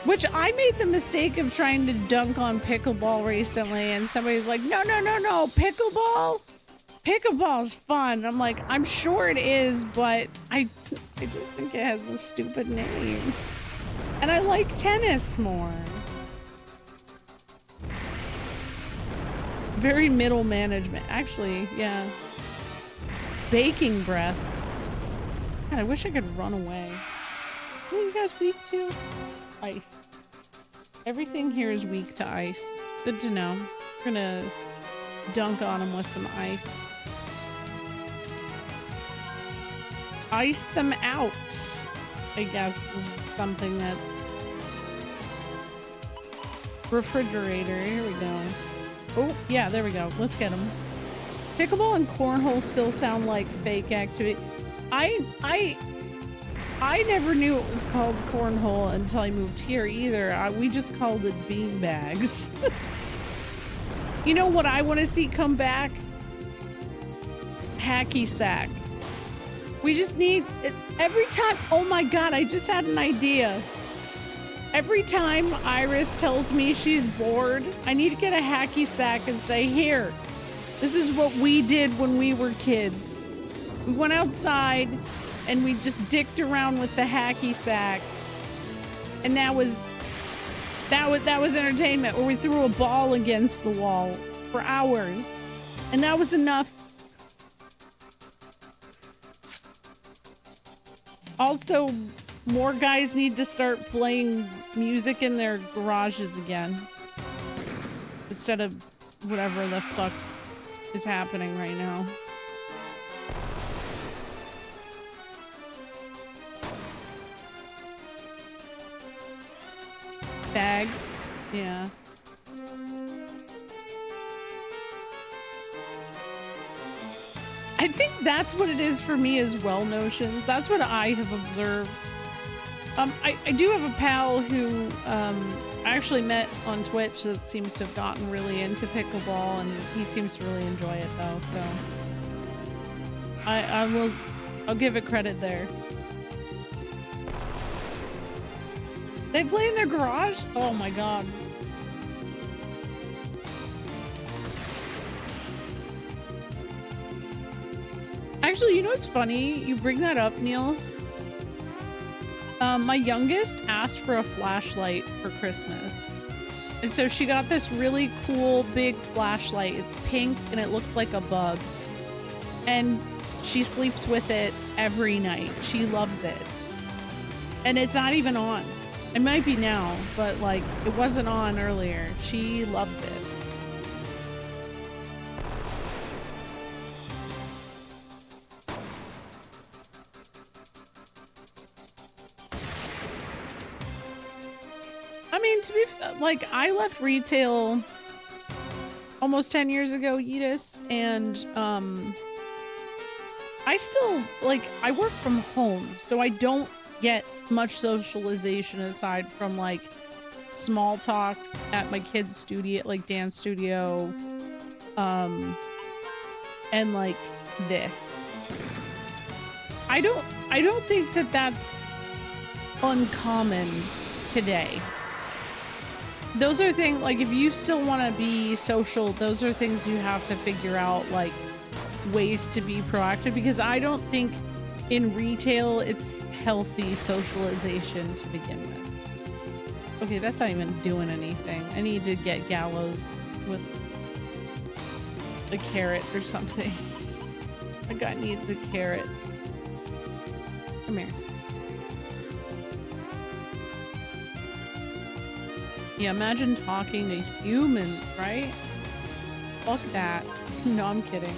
Speaker 1: Which I made the mistake of trying to dunk on pickleball recently, and somebody's like, no, pickleball? Pickleball's fun. I'm like, I'm sure it is, but I just think it has a stupid name. And I like tennis more. Very middle management. Actually, yeah. Baking breath. God, I wish I could run away. What are you guys weak to? Ice. Everything here is weak to ice. Good to know. We're gonna dunk on them with some ice. Ice them out, I guess, is something that... Refrigerator, here we go. Oh, yeah, there we go. Let's get them. Pickleball and cornhole still sound like fake activity. I never knew it was called cornhole until I moved here either. We just called it bean bags. You know what I want to see come back? Hacky sack. We just need it every time. Oh my god, I just had an idea. Every time Iris tells me she's bored, I need to get a hacky sack and say, here, this is what we did when we were kids. We went outside and we just dicked around with the hacky sack. And that was entertainment, where we threw a ball against the wall for hours. And that was enough. Also, more guys need to start playing music in their garages again. Instead of whatever the fuck is happening right now. Bags, yeah. I think that's what it is for me as well, Notions. That's what I have observed. I do have a pal who I actually met on Twitch that seems to have gotten really into pickleball, and he seems to really enjoy it though, so I'll give it credit there. They play in their garage? Oh my god. Actually, you know what's funny? You bring that up, Neil. My youngest asked for a flashlight for Christmas. And so she got this really cool big flashlight. It's pink and it looks like a bug. And she sleeps with it every night. She loves it. And it's not even on. It might be now, but like it wasn't on earlier. She loves it. I mean, to be like, I left retail almost 10 years ago, Yeetus, and I still, like, I work from home, so I don't get much socialization aside from, like, small talk at my kids' studio, like, dance studio, and, like, this. I don't think that that's uncommon today. Those are things, like, if you still want to be social, those are things you have to figure out, like, ways to be proactive, because I don't think in retail it's healthy socialization to begin with. Okay, that's not even doing anything. I need to get Gallows with a carrot or something. My guy needs a carrot. Come here. Yeah, imagine talking to humans, right? Fuck that. No, I'm kidding.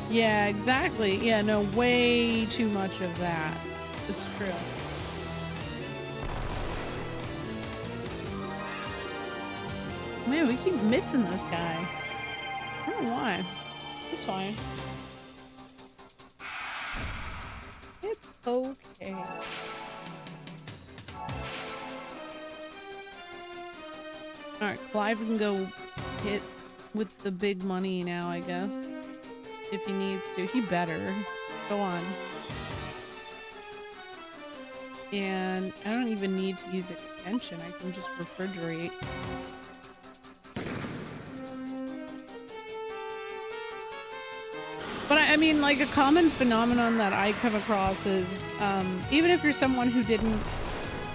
Speaker 1: Yeah, exactly. Yeah, no, way too much of that. It's true. Man, we keep missing this guy. I don't know why. It's fine. It's okay. Alright, Clive can go hit with the big money now, I guess. If he needs to. He better. Go on. And I don't even need to use extension. I can just refrigerate. But I mean, like, a common phenomenon that I come across is, even if you're someone who didn't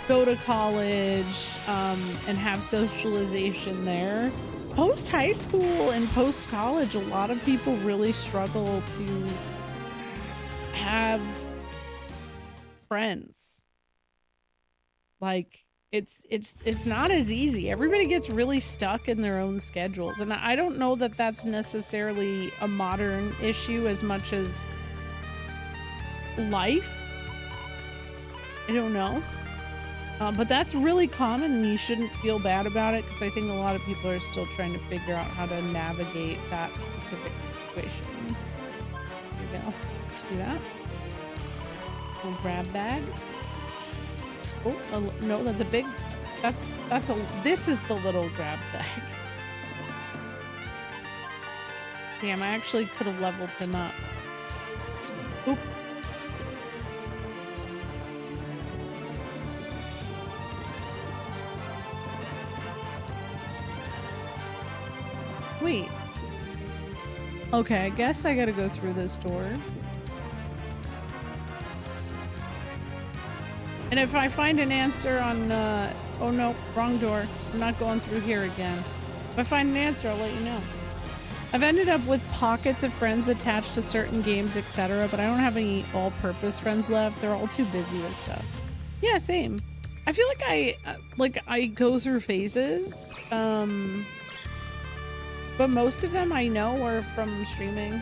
Speaker 1: go to college and have socialization there, post high school and post college, a lot of people really struggle to have friends. Like, it's not as easy. Everybody gets really stuck in their own schedules, and I don't know that that's necessarily a modern issue as much as life. I don't know. But that's really common, and you shouldn't feel bad about it, because I think a lot of people are still trying to figure out how to navigate that specific situation. Here we go. Let's do that. Little grab bag. Oh, no, that's a big... This is the little grab bag. Damn, I actually could have leveled him up. Oop. Wait. Okay, I guess I gotta go through this door. And if I find an answer on, oh no, wrong door. I'm not going through here again. If I find an answer, I'll let you know. I've ended up with pockets of friends attached to certain games, etc., but I don't have any all-purpose friends left. They're all too busy with stuff. Yeah, same. I feel like I go through phases, but most of them I know are from streaming.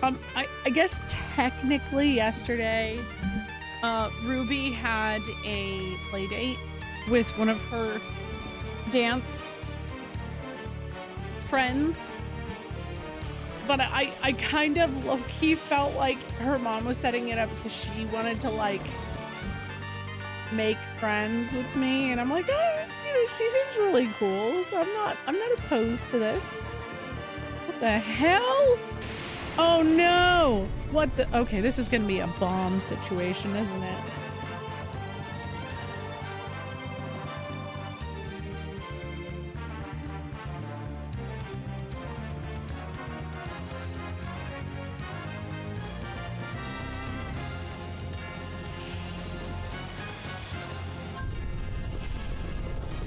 Speaker 1: I guess technically yesterday, Ruby had a play date with one of her dance friends, but I kind of low-key felt like her mom was setting it up because she wanted to, like, make friends with me, and I'm like, oh, you know, she seems really cool, so I'm not opposed to this. What the hell? Oh no! What the? Okay, this is gonna be a bomb situation, isn't it?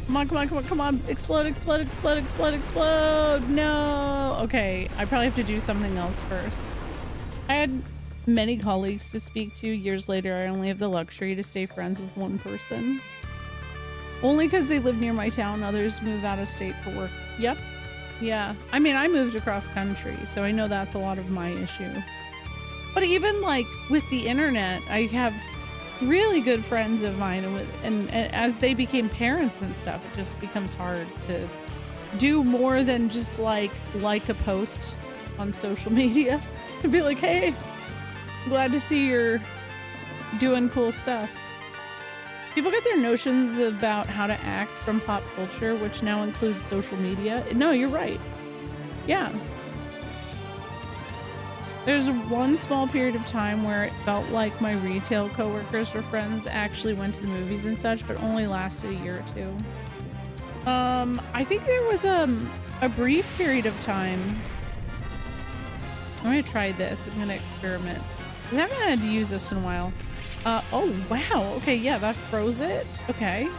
Speaker 1: Come on, come on, come on, come on. Explode, explode, explode, explode, explode. No. Okay, I probably have to do something else first. I had many colleagues to speak to. Years later, I only have the luxury to stay friends with one person. Only because they live near my town. Others move out of state for work. Yep. Yeah. I mean, I moved across country, so I know that's a lot of my issue. But even, like, with the internet, I have really good friends of mine, and as they became parents and stuff, it just becomes hard to do more than just like a post on social media and be like, hey, glad to see you're doing cool stuff. People get their notions about how to act from pop culture, which now includes social media. No, you're right. Yeah. There's one small period of time where it felt like my retail coworkers or friends actually went to the movies and such, but only lasted a year or two. I think there was a brief period of time. I'm gonna try this. I'm gonna experiment. I haven't had to use this in a while. Oh wow. Okay, yeah, that froze it. Okay.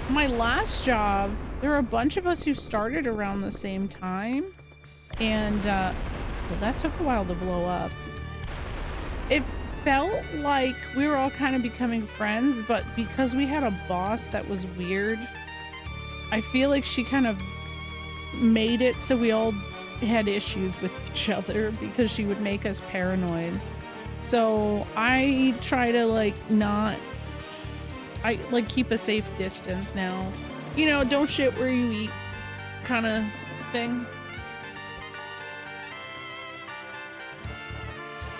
Speaker 1: My last job, there were a bunch of us who started around the same time, and well, that took a while to blow up. It felt like we were all kind of becoming friends, but because we had a boss that was weird, I feel like she kind of made it so we all had issues with each other because she would make us paranoid. So I try to like keep a safe distance now. You know, don't shit where you eat kind of thing.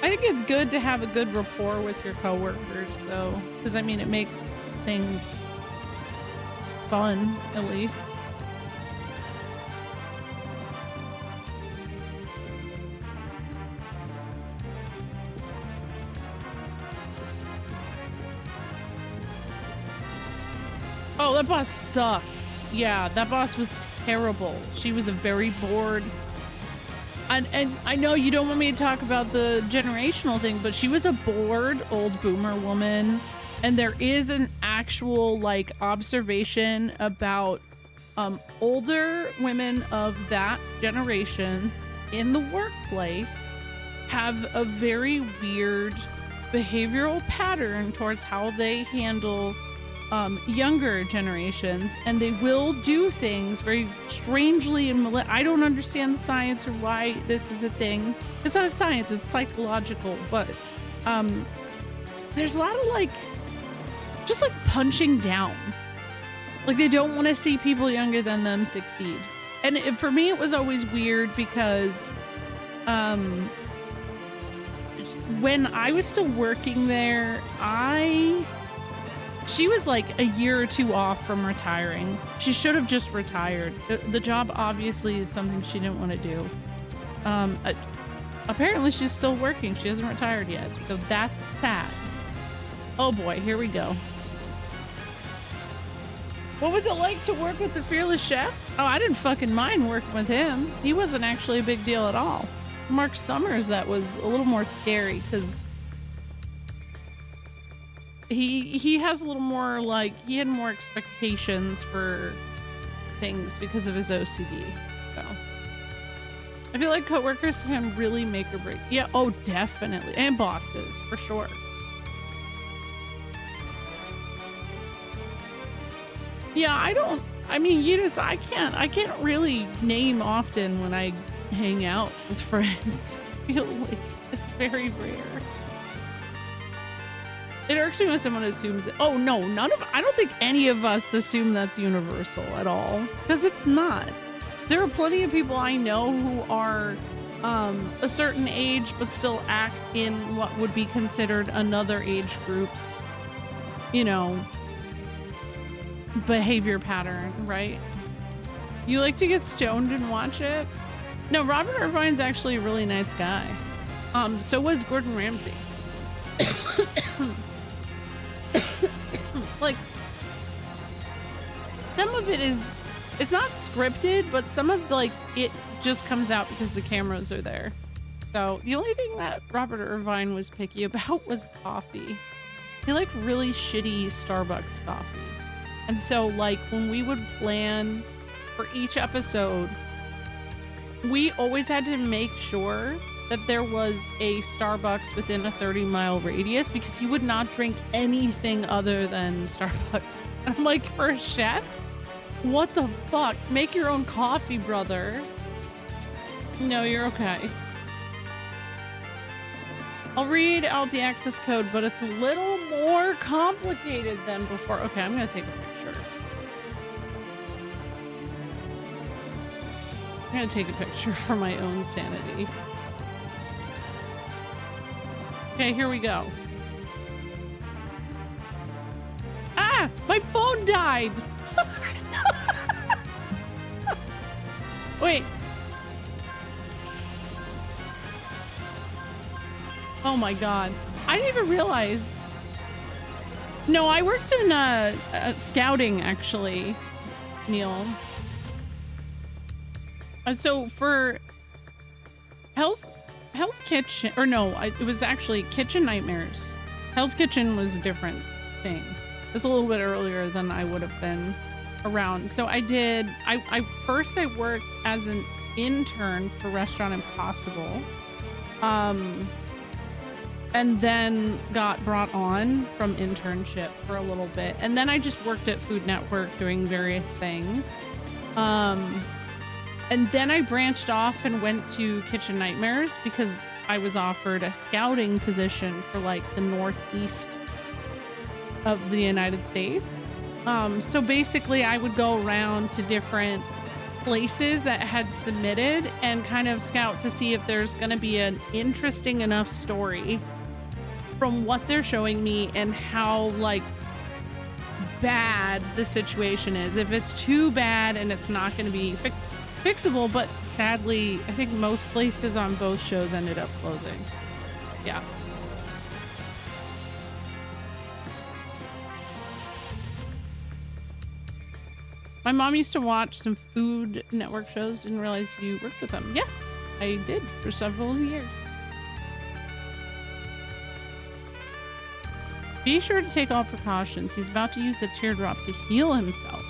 Speaker 1: I think it's good to have a good rapport with your coworkers though, because I mean it makes things fun at least. Oh, that boss sucked. Yeah, that boss was terrible. She was a very bored. And I know you don't want me to talk about the generational thing, but she was a bored old boomer woman. And there is an actual like observation about older women of that generation in the workplace have a very weird behavioral pattern towards how they handle younger generations, and they will do things very strangely and I don't understand the science or why this is a thing. It's not science, it's psychological, but there's a lot of like just like punching down. Like they don't want to see people younger than them succeed. And for me it was always weird because when I was still working there, she was like a year or two off from retiring. She should have just retired. The job obviously is something she didn't want to do. Apparently she's still working. She hasn't retired yet. So that's sad. Oh boy, here we go. What was it like to work with the Fearless Chef? Oh, I didn't fucking mind working with him. He wasn't actually a big deal at all. Mark Summers, that was a little more scary because he has a little more like he had more expectations for things because of his OCD. So I feel like coworkers can really make or break. Yeah, oh definitely. And bosses, for sure. Yeah, I mean, I can't really name often when I hang out with friends. I feel like it's very rare. It irks me when someone assumes it. Oh no, I don't think any of us assume that's universal at all. Because it's not. There are plenty of people I know who are a certain age but still act in what would be considered another age group's, you know, behavior pattern, right? You like to get stoned and watch it? No, Robert Irvine's actually a really nice guy. So was Gordon Ramsay. Like, some of it it's not scripted, but some of like it just comes out because the cameras are there. So the only thing that Robert Irvine was picky about was coffee. He liked really shitty Starbucks coffee. And so like when we would plan for each episode, we always had to make sure that there was a Starbucks within a 30-mile radius because he would not drink anything other than Starbucks. I'm like, for a chef? What the fuck? Make your own coffee, brother. No, you're okay. I'll read out the access code, but it's a little more complicated than before. Okay, I'm gonna take a picture. I'm gonna take a picture for my own sanity. Okay, here we go. Ah, my phone died. Wait. Oh my god. I didn't even realize. No, I worked in scouting actually, Neil. So for Hell's Kitchen, or no, it was actually Kitchen Nightmares. Hell's Kitchen was a different thing. It was a little bit earlier than I would have been around. So I first worked as an intern for Restaurant Impossible. And then got brought on from internship for a little bit. And then I just worked at Food Network doing various things. And then I branched off and went to Kitchen Nightmares because I was offered a scouting position for like the northeast of the United States. So basically I would go around to different places that had submitted and kind of scout to see if there's going to be an interesting enough story from what they're showing me and how like bad the situation is. If it's too bad and it's not going to be fixable, but sadly, I think most places on both shows ended up closing. Yeah. My mom used to watch some Food Network shows. Didn't realize you worked with them. Yes, I did for several years. Be sure to take all precautions. He's about to use the teardrop to heal himself.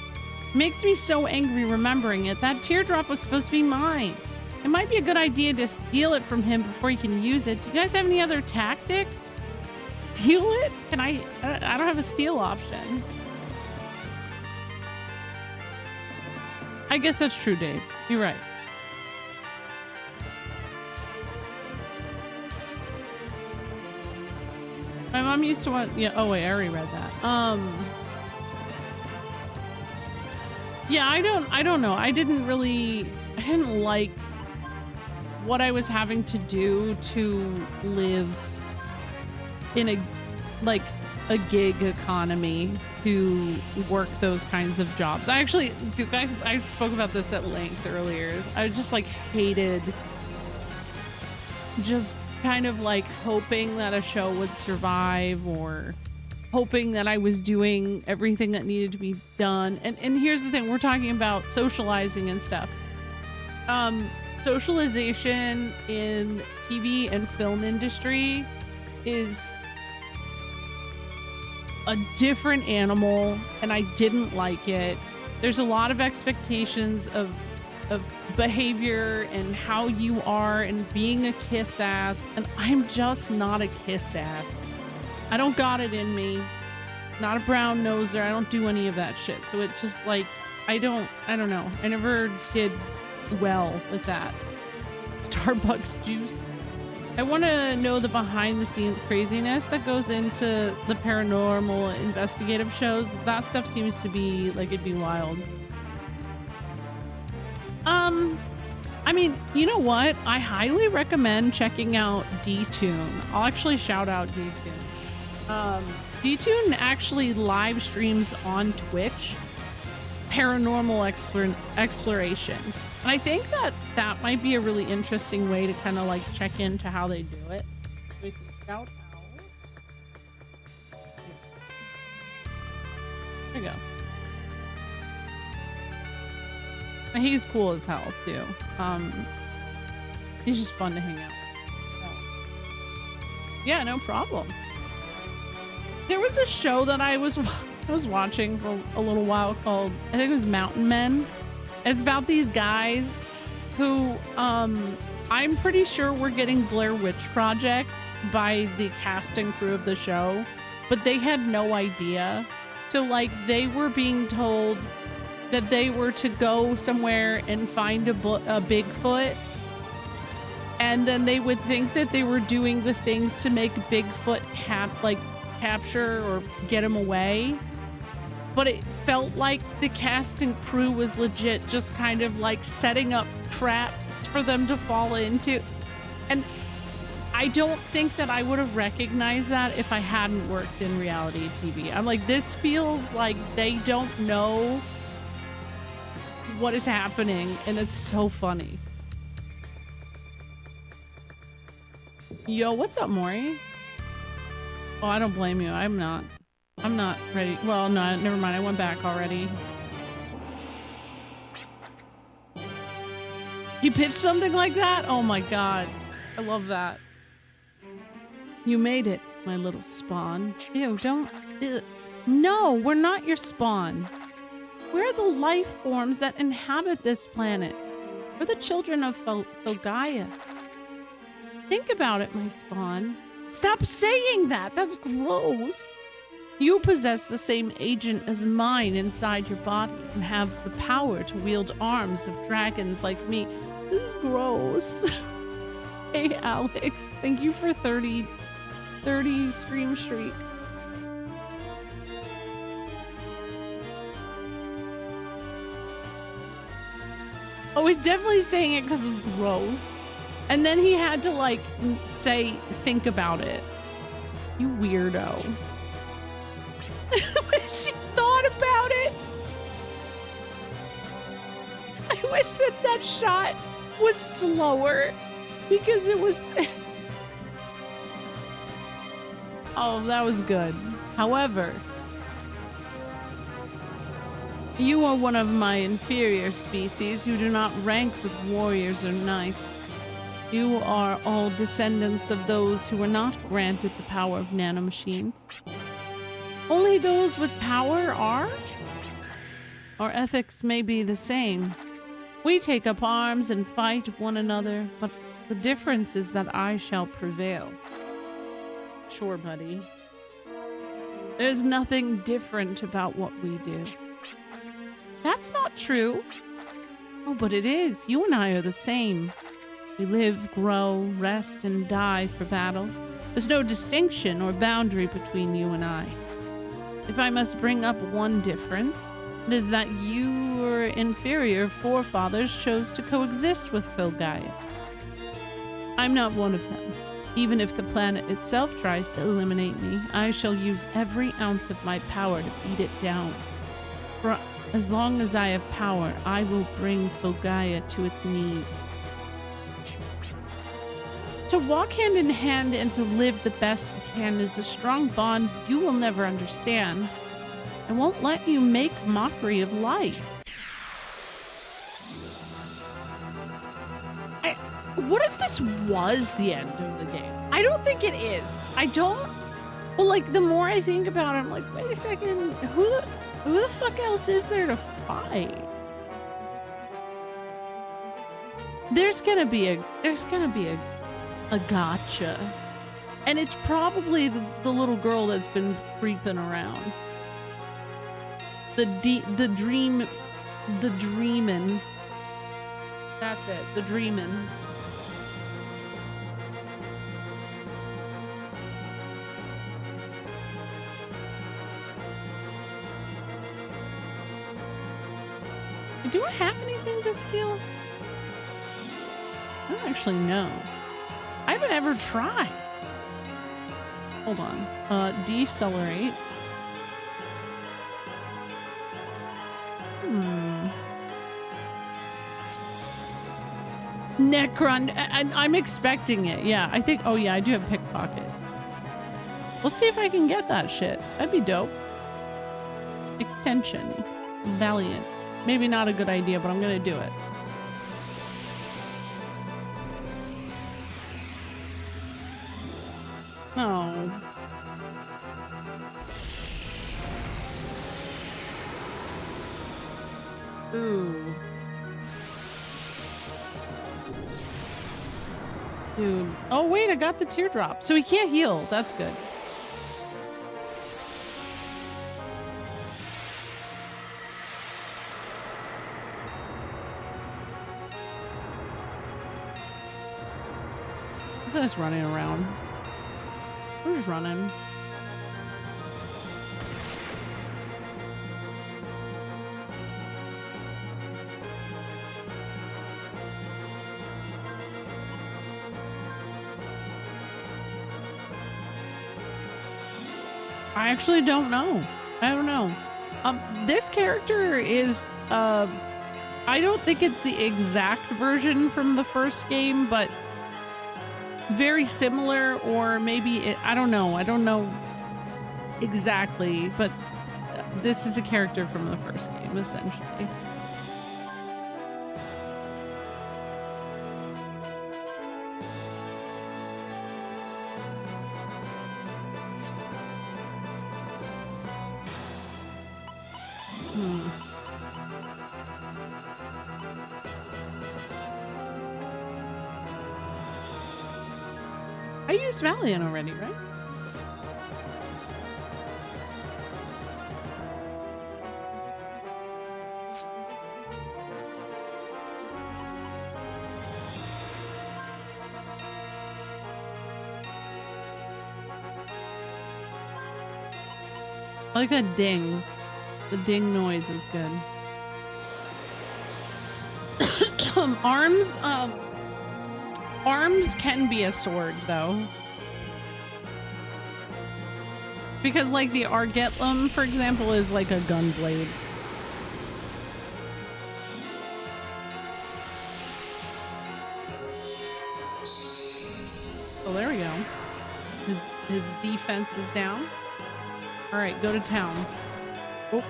Speaker 1: Makes me so angry remembering it. That teardrop was supposed to be mine. It might be a good idea to steal it from him before he can use it. Do you guys have any other tactics? Steal it? Can I don't have a steal option. I guess that's true, Dave. You're right. My mom used to want, yeah, oh wait, I already read that. Yeah, I don't know. I didn't like what I was having to do to live in a gig economy to work those kinds of jobs. I actually, Duke, I spoke about this at length earlier. I just like hated just kind of like hoping that a show would survive or hoping that I was doing everything that needed to be done. And here's the thing, we're talking about socializing and stuff. Socialization in TV and film industry is a different animal, and I didn't like it. There's a lot of expectations of behavior and how you are and being a kiss ass, and I'm just not a kiss ass. I don't got it in me. Not a brown noser. I don't do any of that shit. So it's just like I don't know. I never did well with that. Starbucks juice. I want to know the behind the scenes craziness that goes into the paranormal investigative shows. That stuff seems to be like it'd be wild. I mean, you know what? I highly recommend checking out DTune. I'll actually shout out DTune. DTune actually live streams on Twitch paranormal exploration. And I think that might be a really interesting way to kind of like check into how they do it. Let me see. Shout out. There you go. And he's cool as hell too. He's just fun to hang out with. Yeah, no problem. There was a show that I was watching for a little while called, I think it was Mountain Men. It's about these guys who I'm pretty sure were getting Blair Witch Project by the cast and crew of the show, but they had no idea. So like they were being told that they were to go somewhere and find a Bigfoot, And then they would think that they were doing the things to make Bigfoot capture or get him away. But it felt like the cast and crew was legit just kind of like setting up traps for them to fall into. And I don't think that I would have recognized that if I hadn't worked in reality TV. I'm like, this feels like they don't know what is happening, and it's so funny. Yo, what's up, Maury? Oh, I don't blame you. I'm not ready. Well, no, never mind. I went back already. You pitched something like that? Oh my god. I love that. You made it, my little spawn. Ew, don't... No, we're not your spawn. We're the life forms that inhabit this planet. We're the children of Fulgaia. Think about it, my spawn. Stop saying that! That's gross! You possess the same agent as mine inside your body and have the power to wield arms of dragons like me. This is gross. Hey, Alex. Thank you for 30 stream streak. Oh, he's definitely saying it because it's gross. And then he had to, like, say, think about it. You weirdo. I wish you thought about it. I wish that shot was slower because it was... Oh, that was good. However, you are one of my inferior species. You do not rank with warriors or knights. You are all descendants of those who were not granted the power of nanomachines. Only those with power are? Our ethics may be the same. We take up arms and fight one another, but the difference is that I shall prevail. Sure, buddy. There's nothing different about what we do. That's not true. Oh, but it is. You and I are the same. We live, grow, rest, and die for battle. There's no distinction or boundary between you and I. If I must bring up one difference, it is that your inferior forefathers chose to coexist with Fulgaia. I'm not one of them. Even if the planet itself tries to eliminate me, I shall use every ounce of my power to beat it down. For as long as I have power, I will bring Fulgaia to its knees. To walk hand in hand and to live the best you can is a strong bond you will never understand. I won't let you make mockery of life. What if this was the end of the game? I don't think it is. I don't... Well, like, the more I think about it, I'm like, wait a second. Who the fuck else is there to fight? There's gonna be a gotcha. And it's probably the little girl that's been creeping around. The dreamin'. That's it. The dreamin'. Do I have anything to steal? I don't actually know. I haven't ever tried. Hold on. Decelerate. Necron. I'm expecting it. Yeah, I think. Oh, yeah, I do have pickpocket. We'll see if I can get that shit. That'd be dope. Extension. Valiant. Maybe not a good idea, but I'm gonna do it. Oh. Ooh. Dude. Oh, wait, I got the teardrop. So he can't heal. That's good. Look at us running around. We're just running. I actually don't know. I don't know. This character is, I don't think it's the exact version from the first game, but very similar, or maybe I don't know. I don't know exactly, but this is a character from the first game, essentially. I used Valiant already, right? I like that ding. The ding noise is good. Arms can be a sword, though. Because, like, the Argetlum, for example, is like a gun blade. Oh, there we go. His defense is down. All right, go to town. Oh. All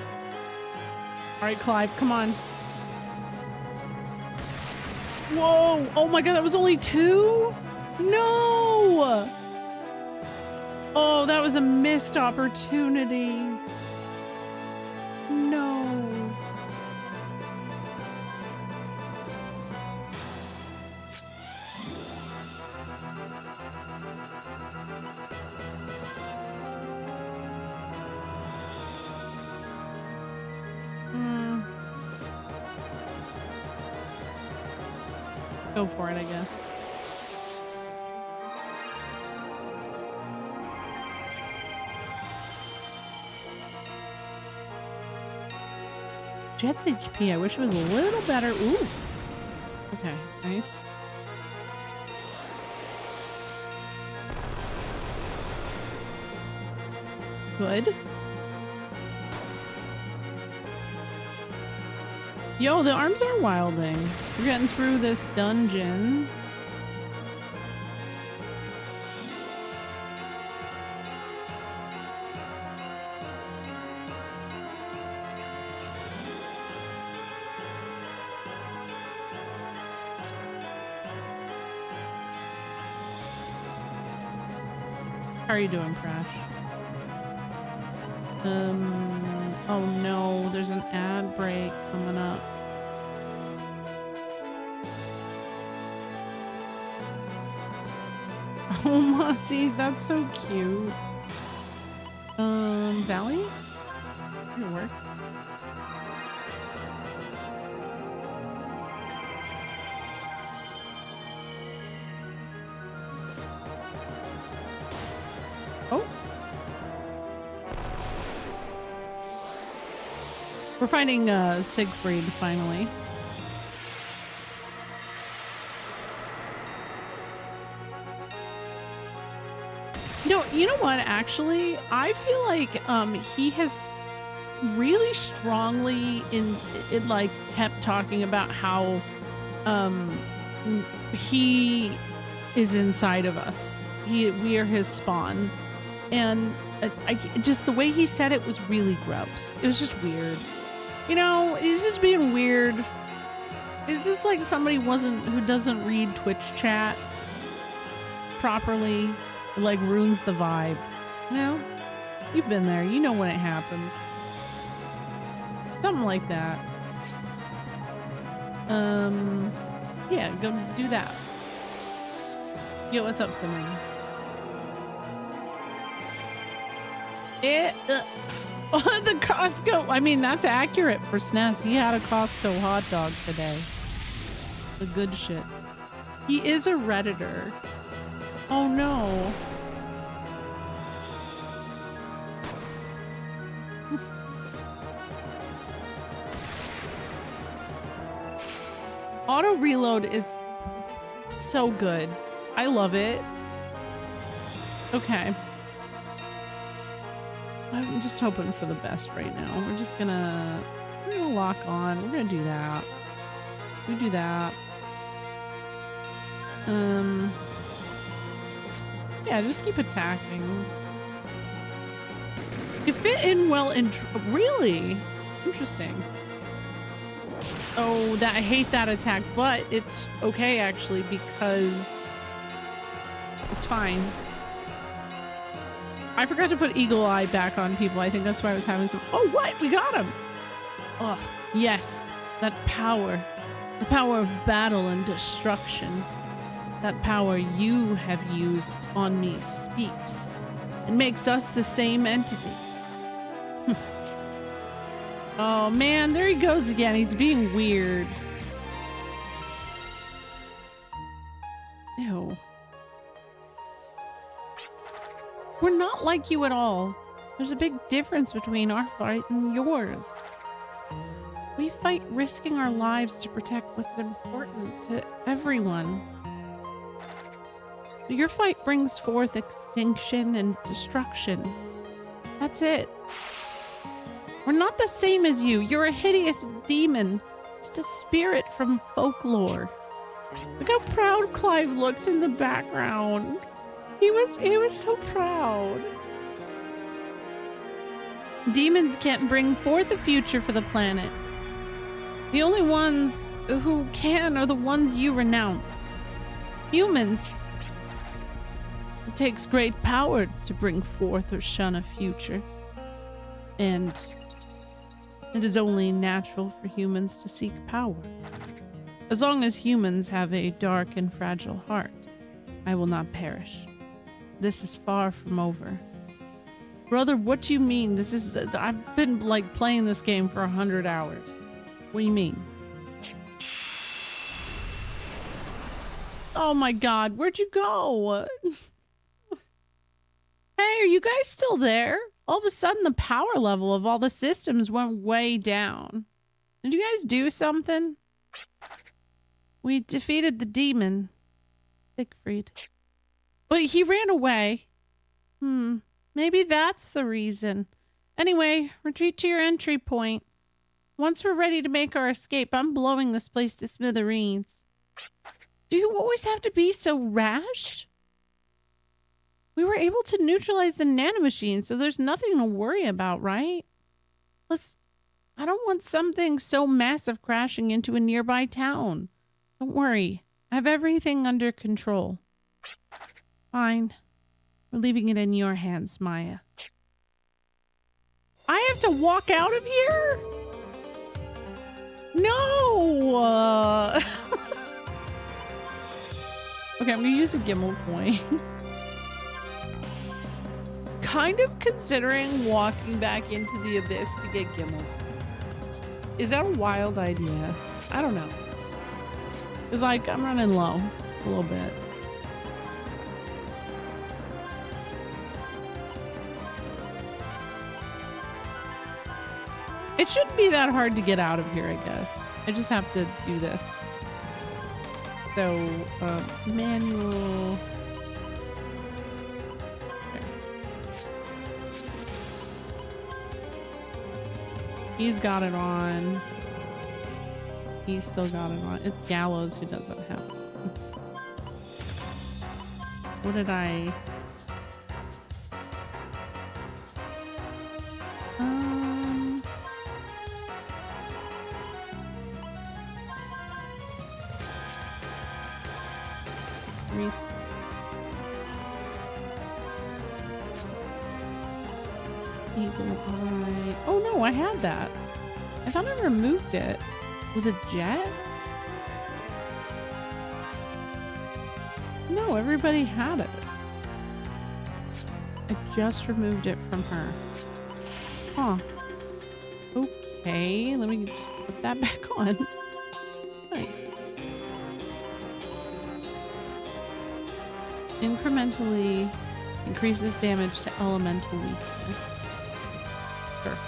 Speaker 1: right, Clive, come on. Whoa! Oh my god, that was only 2? No! Oh, that was a missed opportunity. No. Go for it, I guess. Jet's HP, I wish it was a little better. Ooh. Okay, nice. Good. Yo, the arms are wilding. We're getting through this dungeon. How are you doing, Crash? Oh no, there's an ad break coming up. Oh, Mossy, that's so cute. Valley? It'll work. Oh. We're finding Siegfried finally. No, you know what? Actually, I feel like he has really strongly like kept talking about how he is inside of us. We are his spawn, and just the way he said it was really gross. It was just weird. You know, he's just being weird. It's just like somebody who doesn't read Twitch chat properly. It like ruins the vibe. You know? You've been there. You know when it happens. Something like that. Yeah, go do that. Yo, what's up, Simon? Oh, the Costco. I mean, that's accurate for SNES. He had a Costco hot dog today. The good shit. He is a Redditor. Oh no. Auto reload is so good. I love it. Okay. I'm just hoping for the best right now. We're gonna lock on. We're gonna do that. We do that. Yeah, just keep attacking. You fit in well in really interesting. Oh, I hate that attack, but it's okay actually because it's fine. I forgot to put Eagle Eye back on people. I think that's why I was having some. Oh, what? We got him. Oh, yes, that power, the power of battle and destruction. That power you have used on me speaks and makes us the same entity. Oh man, there he goes again. He's being weird. Ew. We're not like you at all. There's a big difference between our fight and yours. We fight risking our lives to protect what's important to everyone. Your fight brings forth extinction and destruction. That's it. We're not the same as you. You're a hideous demon. Just a spirit from folklore. Look how proud Clive looked in the background. He was so proud. Demons can't bring forth a future for the planet. The only ones who can are the ones you renounce. Humans. It takes great power to bring forth or shun a future. And it is only natural for humans to seek power. As long as humans have a dark and fragile heart, I will not perish. This is far from over. Brother, what do you mean? I've been like playing this game for 100 hours. What do you mean? Oh my God, where'd you go? Hey, are you guys still there? All of a sudden, the power level of all the systems went way down. Did you guys do something? We defeated the demon, Siegfried. But he ran away. Maybe that's the reason. Anyway, retreat to your entry point. Once we're ready to make our escape, I'm blowing this place to smithereens. Do you always have to be so rash? We were able to neutralize the nanomachine, so there's nothing to worry about, right? Plus, I don't want something so massive crashing into a nearby town. Don't worry. I have everything under control. Fine. We're leaving it in your hands, Maya. I have to walk out of here? No! Okay, I'm gonna use a Gimel coin. Kind of considering walking back into the abyss to get Gimel. Is that a wild idea? I don't know. It's like I'm running low a little bit. It shouldn't be that hard to get out of here, I guess. I just have to do this. So, manual. He's got it on. He's still got it on. It's Gallows who doesn't have it. What did I... Eagle Eye. Oh no, I had that. I thought I removed it. Was it Jet? No, everybody had it. I just removed it from her. Huh. Okay, let me just put that back on. Nice. Incrementally increases damage to elemental weakness. Sure.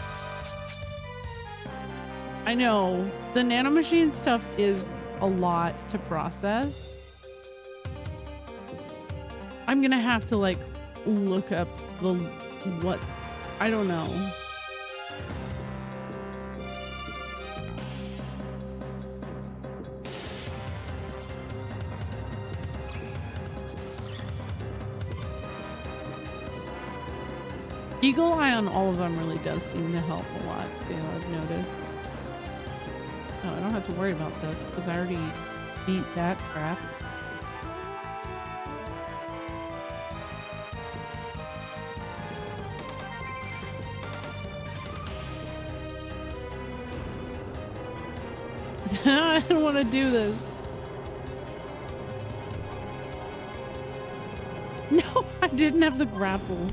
Speaker 1: I know the nanomachine stuff is a lot to process. I'm gonna have to like look up the what I don't know. Eagle Eye on all of them really does seem to help a lot too, I've noticed. Oh, I don't have to worry about this because I already beat that trap. I don't want to do this. No, I didn't have the grapple.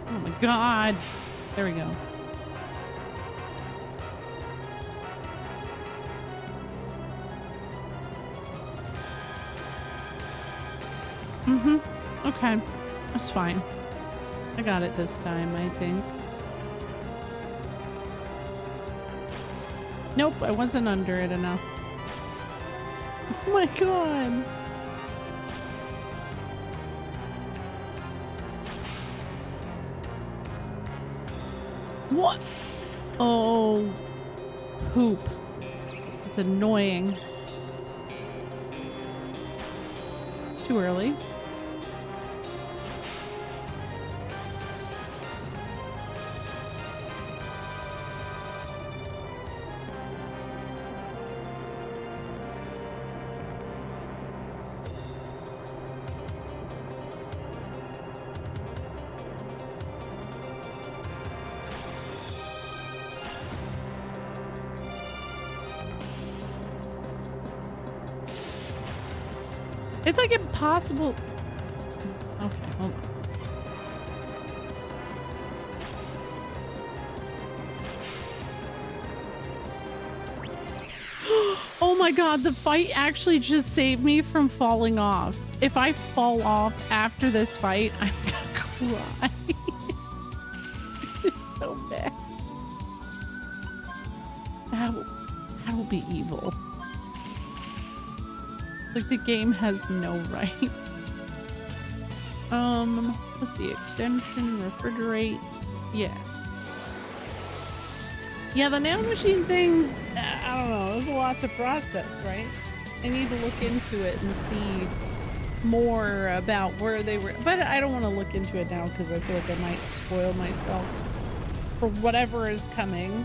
Speaker 1: Oh my god. There we go. Okay. That's fine. I got it this time, I think. Nope, I wasn't under it enough. Oh my god. What? Oh, poop. It's annoying. Too early. It's like impossible. Okay, hold on. Oh my god, the fight actually just saved me from falling off. If I fall off after this fight, I'm gonna cry. It's so bad. That'll be evil. Like the game has no right. Let's see, extension, refrigerate. Yeah. Yeah, the nanomachine things, I don't know, there's a lot to process, right? I need to look into it and see more about where they were, but I don't want to look into it now because I feel like I might spoil myself for whatever is coming.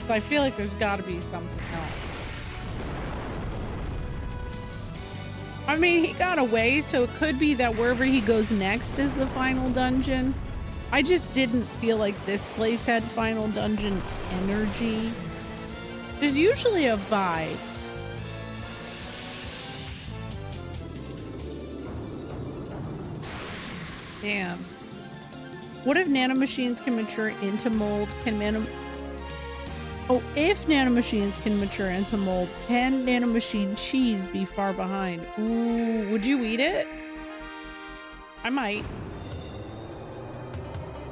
Speaker 1: But I feel like there's got to be something else. I mean, he got away, so it could be that wherever he goes next is the final dungeon. I just didn't feel like this place had final dungeon energy. There's usually a vibe. Damn. What if nanomachines can mature into mold? Oh, if nanomachines can mature into mold, can nanomachine cheese be far behind? Ooh, would you eat it? I might.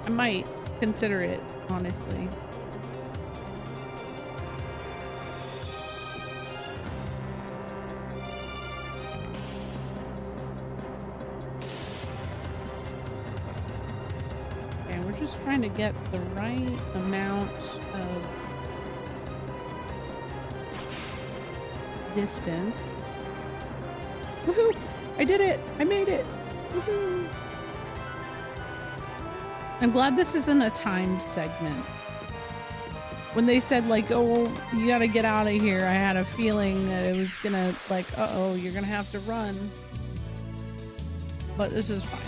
Speaker 1: I might consider it, honestly. Okay, we're just trying to get the right amount of distance. Woohoo! I did it! I made it! Woohoo! I'm glad this isn't a timed segment. When they said like, oh, you gotta get out of here, I had a feeling that it was gonna like, uh-oh, you're gonna have to run. But this is fine.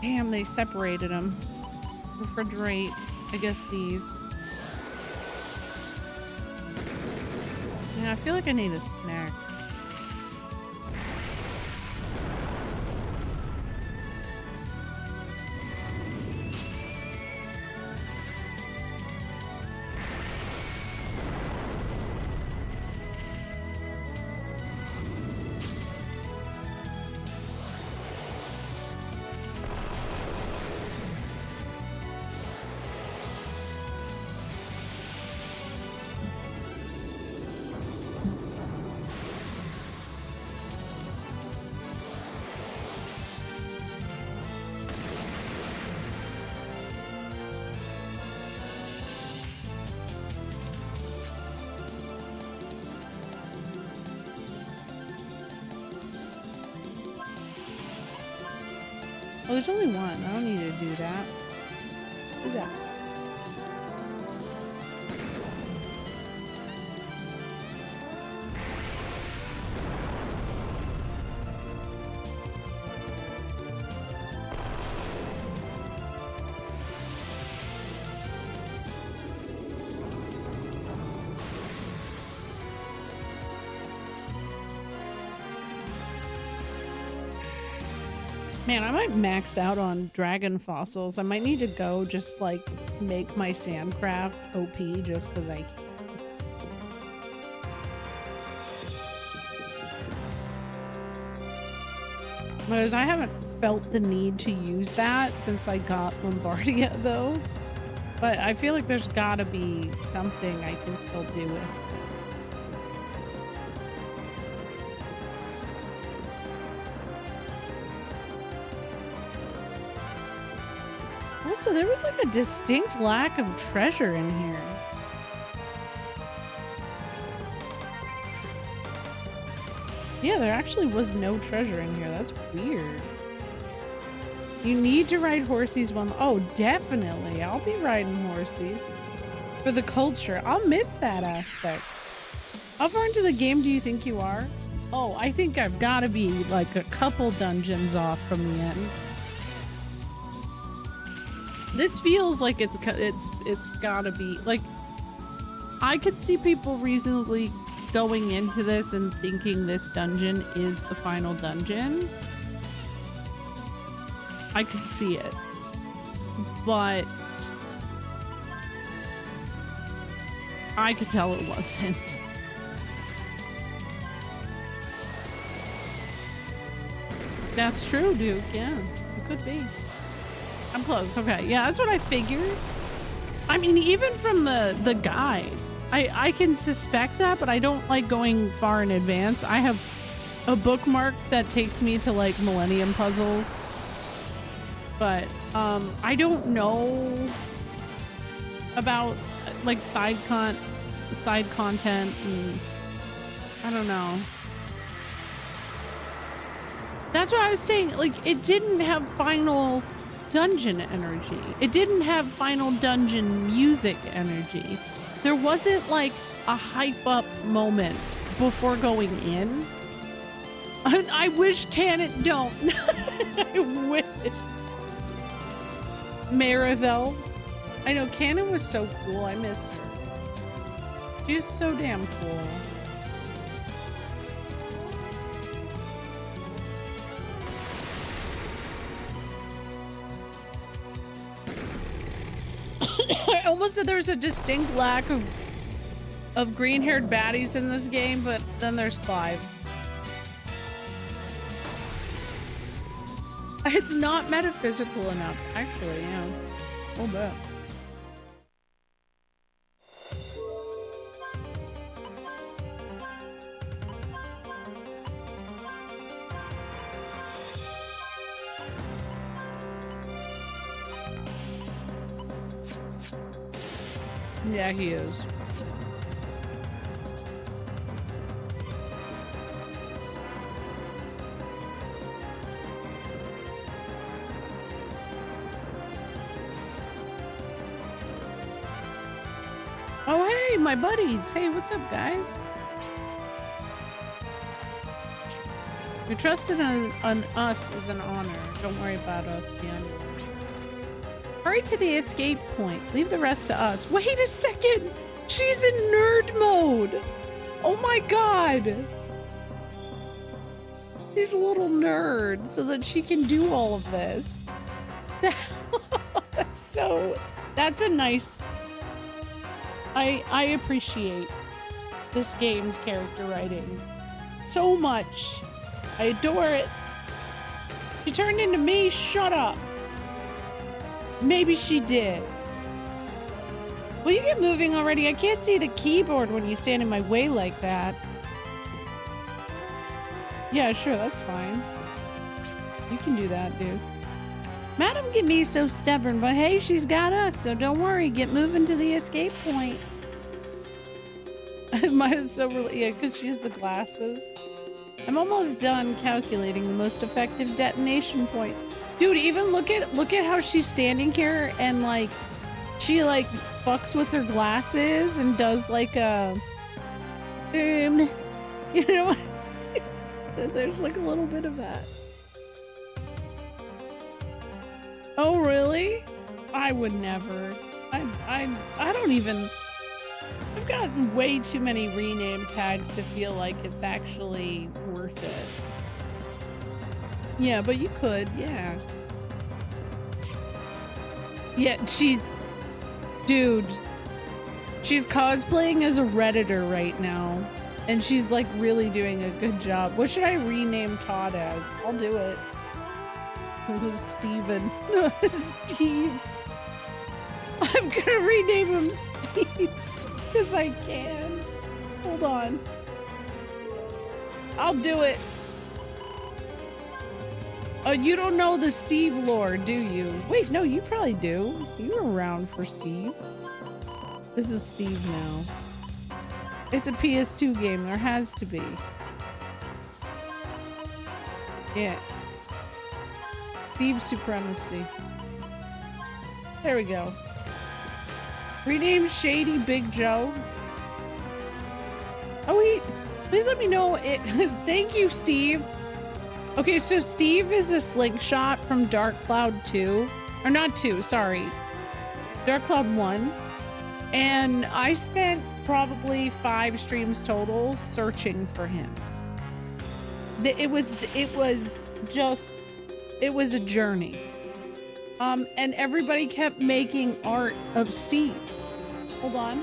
Speaker 1: Damn, they separated them. Refrigerate, I guess these. Yeah, I feel like I need a snack. there's only one. I don't need to do that. Do that. Man, I might max out on dragon fossils. I might need to go just like make my sandcraft OP just because I can. Whereas I haven't felt the need to use that since I got Lombardia though. But I feel like there's gotta be something I can still do with it. Also, there was like a distinct lack of treasure in here. Yeah, there actually was no treasure in here. That's weird. You need to ride horsies one. Oh, definitely. I'll be riding horsies for the culture. I'll miss that aspect. How far into the game do you think you are? Oh, I think I've got to be like a couple dungeons off from the end. This feels like it's gotta be like, I could see people reasonably going into this and thinking this dungeon is the final dungeon. I could see it, but I could tell it wasn't. That's true, Duke. Yeah, it could be. I'm close. Okay, yeah, that's what I figured. I mean, even from the guide, I can suspect that, but I don't like going far in advance. I have a bookmark that takes me to like Millennium Puzzles, but I don't know about like side content, and I don't know. That's what I was saying. Like, it didn't have final dungeon energy. It didn't have final dungeon music energy. There wasn't like a hype up moment before going in. I wish Canon don't. I wish. Marivel. I know Canon was so cool. I missed her. She was so damn cool. I almost said there's a distinct lack of green-haired baddies in this game, but then there's Clive. It's not metaphysical enough, actually, yeah. A little bit. Yeah, he is. Oh, hey, my buddies. Hey, what's up, guys? Your trust in us is an honor. Don't worry about us beyond your life. Hurry to the escape point. Leave the rest to us. Wait a second. She's in nerd mode. Oh my god. She's a little nerd so that she can do all of this. That's a nice... I appreciate this game's character writing so much. I adore it. She turned into me. Shut up. Maybe she did. Will you get moving already? I can't see the keyboard when you stand in my way like that. Yeah, sure, that's fine. You can do that, dude. Madam can be so stubborn, but hey, she's got us, so don't worry. Get moving to the escape point. Mine is so really, yeah, because she has the glasses. I'm almost done calculating the most effective detonation point. Dude, even look at how she's standing here and like she like fucks with her glasses and does like a you know, there's like a little bit of that. Oh really? I would never. I don't even. I've gotten way too many rename tags to feel like it's actually worth it. Yeah, but you could, yeah. Yeah, dude, she's cosplaying as a Redditor right now, and she's like really doing a good job. What should I rename Todd as? I'll do it. This is Steven. Steve. I'm gonna rename him Steve because I can. Hold on. I'll do it. Oh, you don't know the Steve lore, do you? Wait, no, you probably do. You were around for Steve. This is Steve now. It's a PS2 game. There has to be. Yeah. Steve Supremacy. There we go. Rename Shady Big Joe. Oh wait, please let me know it. Thank you, Steve. Okay, so Steve is a slingshot from Dark Cloud 2. Or not 2, sorry. Dark Cloud 1. And I spent probably 5 streams total searching for him. It was a journey. And everybody kept making art of Steve. Hold on.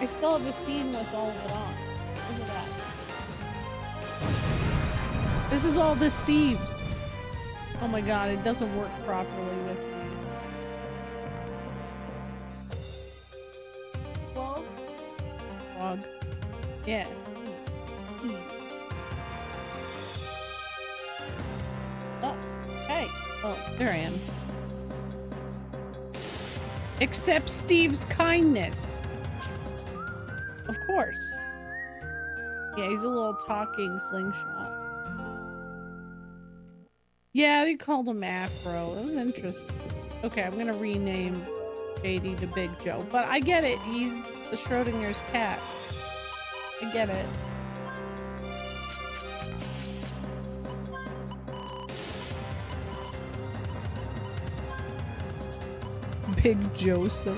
Speaker 1: I still have a scene with all of it on. Look at that. This is all the Steves. Oh my god, it doesn't work properly with me. Frog? Frog. Yeah. Oh, hey. Oh, there I am. Accept Steve's kindness. Of course. Yeah, he's a little talking slingshot. Yeah, they called him Afro. That was interesting. Okay, I'm gonna rename Shady to Big Joe. But I get it. He's the Schrodinger's cat. I get it. Big Joseph.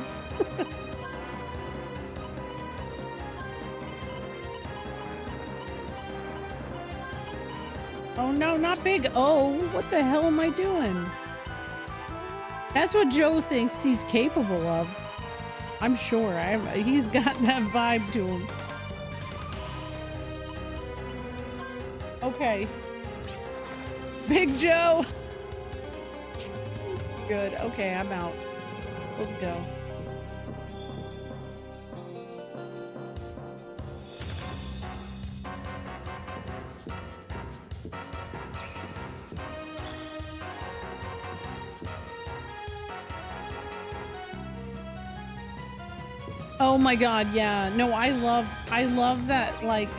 Speaker 1: Oh no, not Big O. What the hell am I doing? That's what Joe thinks he's capable of. I'm sure. He's got that vibe to him. Okay. Big Joe. That's good. Okay, I'm out. Let's go. Oh my god, yeah. No, I love that, like,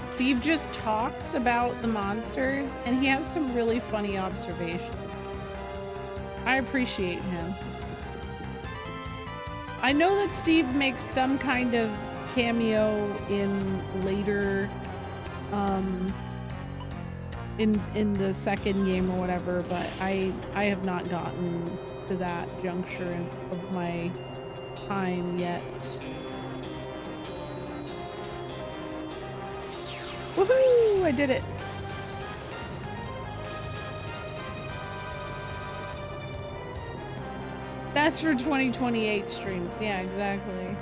Speaker 1: Steve just talks about the monsters and he has some really funny observations. I appreciate him. I know that Steve makes some kind of cameo in later, in the second game or whatever, but I have not gotten to that juncture of my time yet. Woohoo! I did it. That's for 2028 streams. Yeah, exactly.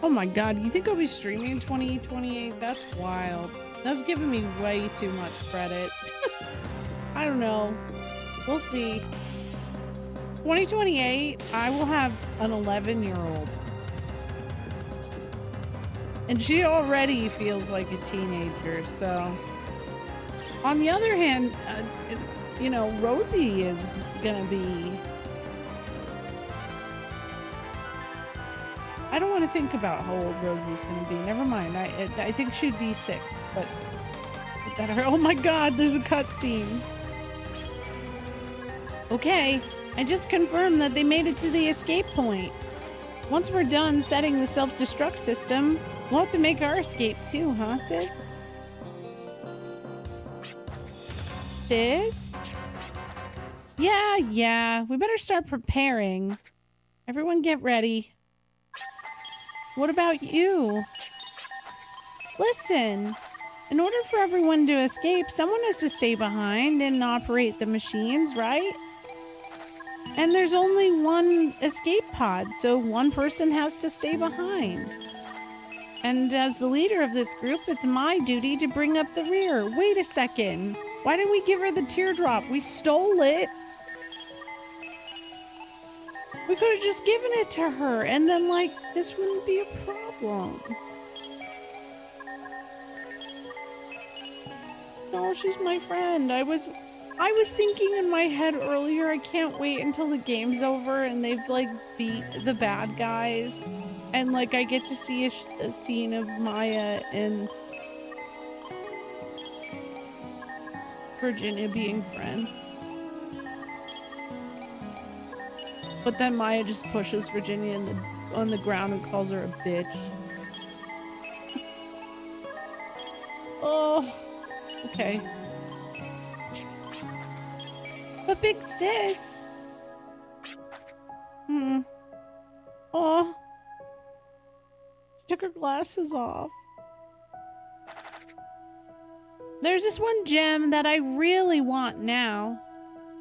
Speaker 1: Oh my god, you think I'll be streaming in 2028? That's wild. That's giving me way too much credit. I don't know. We'll see. 2028, I will have an 11-year-old. And she already feels like a teenager, so... On the other hand, you know, Rosie is gonna be... I I don't want to think about how old Rosie's gonna be. Never mind. I think she'd be 6, but that her. Oh my God! There's a cutscene. Okay, I just confirmed that they made it to the escape point. Once we're done setting the self-destruct system, we'll have to make our escape too, huh, sis? Sis? Yeah. We better start preparing. Everyone get ready. What about you? Listen, in order for everyone to escape, someone has to stay behind and operate the machines, right? And there's only one escape pod, so one person has to stay behind. And as the leader of this group, it's my duty to bring up the rear. Wait a second. Why didn't we give her the teardrop? We stole it. We could have just given it to her, and then, like, this wouldn't be a problem. No, she's my friend. I was thinking in my head earlier, I can't wait until the game's over and they've, like, beat the bad guys. And, like, I get to see a scene of Maya and Virginia being friends. But then Maya just pushes Virginia on the ground and calls her a bitch. Oh, okay. But big sis. Oh. She took her glasses off. There's this one gem that I really want now.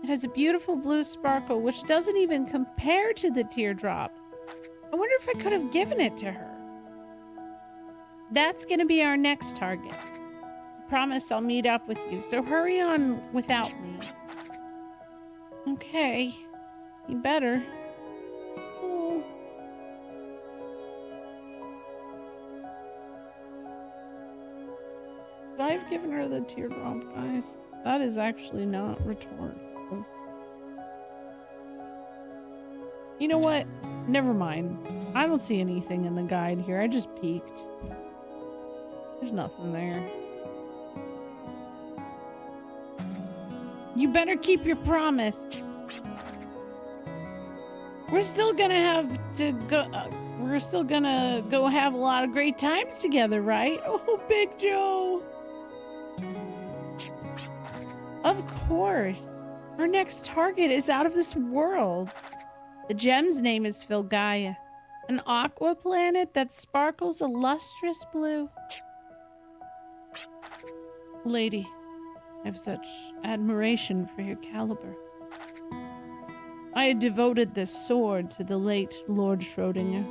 Speaker 1: It has a beautiful blue sparkle, which doesn't even compare to the teardrop. I wonder if I could have given it to her. That's gonna be our next target. I promise I'll meet up with you, so hurry on without me. Okay. You better. Oh. Should I have given her the teardrop, guys? That is actually not rhetorical. You know what? Never mind. I don't see anything in the guide here. I just peeked. There's nothing there. You better keep your promise. We're still gonna have to go. We're still gonna go have a lot of great times together, right? Oh, Big Joe. Of course. Our next target is out of this world. The gem's name is Filgaia, an aqua planet that sparkles a lustrous blue. Lady, I have such admiration for your caliber. I had devoted this sword to the late Lord Schrodinger.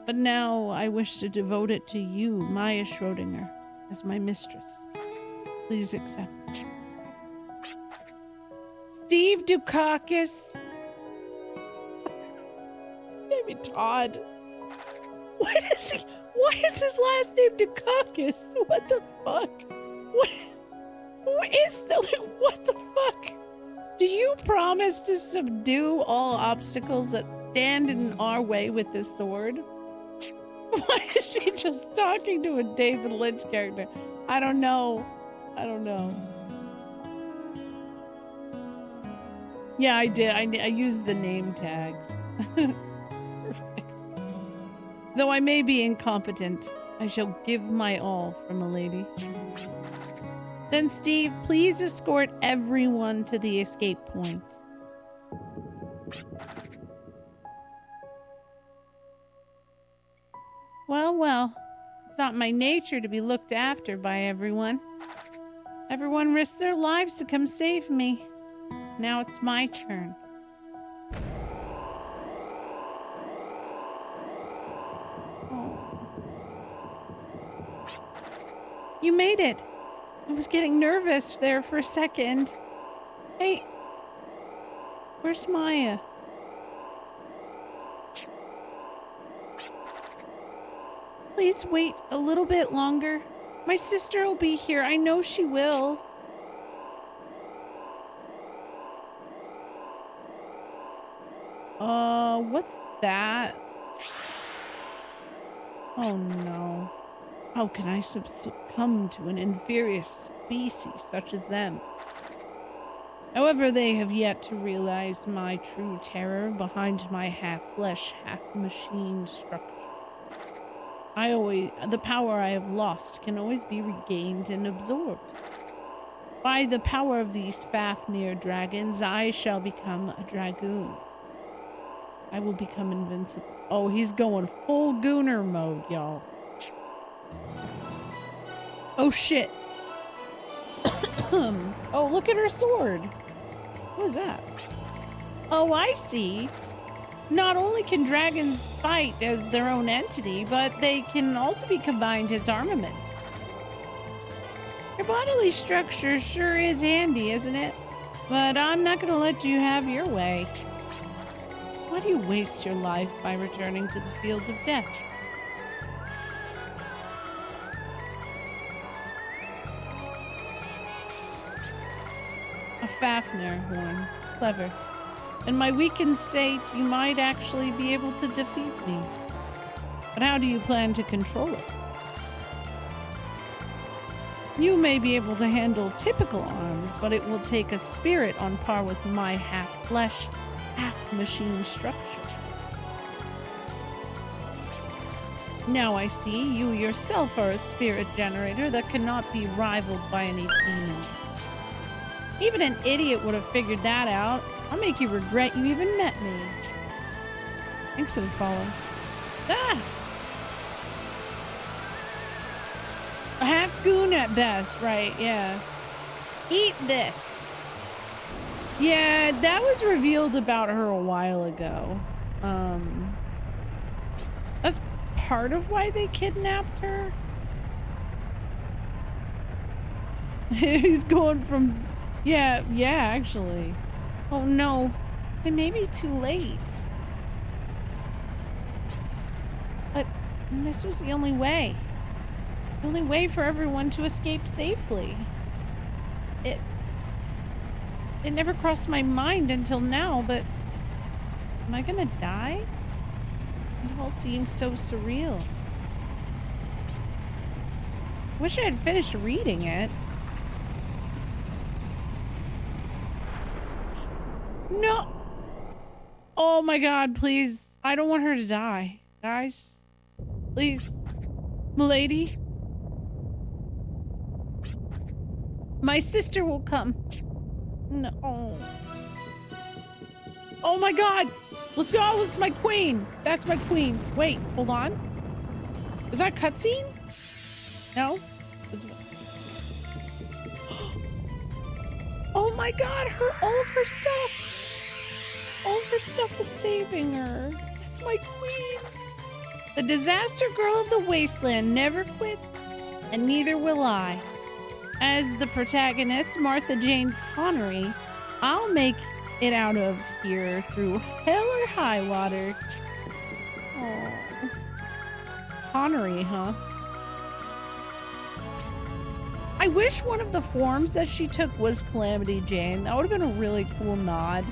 Speaker 1: But now I wish to devote it to you, Maya Schrodinger, as my mistress. Please accept. Steve Dukakis. Maybe Todd. Why is his last name Dukakis? What the fuck? What the fuck? Do you promise to subdue all obstacles that stand in our way with this sword? Why is she just talking to a David Lynch character? I don't know. Yeah, I did. I used the name tags. Perfect. Though I may be incompetent, I shall give my all for Milady. Then, Steve, please escort everyone to the escape point. Well. It's not my nature to be looked after by everyone. Everyone risked their lives to come save me. Now it's my turn. You made it. I was getting nervous there for a second. Hey, where's Maya? Please wait a little bit longer. My sister will be here. I know she will. What's that? Oh no. How can I succumb to an inferior species such as them? However, they have yet to realize my true terror behind my half-flesh, half-machine structure. The power I have lost can always be regained and absorbed. By the power of these Fafnir dragons, I shall become a dragoon. I will become invincible. Oh, he's going full gooner mode, y'all. Oh, shit. Oh, look at her sword. What is that? Oh, I see. Not only can dragons fight as their own entity, but they can also be combined as armament. Your bodily structure sure is handy, isn't it? But I'm not gonna let you have your way. Why do you waste your life by returning to the field of death? A Fafnir horn. Clever. In my weakened state, you might actually be able to defeat me. But how do you plan to control it? You may be able to handle typical arms, but it will take a spirit on par with my half-flesh, half-machine structure. Now I see you yourself are a spirit generator that cannot be rivaled by any demons. Even an idiot would have figured that out. I'll make you regret you even met me. Thanks for the follow. Ah! A half goon at best, right? Yeah. Eat this. Yeah, that was revealed about her a while ago. That's part of why they kidnapped her. He's going from... Yeah, actually. Oh no, it may be too late. But this was the only way. The only way for everyone to escape safely. It never crossed my mind until now, but am I gonna die? It all seems so surreal. Wish I had finished reading it. No! Oh my god, please. I don't want her to die. Guys. Please. Milady. My sister will come. No. Oh my god! Let's go! It's my queen! That's my queen. Wait, hold on. Is that a cutscene? No? Oh my god, all of her stuff! All of her stuff is saving her. That's my queen. The disaster girl of the wasteland never quits, and neither will I. As the protagonist, Martha Jane Connery, I'll make it out of here through hell or high water. Oh, Connery, huh? I wish one of the forms that she took was Calamity Jane. That would have been a really cool nod.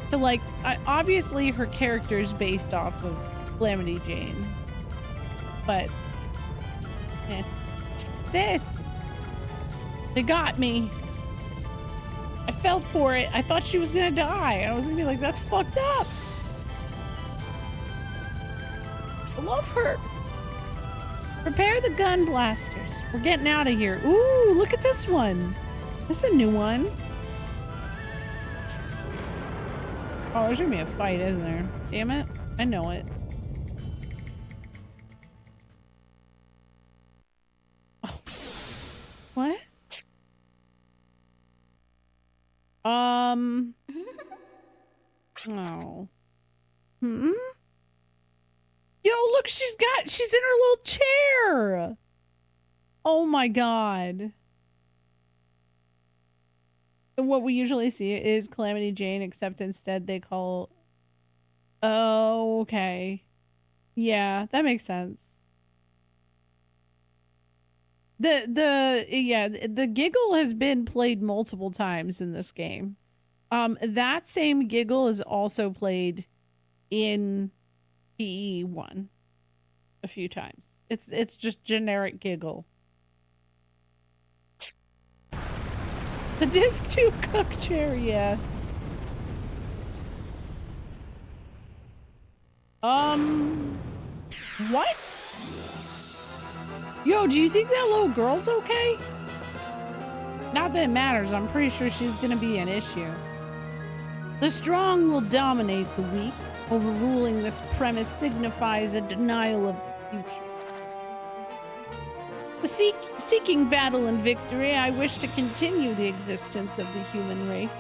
Speaker 1: So, like, obviously her character is based off of Calamity Jane. But, eh. Sis! They got me. I fell for it. I thought she was gonna die. I was gonna be like, that's fucked up. I love her. Prepare the gun blasters. We're getting out of here. Ooh, look at this one. This is a new one. Oh, there's gonna be a fight, isn't there? Damn it. I know it. Oh. What? Oh. Hmm? Yo, look, she's in her little chair. Oh my god. And what we usually see is Calamity Jane, except instead they call... Oh, okay. Yeah, that makes sense. The giggle has been played multiple times in this game. That same giggle is also played in PE1. a few times. It's just generic giggle. The disc 2 cook chair, yeah. What? Yo, do you think that little girl's okay? Not that it matters, I'm pretty sure she's gonna be an issue. The strong will dominate the weak. Overruling this premise signifies a denial of the future. Seeking battle and victory, I wish to continue the existence of the human race.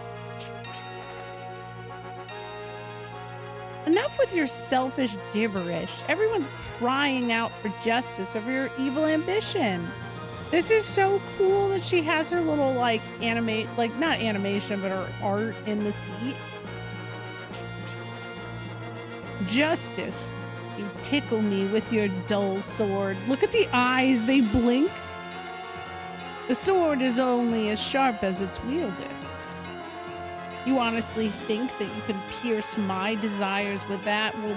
Speaker 1: Enough with your selfish gibberish. Everyone's crying out for justice over your evil ambition. This is so cool that she has her little, like, not animation, but her art in the seat. Justice. You tickle me with your dull sword. Look at the eyes, they blink. The sword is only as sharp as it's wielded. You honestly think that you can pierce my desires with that? Well,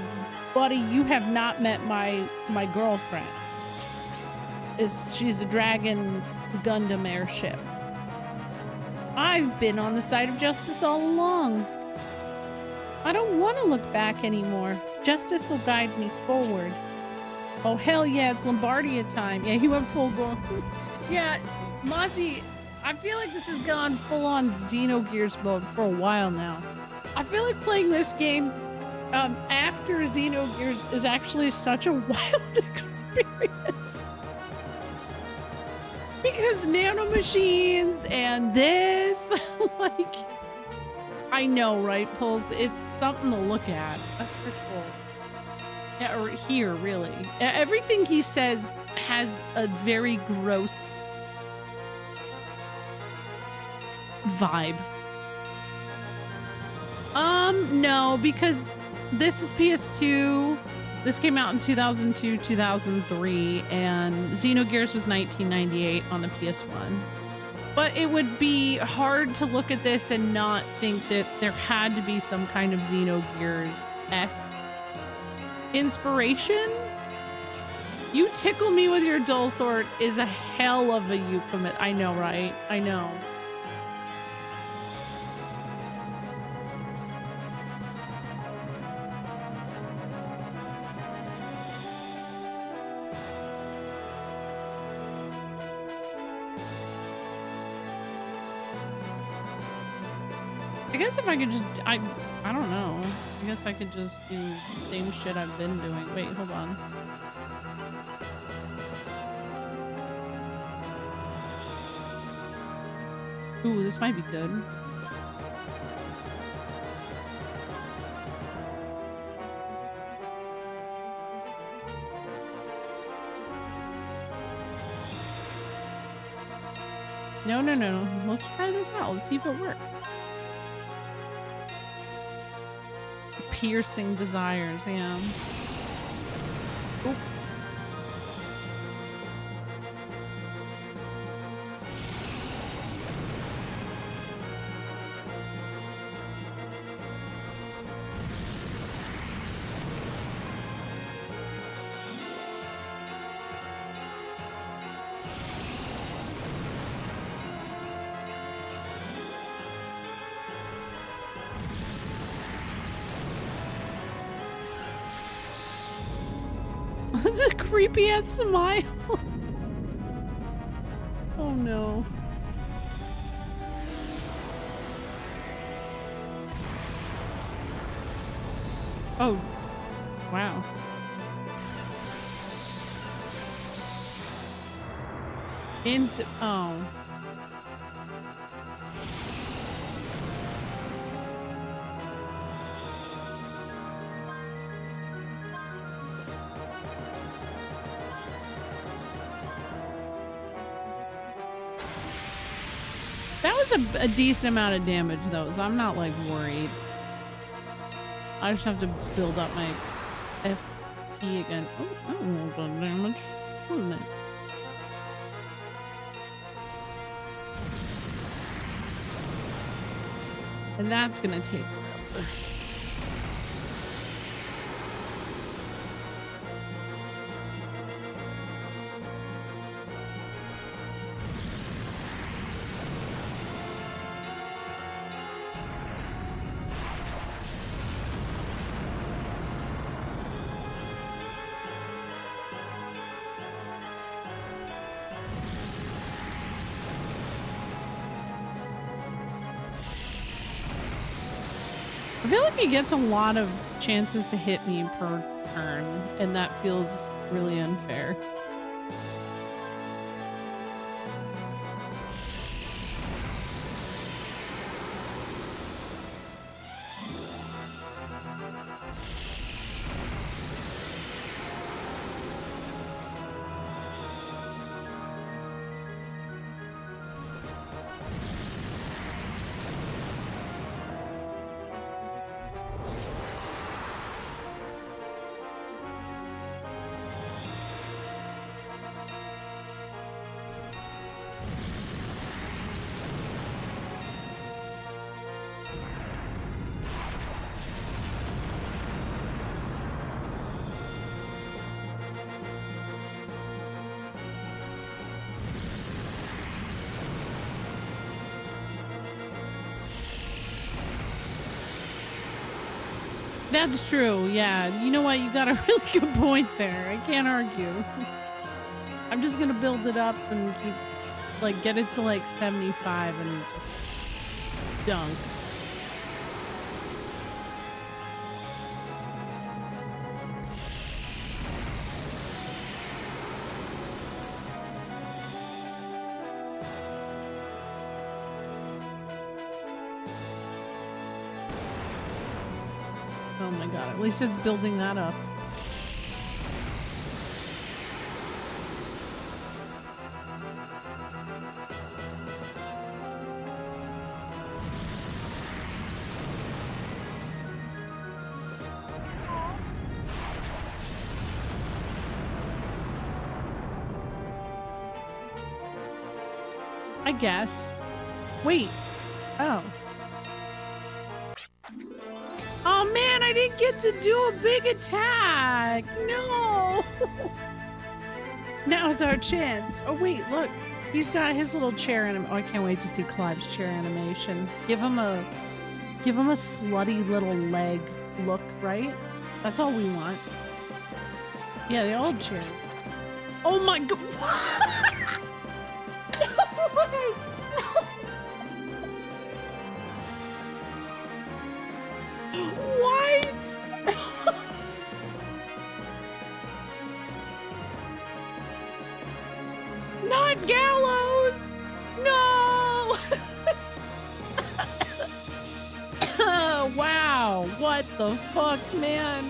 Speaker 1: buddy, you have not met my girlfriend. She's a Dragon Gundam airship. I've been on the side of justice all along. I don't want to look back anymore. Justice will guide me forward. Oh, hell yeah, it's Lombardia time. Yeah, he went full gore. Yeah, Mossy, I feel like this has gone full-on Xenogears mode for a while now. I feel like playing this game after Xenogears is actually such a wild experience. Because nanomachines and this, like... I know, right, Pulse? It's something to look at. That's for sure. Yeah, or here, really. Everything he says has a very gross vibe. No, because this is PS2. This came out in 2002, 2003, and Xenogears was 1998 on the PS1. But it would be hard to look at this and not think that there had to be some kind of Xenogears-esque inspiration. You tickle me with your dull sword is a hell of a euphemism. I know, right? I know. I guess if I could just, I don't know. I guess I could just do the same shit I've been doing. Wait, hold on. Ooh, this might be good. No. Let's try this out. Let's see if it works. Piercing desires, yeah. Oop. That's a creepy ass smile. Oh no. Oh, wow. Oh. That was a decent amount of damage though, so I'm not like worried. I just have to build up my FP again. Oh, that was a little bit of damage, wasn't it? And that's gonna take forever. I feel like he gets a lot of chances to hit me per turn, and that feels really unfair. That's true, yeah. You know what? You got a really good point there. I can't argue. I'm just gonna build it up and keep, like, get it to like 75 and dunk. Oh my god, at least it's building that up. I guess. Wait. Oh. Oh man, I didn't get to do a big attack. No. Now's our chance. Oh wait, look. He's got his little chair anim. Oh, I can't wait to see Clive's chair animation. Give him a slutty little leg look, right? That's all we want. Yeah, they all have chairs. Oh my god. No way. No. Why? Not Gallows! No! Wow, what the fuck, man?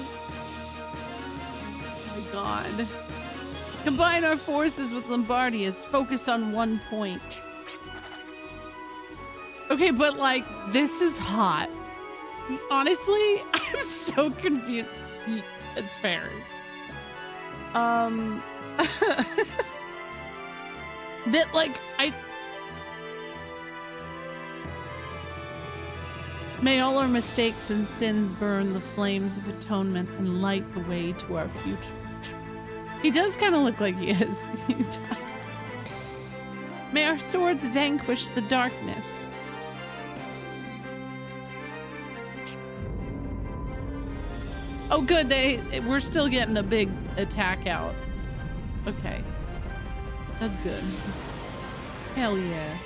Speaker 1: Oh my god. Combine our forces with Lombardius. Focus on one point. Okay, but like, this is hot. Honestly, I'm so confused. It's fair. That like may all our mistakes and sins burn the flames of atonement and light the way to our future. He does kind of look like he is. He does. May our swords vanquish the darkness. Oh, good. We're still getting a big attack out. Okay. That's good. Hell yeah.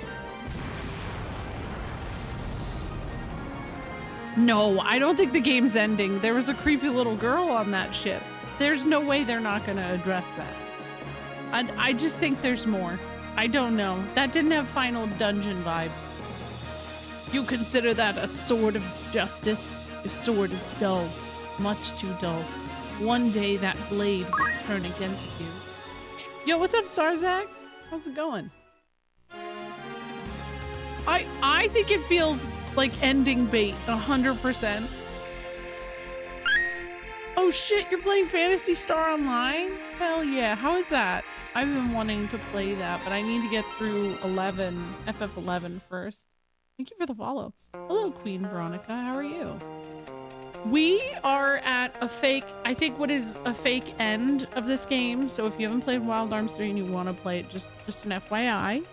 Speaker 1: No, I don't think the game's ending. There was a creepy little girl on that ship. There's no way they're not going to address that. I just think there's more. I don't know. That didn't have final dungeon vibe. You consider that a sword of justice? Your sword is dull. Much too dull. One day that blade will turn against you. Yo, what's up, Sarzak? How's it going? I think it feels like ending bait 100%. Oh shit, you're playing Phantasy Star Online? Hell yeah, how is that? I've been wanting to play that, but I need to get through FF11 first. Thank you for the follow. Hello, Queen Veronica, how are you? We are at a fake, I think what is a fake end of this game. So if you haven't played Wild Arms 3 and you want to play it, just an FYI.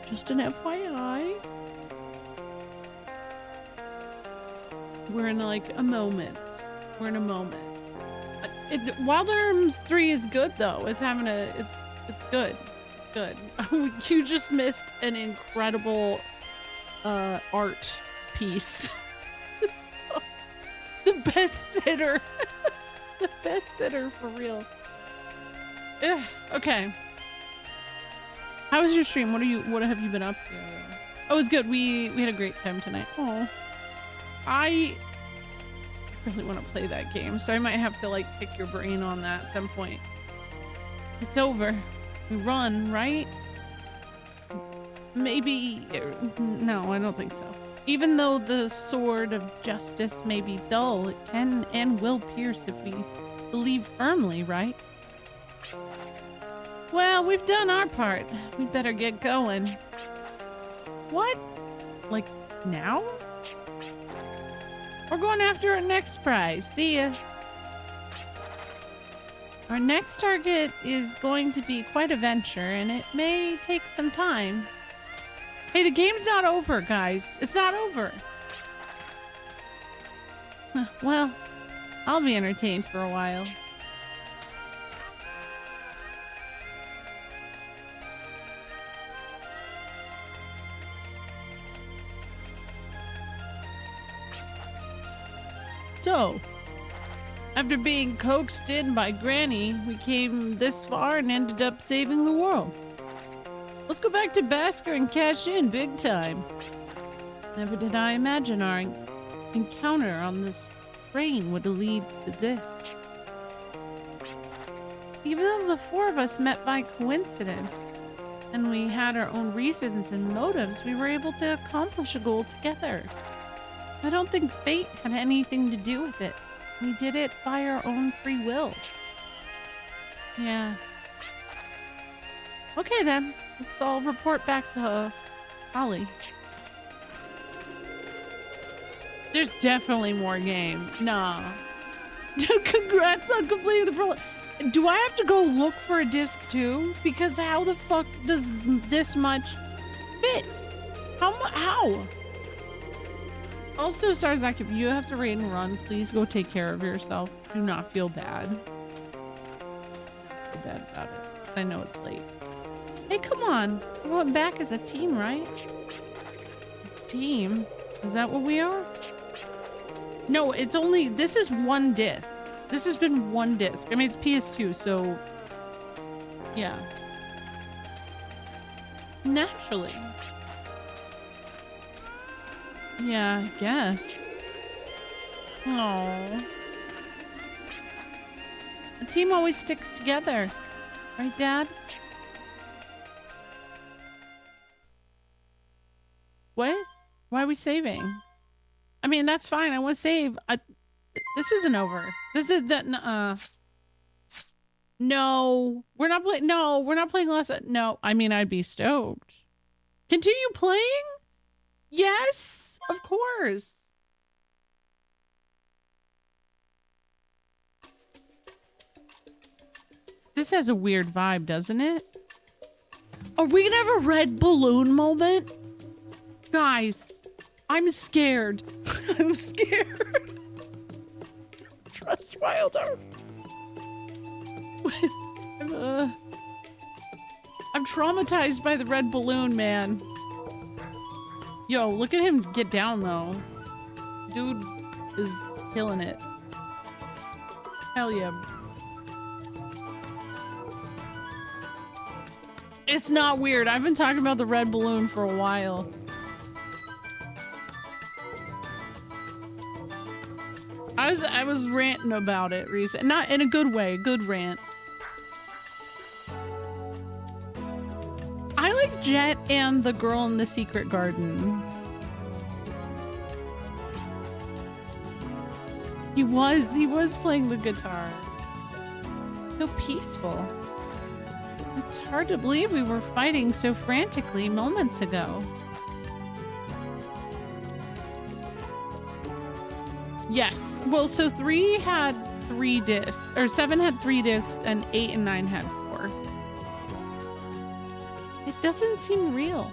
Speaker 1: Just an FYI. We're in like a moment. We're in a moment. Wild Arms 3 is good though. It's having it's good. It's good. You just missed an incredible art piece. The best sitter. The best sitter for real. Ugh, okay. How was your stream? What have you been up to? Oh, it was good. We had a great time tonight. Oh. I really want to play that game, so I might have to like pick your brain on that at some point. It's over. We run, right? Maybe no, I don't think so. Even though the sword of justice may be dull, it can and will pierce if we believe firmly, right? Well, we've done our part. We better get going. What? Like, now? We're going after our next prize. See ya. Our next target is going to be quite a venture, and it may take some time. Hey, the game's not over, guys. It's not over. Well, I'll be entertained for a while. So, after being coaxed in by Granny, we came this far and ended up saving the world. Let's go back to Basker and cash in big time. Never did I imagine our encounter on this train would lead to this. Even though the four of us met by coincidence, and we had our own reasons and motives, we were able to accomplish a goal together. I don't think fate had anything to do with it. We did it by our own free will. Yeah. Okay then, let's all report back to Holly. There's definitely more game. Nah. Congrats on completing the pro. Do I have to go look for a disc too? Because how the fuck does this much fit? How? Also, Sarzak, if you have to raid and run, please go take care of yourself. Do not feel bad. Feel bad about it. I know it's late. Hey, come on. We're going back as a team, right? Team? Is that what we are? No, it's only... This is one disc. This has been one disc. I mean, it's PS2, so... Yeah. Naturally. Yeah, I guess. Aww. A team always sticks together. Right, Dad? What? Why are we saving? I mean, that's fine. I want to save. This isn't over. This is... No. We're not playing... No, we're not playing less... No. I mean, I'd be stoked. Continue playing? Yes, of course. This has a weird vibe, doesn't it? Are we gonna have a red balloon moment? Guys, I'm scared. I'm scared. Trust Wild Arms. I'm traumatized by the red balloon, man. Yo, look at him get down, though. Dude is killing it. Hell yeah. It's not weird. I've been talking about the red balloon for a while. I was ranting about it recently. Not in a good way. Good rant. I like Jet and the girl in the secret garden. He was playing the guitar. So peaceful. It's hard to believe we were fighting so frantically moments ago. Yes. Well, so 3 had 3 discs, or 7 had 3 discs, and 8 and 9 had 4. It doesn't seem real.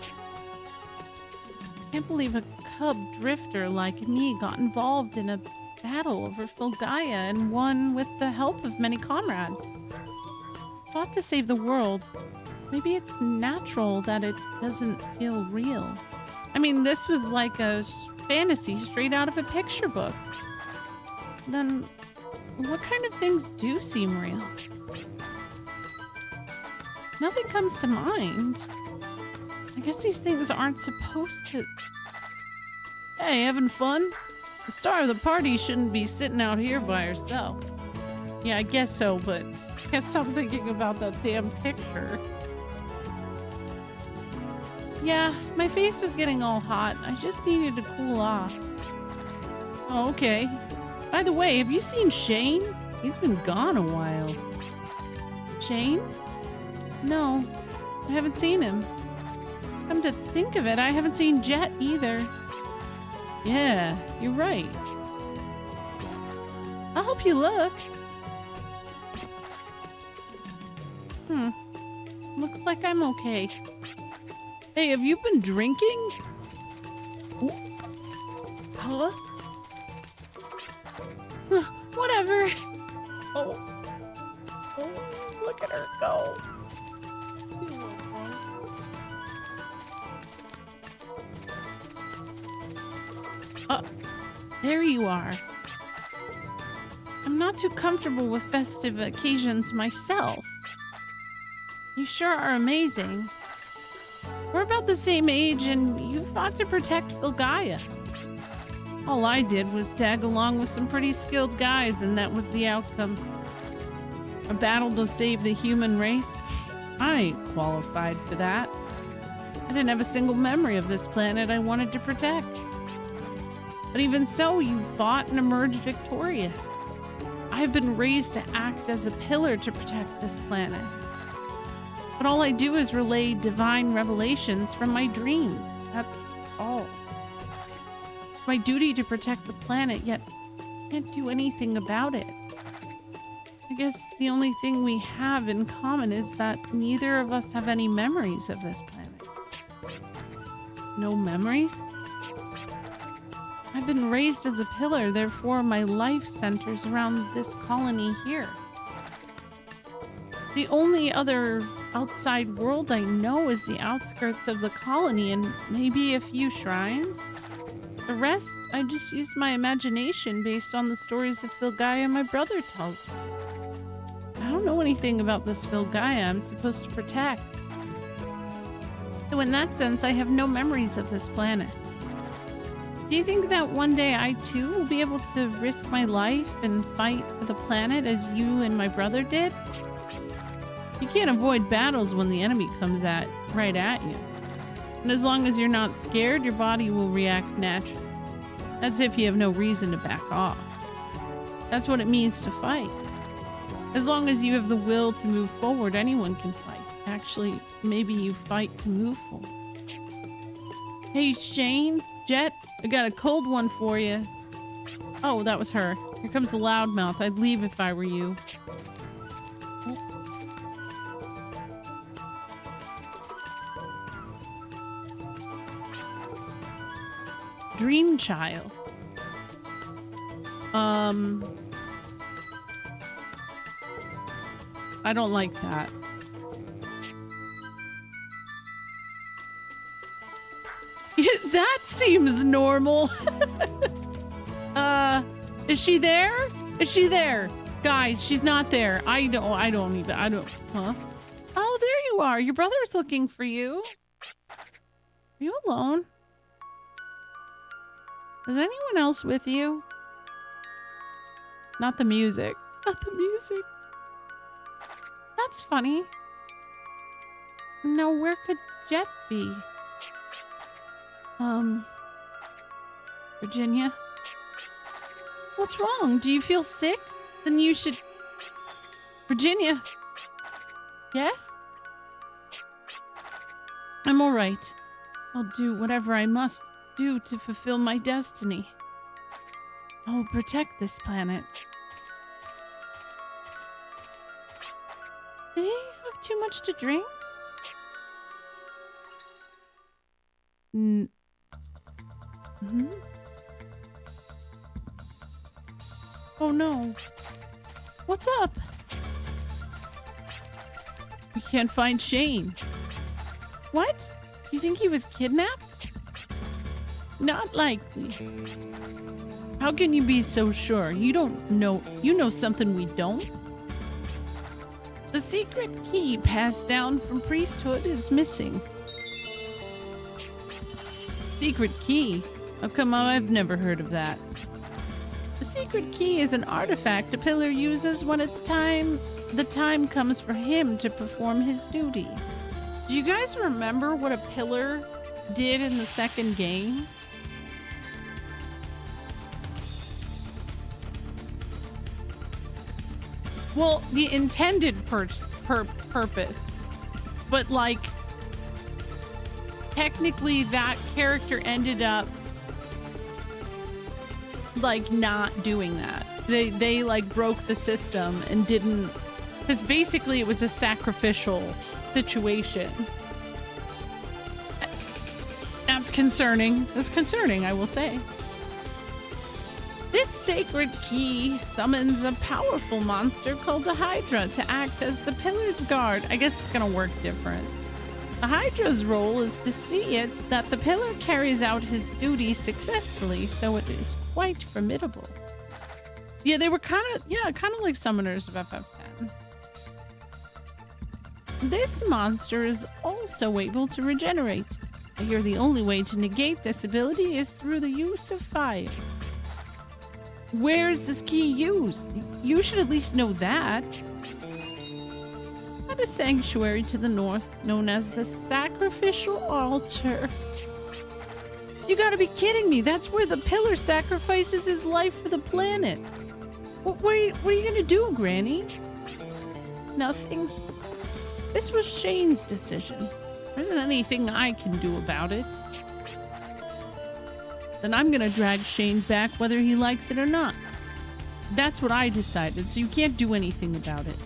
Speaker 1: Can't believe a cub drifter like me got involved in a battle over Fulgaia and won with the help of many comrades. Fought to save the world. Maybe it's natural that it doesn't feel real. I mean, this was like a fantasy straight out of a picture book. then what kind of things do seem real? Nothing comes to mind. I guess these things aren't supposed to... Hey, having fun? The star of the party shouldn't be sitting out here by herself. Yeah, I guess so, but I can't stop thinking about that damn picture. Yeah, my face was getting all hot. I just needed to cool off. Oh, okay. By the way, have you seen Shane? He's been gone a while. Shane? No, I haven't seen him. Come to think of it, I haven't seen Jet either. Yeah, you're right. I'll help you look. Looks like I'm okay. Hey, have you been drinking? Ooh. Huh? Whatever. Oh, look at her go. There you are. I'm not too comfortable with festive occasions myself. You sure are amazing. We're about the same age and you fought to protect Filgaia. All I did was tag along with some pretty skilled guys and that was the outcome. A battle to save the human race? I ain't qualified for that. I didn't have a single memory of this planet I wanted to protect. But even so, you fought and emerged victorious. I have been raised to act as a pillar to protect this planet. But all I do is relay divine revelations from my dreams. That's all. It's my duty to protect the planet, yet I can't do anything about it. I guess the only thing we have in common is that neither of us have any memories of this planet. No memories? I've been raised as a pillar, therefore my life centers around this colony here. The only other outside world I know is the outskirts of the colony and maybe a few shrines. The rest, I just use my imagination based on the stories of Filgaia my brother tells me. I don't know anything about this Filgaia I'm supposed to protect. So in that sense, I have no memories of this planet. Do you think that one day I too will be able to risk my life and fight for the planet as you and my brother did? You can't avoid battles when the enemy comes right at you. And as long as you're not scared, your body will react naturally. That's if you have no reason to back off. That's what it means to fight. As long as you have the will to move forward, anyone can fight. Actually, maybe you fight to move forward. Hey, Shane, Jet, I got a cold one for you. Oh, that was her. Here comes the loudmouth. I'd leave if I were you. Dream child. I don't like that. That seems normal. Is she there? Is she there? Guys, she's not there. Huh? Oh, there you are. Your brother's looking for you. Are you alone? Is anyone else with you? Not the music. Not the music. That's funny. No, where could Jet be? Virginia? What's wrong? Do you feel sick? Then you should... Virginia? Yes? I'm alright. I'll do whatever I must do to fulfill my destiny. I will protect this planet. They have too much to drink? Oh no. What's up? We can't find Shane. What? You think he was kidnapped? Not likely. How can you be so sure? You don't know. You know something we don't? The secret key passed down from priesthood is missing. Secret key? How come I've never heard of that? The secret key is an artifact a pillar uses when the time comes for him to perform his duty. Do you guys remember what a pillar did in the second game? Well, the intended purpose, but like technically that character ended up like not doing that. They like broke the system and didn't, because basically it was a sacrificial situation. That's concerning. That's concerning, I will say. This sacred key summons a powerful monster called a Hydra to act as the pillar's guard. I guess it's gonna work different. The Hydra's role is to see it that the pillar carries out his duties successfully, so it is quite formidable. Yeah, they were kind of like summoners of FF10. This monster is also able to regenerate. I hear the only way to negate this ability is through the use of fire. Where is this key used? You should at least know that. At a sanctuary to the north, known as the Sacrificial Altar. You gotta be kidding me. That's where the pillar sacrifices his life for the planet. What are you gonna do, Granny? Nothing. This was Shane's decision. There isn't anything I can do about it. Then I'm gonna drag Shane back whether he likes it or not. That's what I decided, so you can't do anything about it.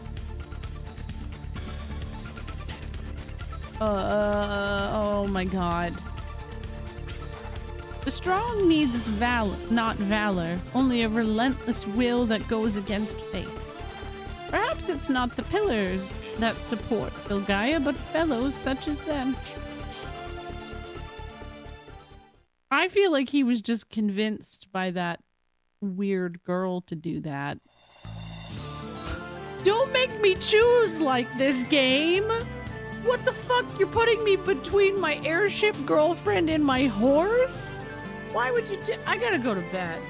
Speaker 1: Oh my god. The strong needs valor, not valor, only a relentless will that goes against fate. Perhaps it's not the pillars that support Filgaia, but fellows such as them. I feel like he was just convinced by that weird girl to do that. Don't make me choose like this, game! What the fuck? You're putting me between my airship girlfriend and my horse? Why would you do— I gotta go to bed.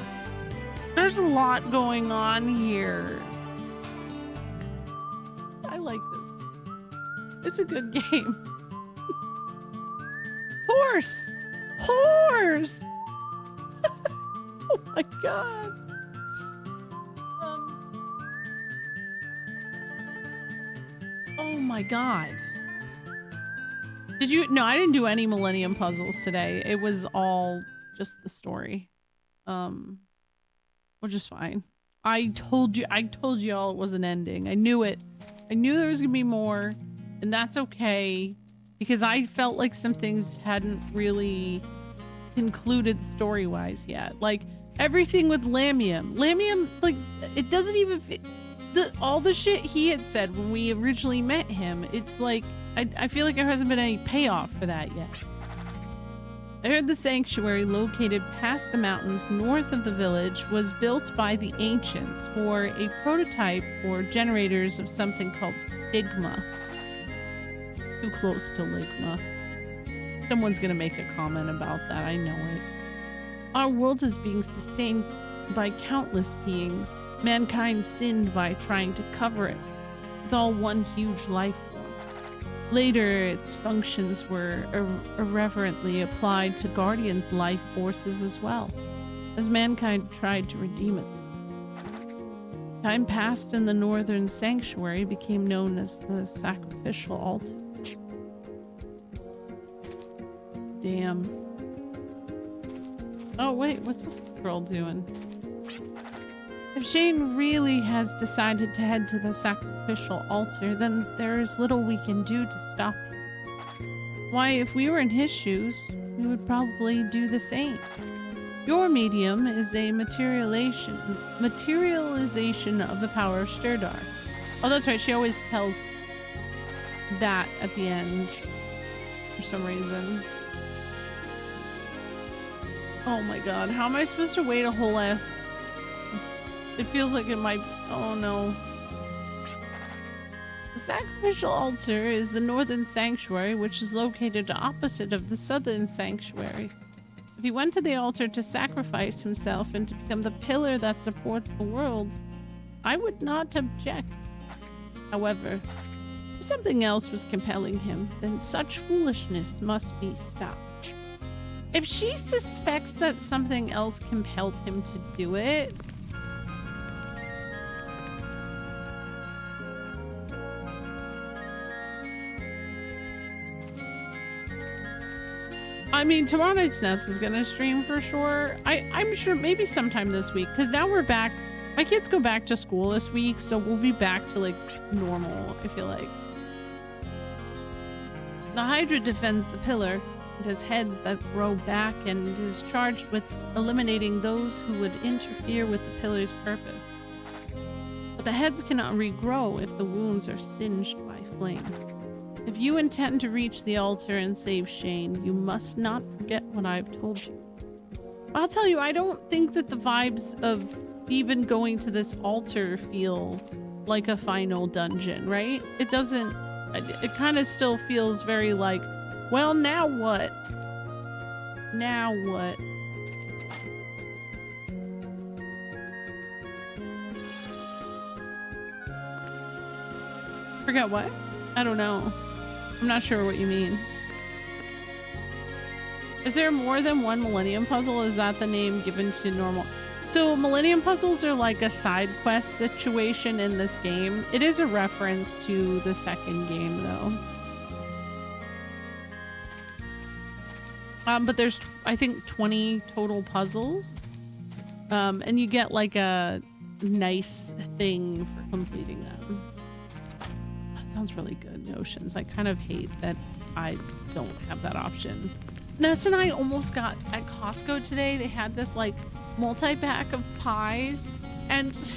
Speaker 1: There's a lot going on here. I like this. It's a good game. Horse! Horse! Oh my god. Oh my god. Did you— no, I didn't do any Millennium puzzles today. It was all just the story. Which is fine. I told you all it was an ending. I knew it. I knew there was gonna be more, and that's okay, because I felt like some things hadn't really concluded story-wise yet. Like everything with Lamium. Lamium, like, it doesn't even fit. All the shit he had said when we originally met him, it's like, I feel like there hasn't been any payoff for that yet. I heard the sanctuary located past the mountains north of the village was built by the ancients for a prototype for generators of something called Stigma. Too close to Ligma. Someone's gonna make a comment about that, I know it. Our world is being sustained by countless beings. Mankind sinned by trying to cover it with all one huge life form. Later, its functions were irreverently applied to Guardian's life forces as well, as mankind tried to redeem itself. Time passed and the northern sanctuary became known as the Sacrificial Altar. Damn. Oh wait, what's this girl doing? If Shane really has decided to head to the Sacrificial Altar, then there is little we can do to stop him. Why, if we were in his shoes, we would probably do the same. Your medium is a materialization of the power of Sturdar. Oh, that's right, she always tells that at the end for some reason. Oh my god, how am I supposed to wait a whole ass? It feels like it might. Oh no. The sacrificial altar is the northern sanctuary, which is located opposite of the southern sanctuary. If he went to the altar to sacrifice himself and to become the pillar that supports the world, I would not object. However, if something else was compelling him, then such foolishness must be stopped. If she suspects that something else compelled him to do it, I mean, Tomorrow Night's Nest is gonna stream for sure. I'm sure maybe sometime this week, because now we're back. My kids go back to school this week, so we'll be back to like normal, I feel like. The Hydra defends the pillar. It has heads that grow back and is charged with eliminating those who would interfere with the pillar's purpose. But the heads cannot regrow if the wounds are singed by flame. If you intend to reach the altar and save Shane, you must not forget what I've told you. I'll tell you, I don't think that the vibes of even going to this altar feel like a final dungeon, right? It doesn't, it kind of still feels very like, well, now what? Now what? Forget what? I don't know. I'm not sure what you mean. Is there more than one Millennium Puzzle? Is that the name given to normal? So Millennium Puzzles are like a side quest situation in this game. It is a reference to the second game though. But there's, I think, 20 total puzzles. And you get like a nice thing for completing them. Sounds really good, Notions. I kind of hate that I don't have that option. Ness and I almost got at Costco today. They had this like multi-pack of pies and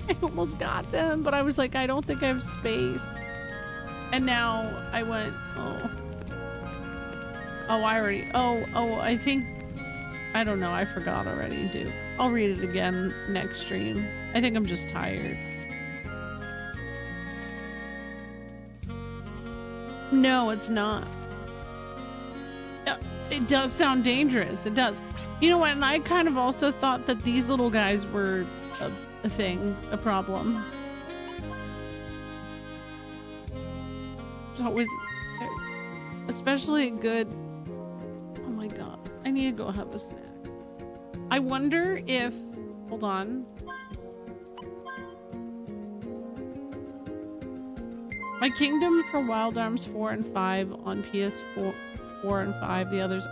Speaker 1: I almost got them, but I was like, I don't think I have space. And now I went, I think, I don't know. I forgot already, dude. I'll read it again next stream. I think I'm just tired. No, it's not. It does sound dangerous. It does. You know what? And I kind of also thought that these little guys were a thing, a problem. It's always, especially good. Oh my god. I need to go have a snack. I wonder if, hold on. My Kingdom for Wild Arms 4 and 5 on PS4 4 and 5. The others.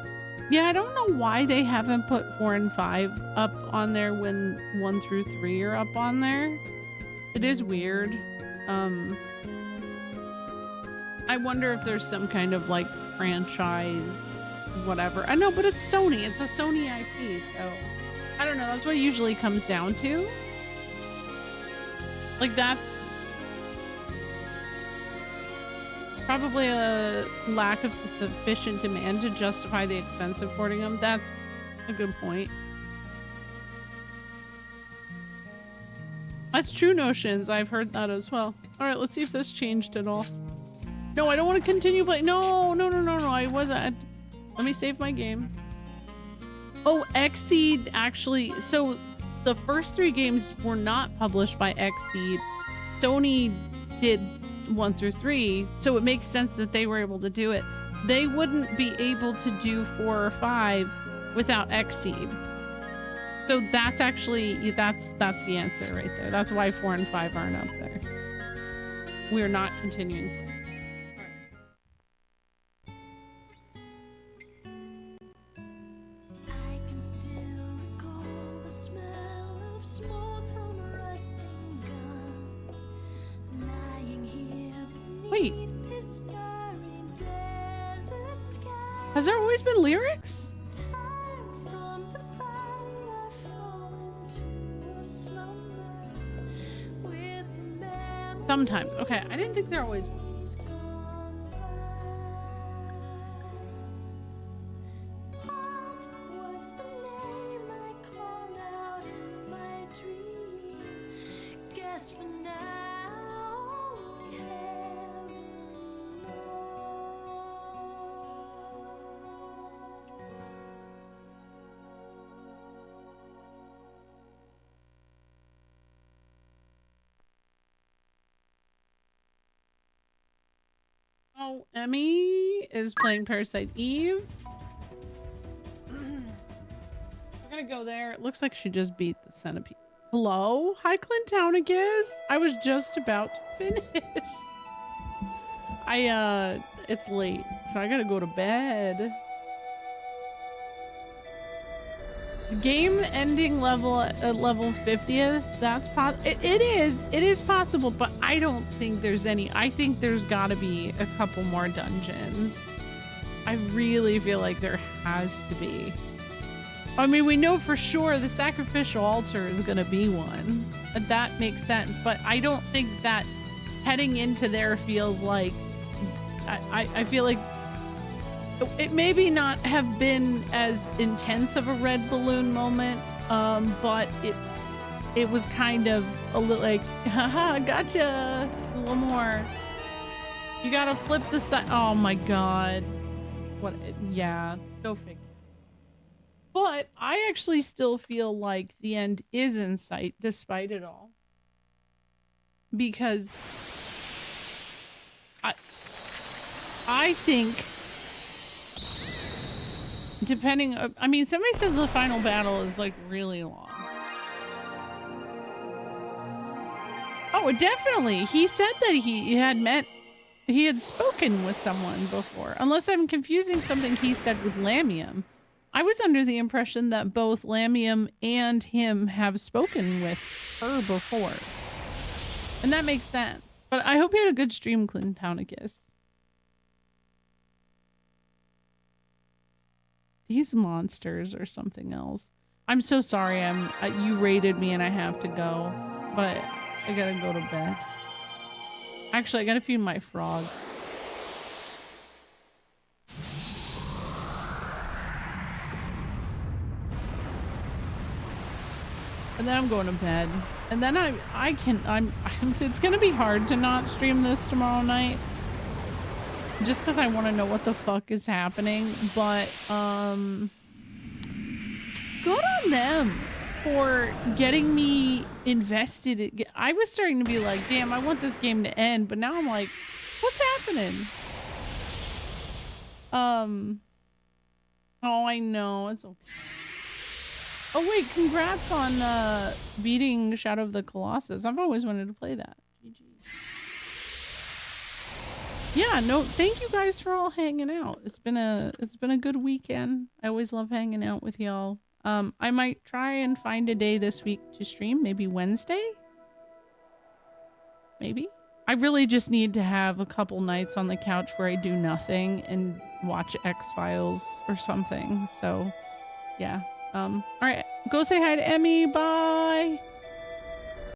Speaker 1: Yeah, I don't know why they haven't put 4 and 5 up on there when 1 through 3 are up on there. It is weird. I wonder if there's some kind of like franchise, whatever. I know, but it's Sony. It's a Sony IP, so I don't know. That's what it usually comes down to. Like that's probably a lack of sufficient demand to justify the expense of porting them. That's a good point. That's true, Notions. I've heard that as well. All right, let's see if this changed at all. No, I don't want to continue playing. No. I wasn't. Let me save my game. Oh, Xseed actually. So the first 3 games were not published by Xseed. Sony did 1 through 3, so it makes sense that they were able to do it. They wouldn't be able to do 4 or 5 without Xseed. So that's actually, that's the answer right there. That's why 4 and 5 aren't up there. We're not continuing.
Speaker 2: I can still recall the smell of smoke from rusting guns, lying here
Speaker 1: Wait,
Speaker 2: beneath this starry desert sky.
Speaker 1: has there always been lyrics?
Speaker 2: Tired from the fight, I fall into a slumber with the memories
Speaker 1: Sometimes. Okay, I didn't think there always was.
Speaker 2: gone by. What was the
Speaker 1: now Emmy is playing Parasite Eve. We're gonna go there. It looks like she just beat the centipede. Hello? Hi, Clintownicus. I was just about to finish. It's late, so I gotta go to bed. Game ending level at level 50th, that's it is possible, but I don't think there's any. I think there's gotta be a couple more dungeons. I really feel like there has to be. I mean, we know for sure the sacrificial altar is gonna be one. That makes sense, but I don't think that heading into there feels like I feel like it maybe not have been as intense of a red balloon moment, but it was kind of a little like, haha, gotcha, a little more. You gotta flip the side. Oh my god. What? Yeah, go figure. But I actually still feel like the end is in sight despite it all. Because I think, depending, I mean, somebody said the final battle is like really long. Oh, definitely. He said that he had spoken with someone before. Unless I'm confusing something he said with Lamium. I was under the impression that both Lamium and him have spoken with her before. And that makes sense. But I hope you had a good stream, Clintownicus. These monsters or something else. I'm so sorry. You raided me and I have to go, but I gotta go to bed. Actually, I gotta feed my frogs. And then I'm going to bed. And then it's gonna be hard to not stream this tomorrow night. Just because I want to know what the fuck is happening, but good on them for getting me invested. I was starting to be like, damn, I want this game to end, but now I'm like, what's happening? Oh, I know, it's okay. Oh wait, congrats on beating Shadow of the Colossus. I've always wanted to play that. GG. Yeah, no, thank you guys for all hanging out. It's been a good weekend. I always love hanging out with y'all. I might try and find a day this week to stream, maybe Wednesday? Maybe? I really just need to have a couple nights on the couch where I do nothing and watch X-Files or something. So, yeah. All right, go say hi to Emmy. Bye.